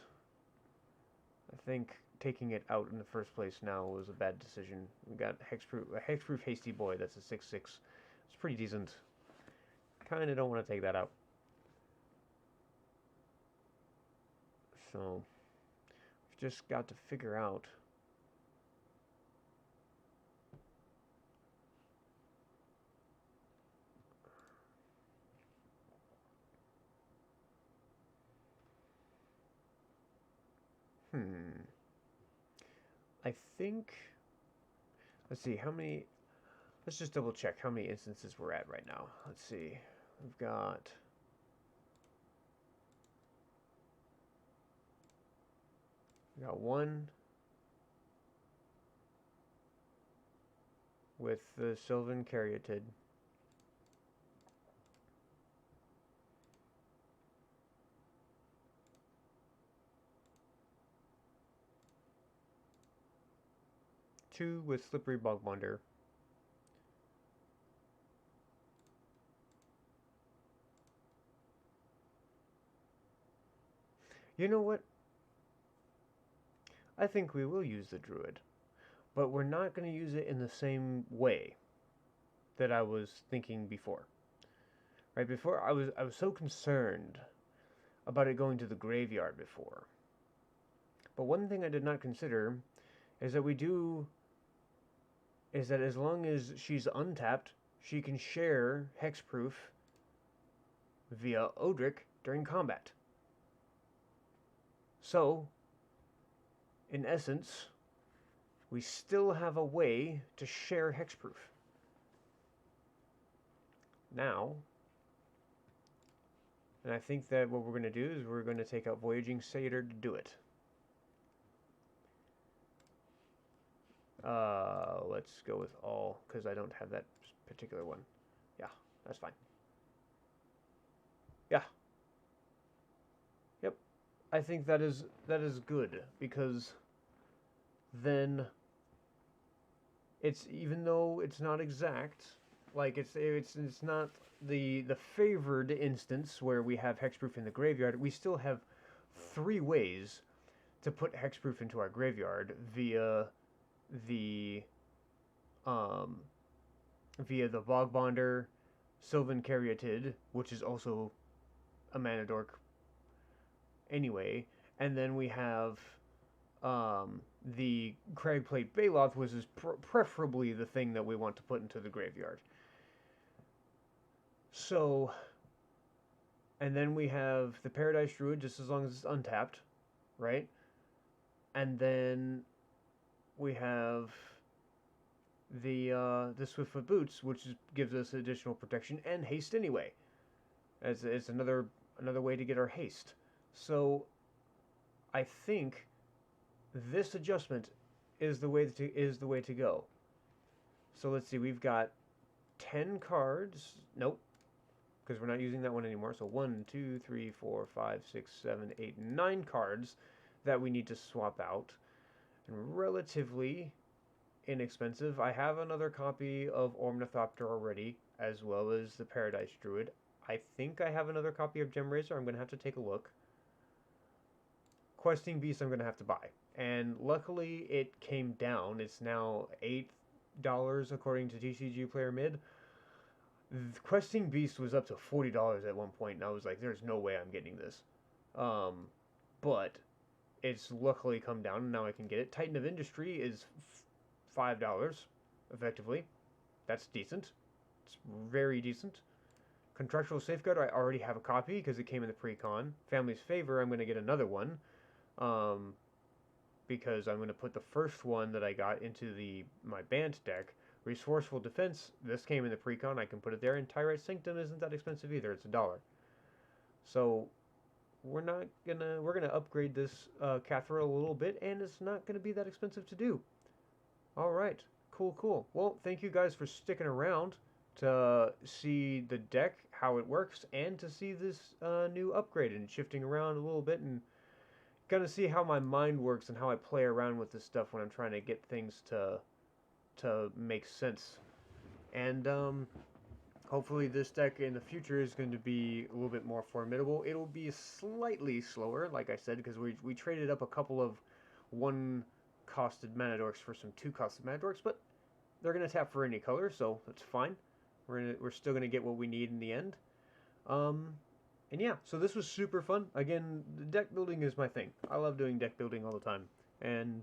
I think taking it out in the first place now was a bad decision. We got a Hexproof Hasty Boy, that's a 6/6. It's pretty decent. Kinda don't want to take that out. So, we've just got to figure out I think, let's see, how many, let's just double check how many instances we're at right now. Let's see, we've got one with the Sylvan Caryatid. Two with Slippery Bogwonder. You know what? I think we will use the Druid, but we're not going to use it in the same way that I was thinking before. Right before, I was so concerned about it going to the graveyard before. But one thing I did not consider is that is that as long as she's untapped, she can share hexproof via Odric during combat. So, in essence, we still have a way to share hexproof. Now, and I think that what we're going to do is we're going to take out Voyaging Satyr to do it. Let's go with all, because I don't have that particular one. Yeah, that's fine. Yeah, yep. I think that is good, because then it's, even though it's not exact, like it's not the favored instance where we have hexproof in the graveyard. We still have 3 ways to put hexproof into our graveyard via the um Bogbonder, Sylvan Caryatid, which is also a mana dork anyway, and then we have the Cragplate Baloth, which is preferably the thing that we want to put into the graveyard. So, and then we have the Paradise Druid, just as long as it's untapped, right? And then we have the Swiftfoot Boots, which gives us additional protection and haste anyway. It's another way to get our haste. So, I think this adjustment is the way to go. So let's see, we've got 10 cards. Nope, because we're not using that one anymore. So 1, 2, 3, 4, 5, 6, 7, 8, 9 cards that we need to swap out. And relatively inexpensive. I have another copy of Ornithopter already, as well as the Paradise Druid. I think I have another copy of Gem Razor. I'm going to have to take a look. Questing Beast I'm going to have to buy. And luckily it came down. It's now $8 according to TCG Player Mid. Questing Beast was up to $40 at one point, and I was like, there's no way I'm getting this. But it's luckily come down, and now I can get it. Titan of Industry is $5, effectively. That's decent. It's very decent. Contractual Safeguard, I already have a copy because it came in the pre-con. Family's Favor, I'm going to get another one. Because I'm going to put the first one that I got into my Bant deck. Resourceful Defense, this came in the pre-con, I can put it there. And Tyrite Sanctum isn't that expensive either, it's $1. So we're gonna upgrade this Kathril a little bit, and it's not gonna be that expensive to do. Alright, cool. Well, thank you guys for sticking around to see the deck, how it works, and to see this new upgrade and shifting around a little bit and kind of see how my mind works and how I play around with this stuff when I'm trying to get things to make sense. And hopefully this deck in the future is going to be a little bit more formidable. It'll be slightly slower, like I said, because we traded up a couple of 1-costed mana dorks for some 2-costed mana dorks, but they're going to tap for any color, so that's fine. We're still going to get what we need in the end. And yeah, so this was super fun. Again, the deck building is my thing. I love doing deck building all the time. And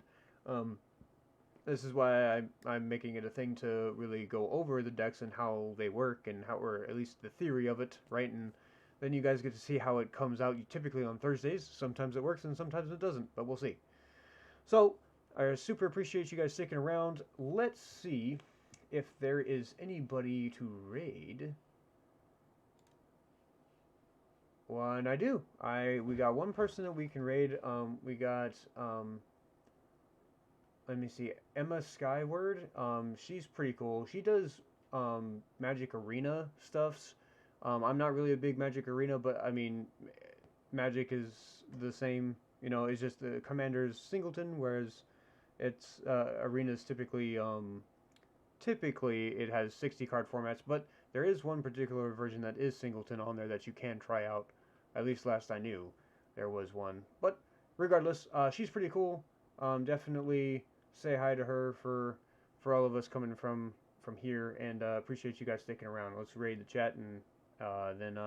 this is why I'm making it a thing to really go over the decks and how they work and or at least the theory of it, right? And then you guys get to see how it comes out typically on Thursdays. Sometimes it works and sometimes it doesn't, but we'll see. So, I super appreciate you guys sticking around. Let's see if there is anybody to raid. Well, and I do. We got one person that we can raid. We got let me see, Emma Skyward. She's pretty cool. She does Magic Arena stuffs. I'm not really a big Magic Arena, but I mean, Magic is the same. You know, it's just the Commander's Singleton, whereas it's Arena's typically it has 60 card formats, but there is one particular version that is Singleton on there that you can try out. At least last I knew, there was one. But regardless, she's pretty cool. Definitely say hi to her for all of us coming from here, and appreciate you guys sticking around. Let's raid the chat, and then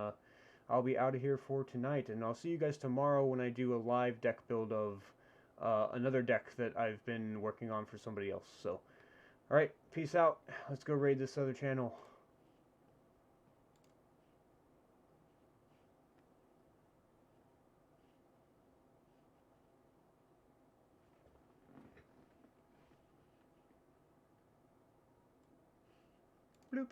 I'll be out of here for tonight, and I'll see you guys tomorrow when I do a live deck build of another deck that I've been working on for somebody else. So, alright, peace out. Let's go raid this other channel. Bloop.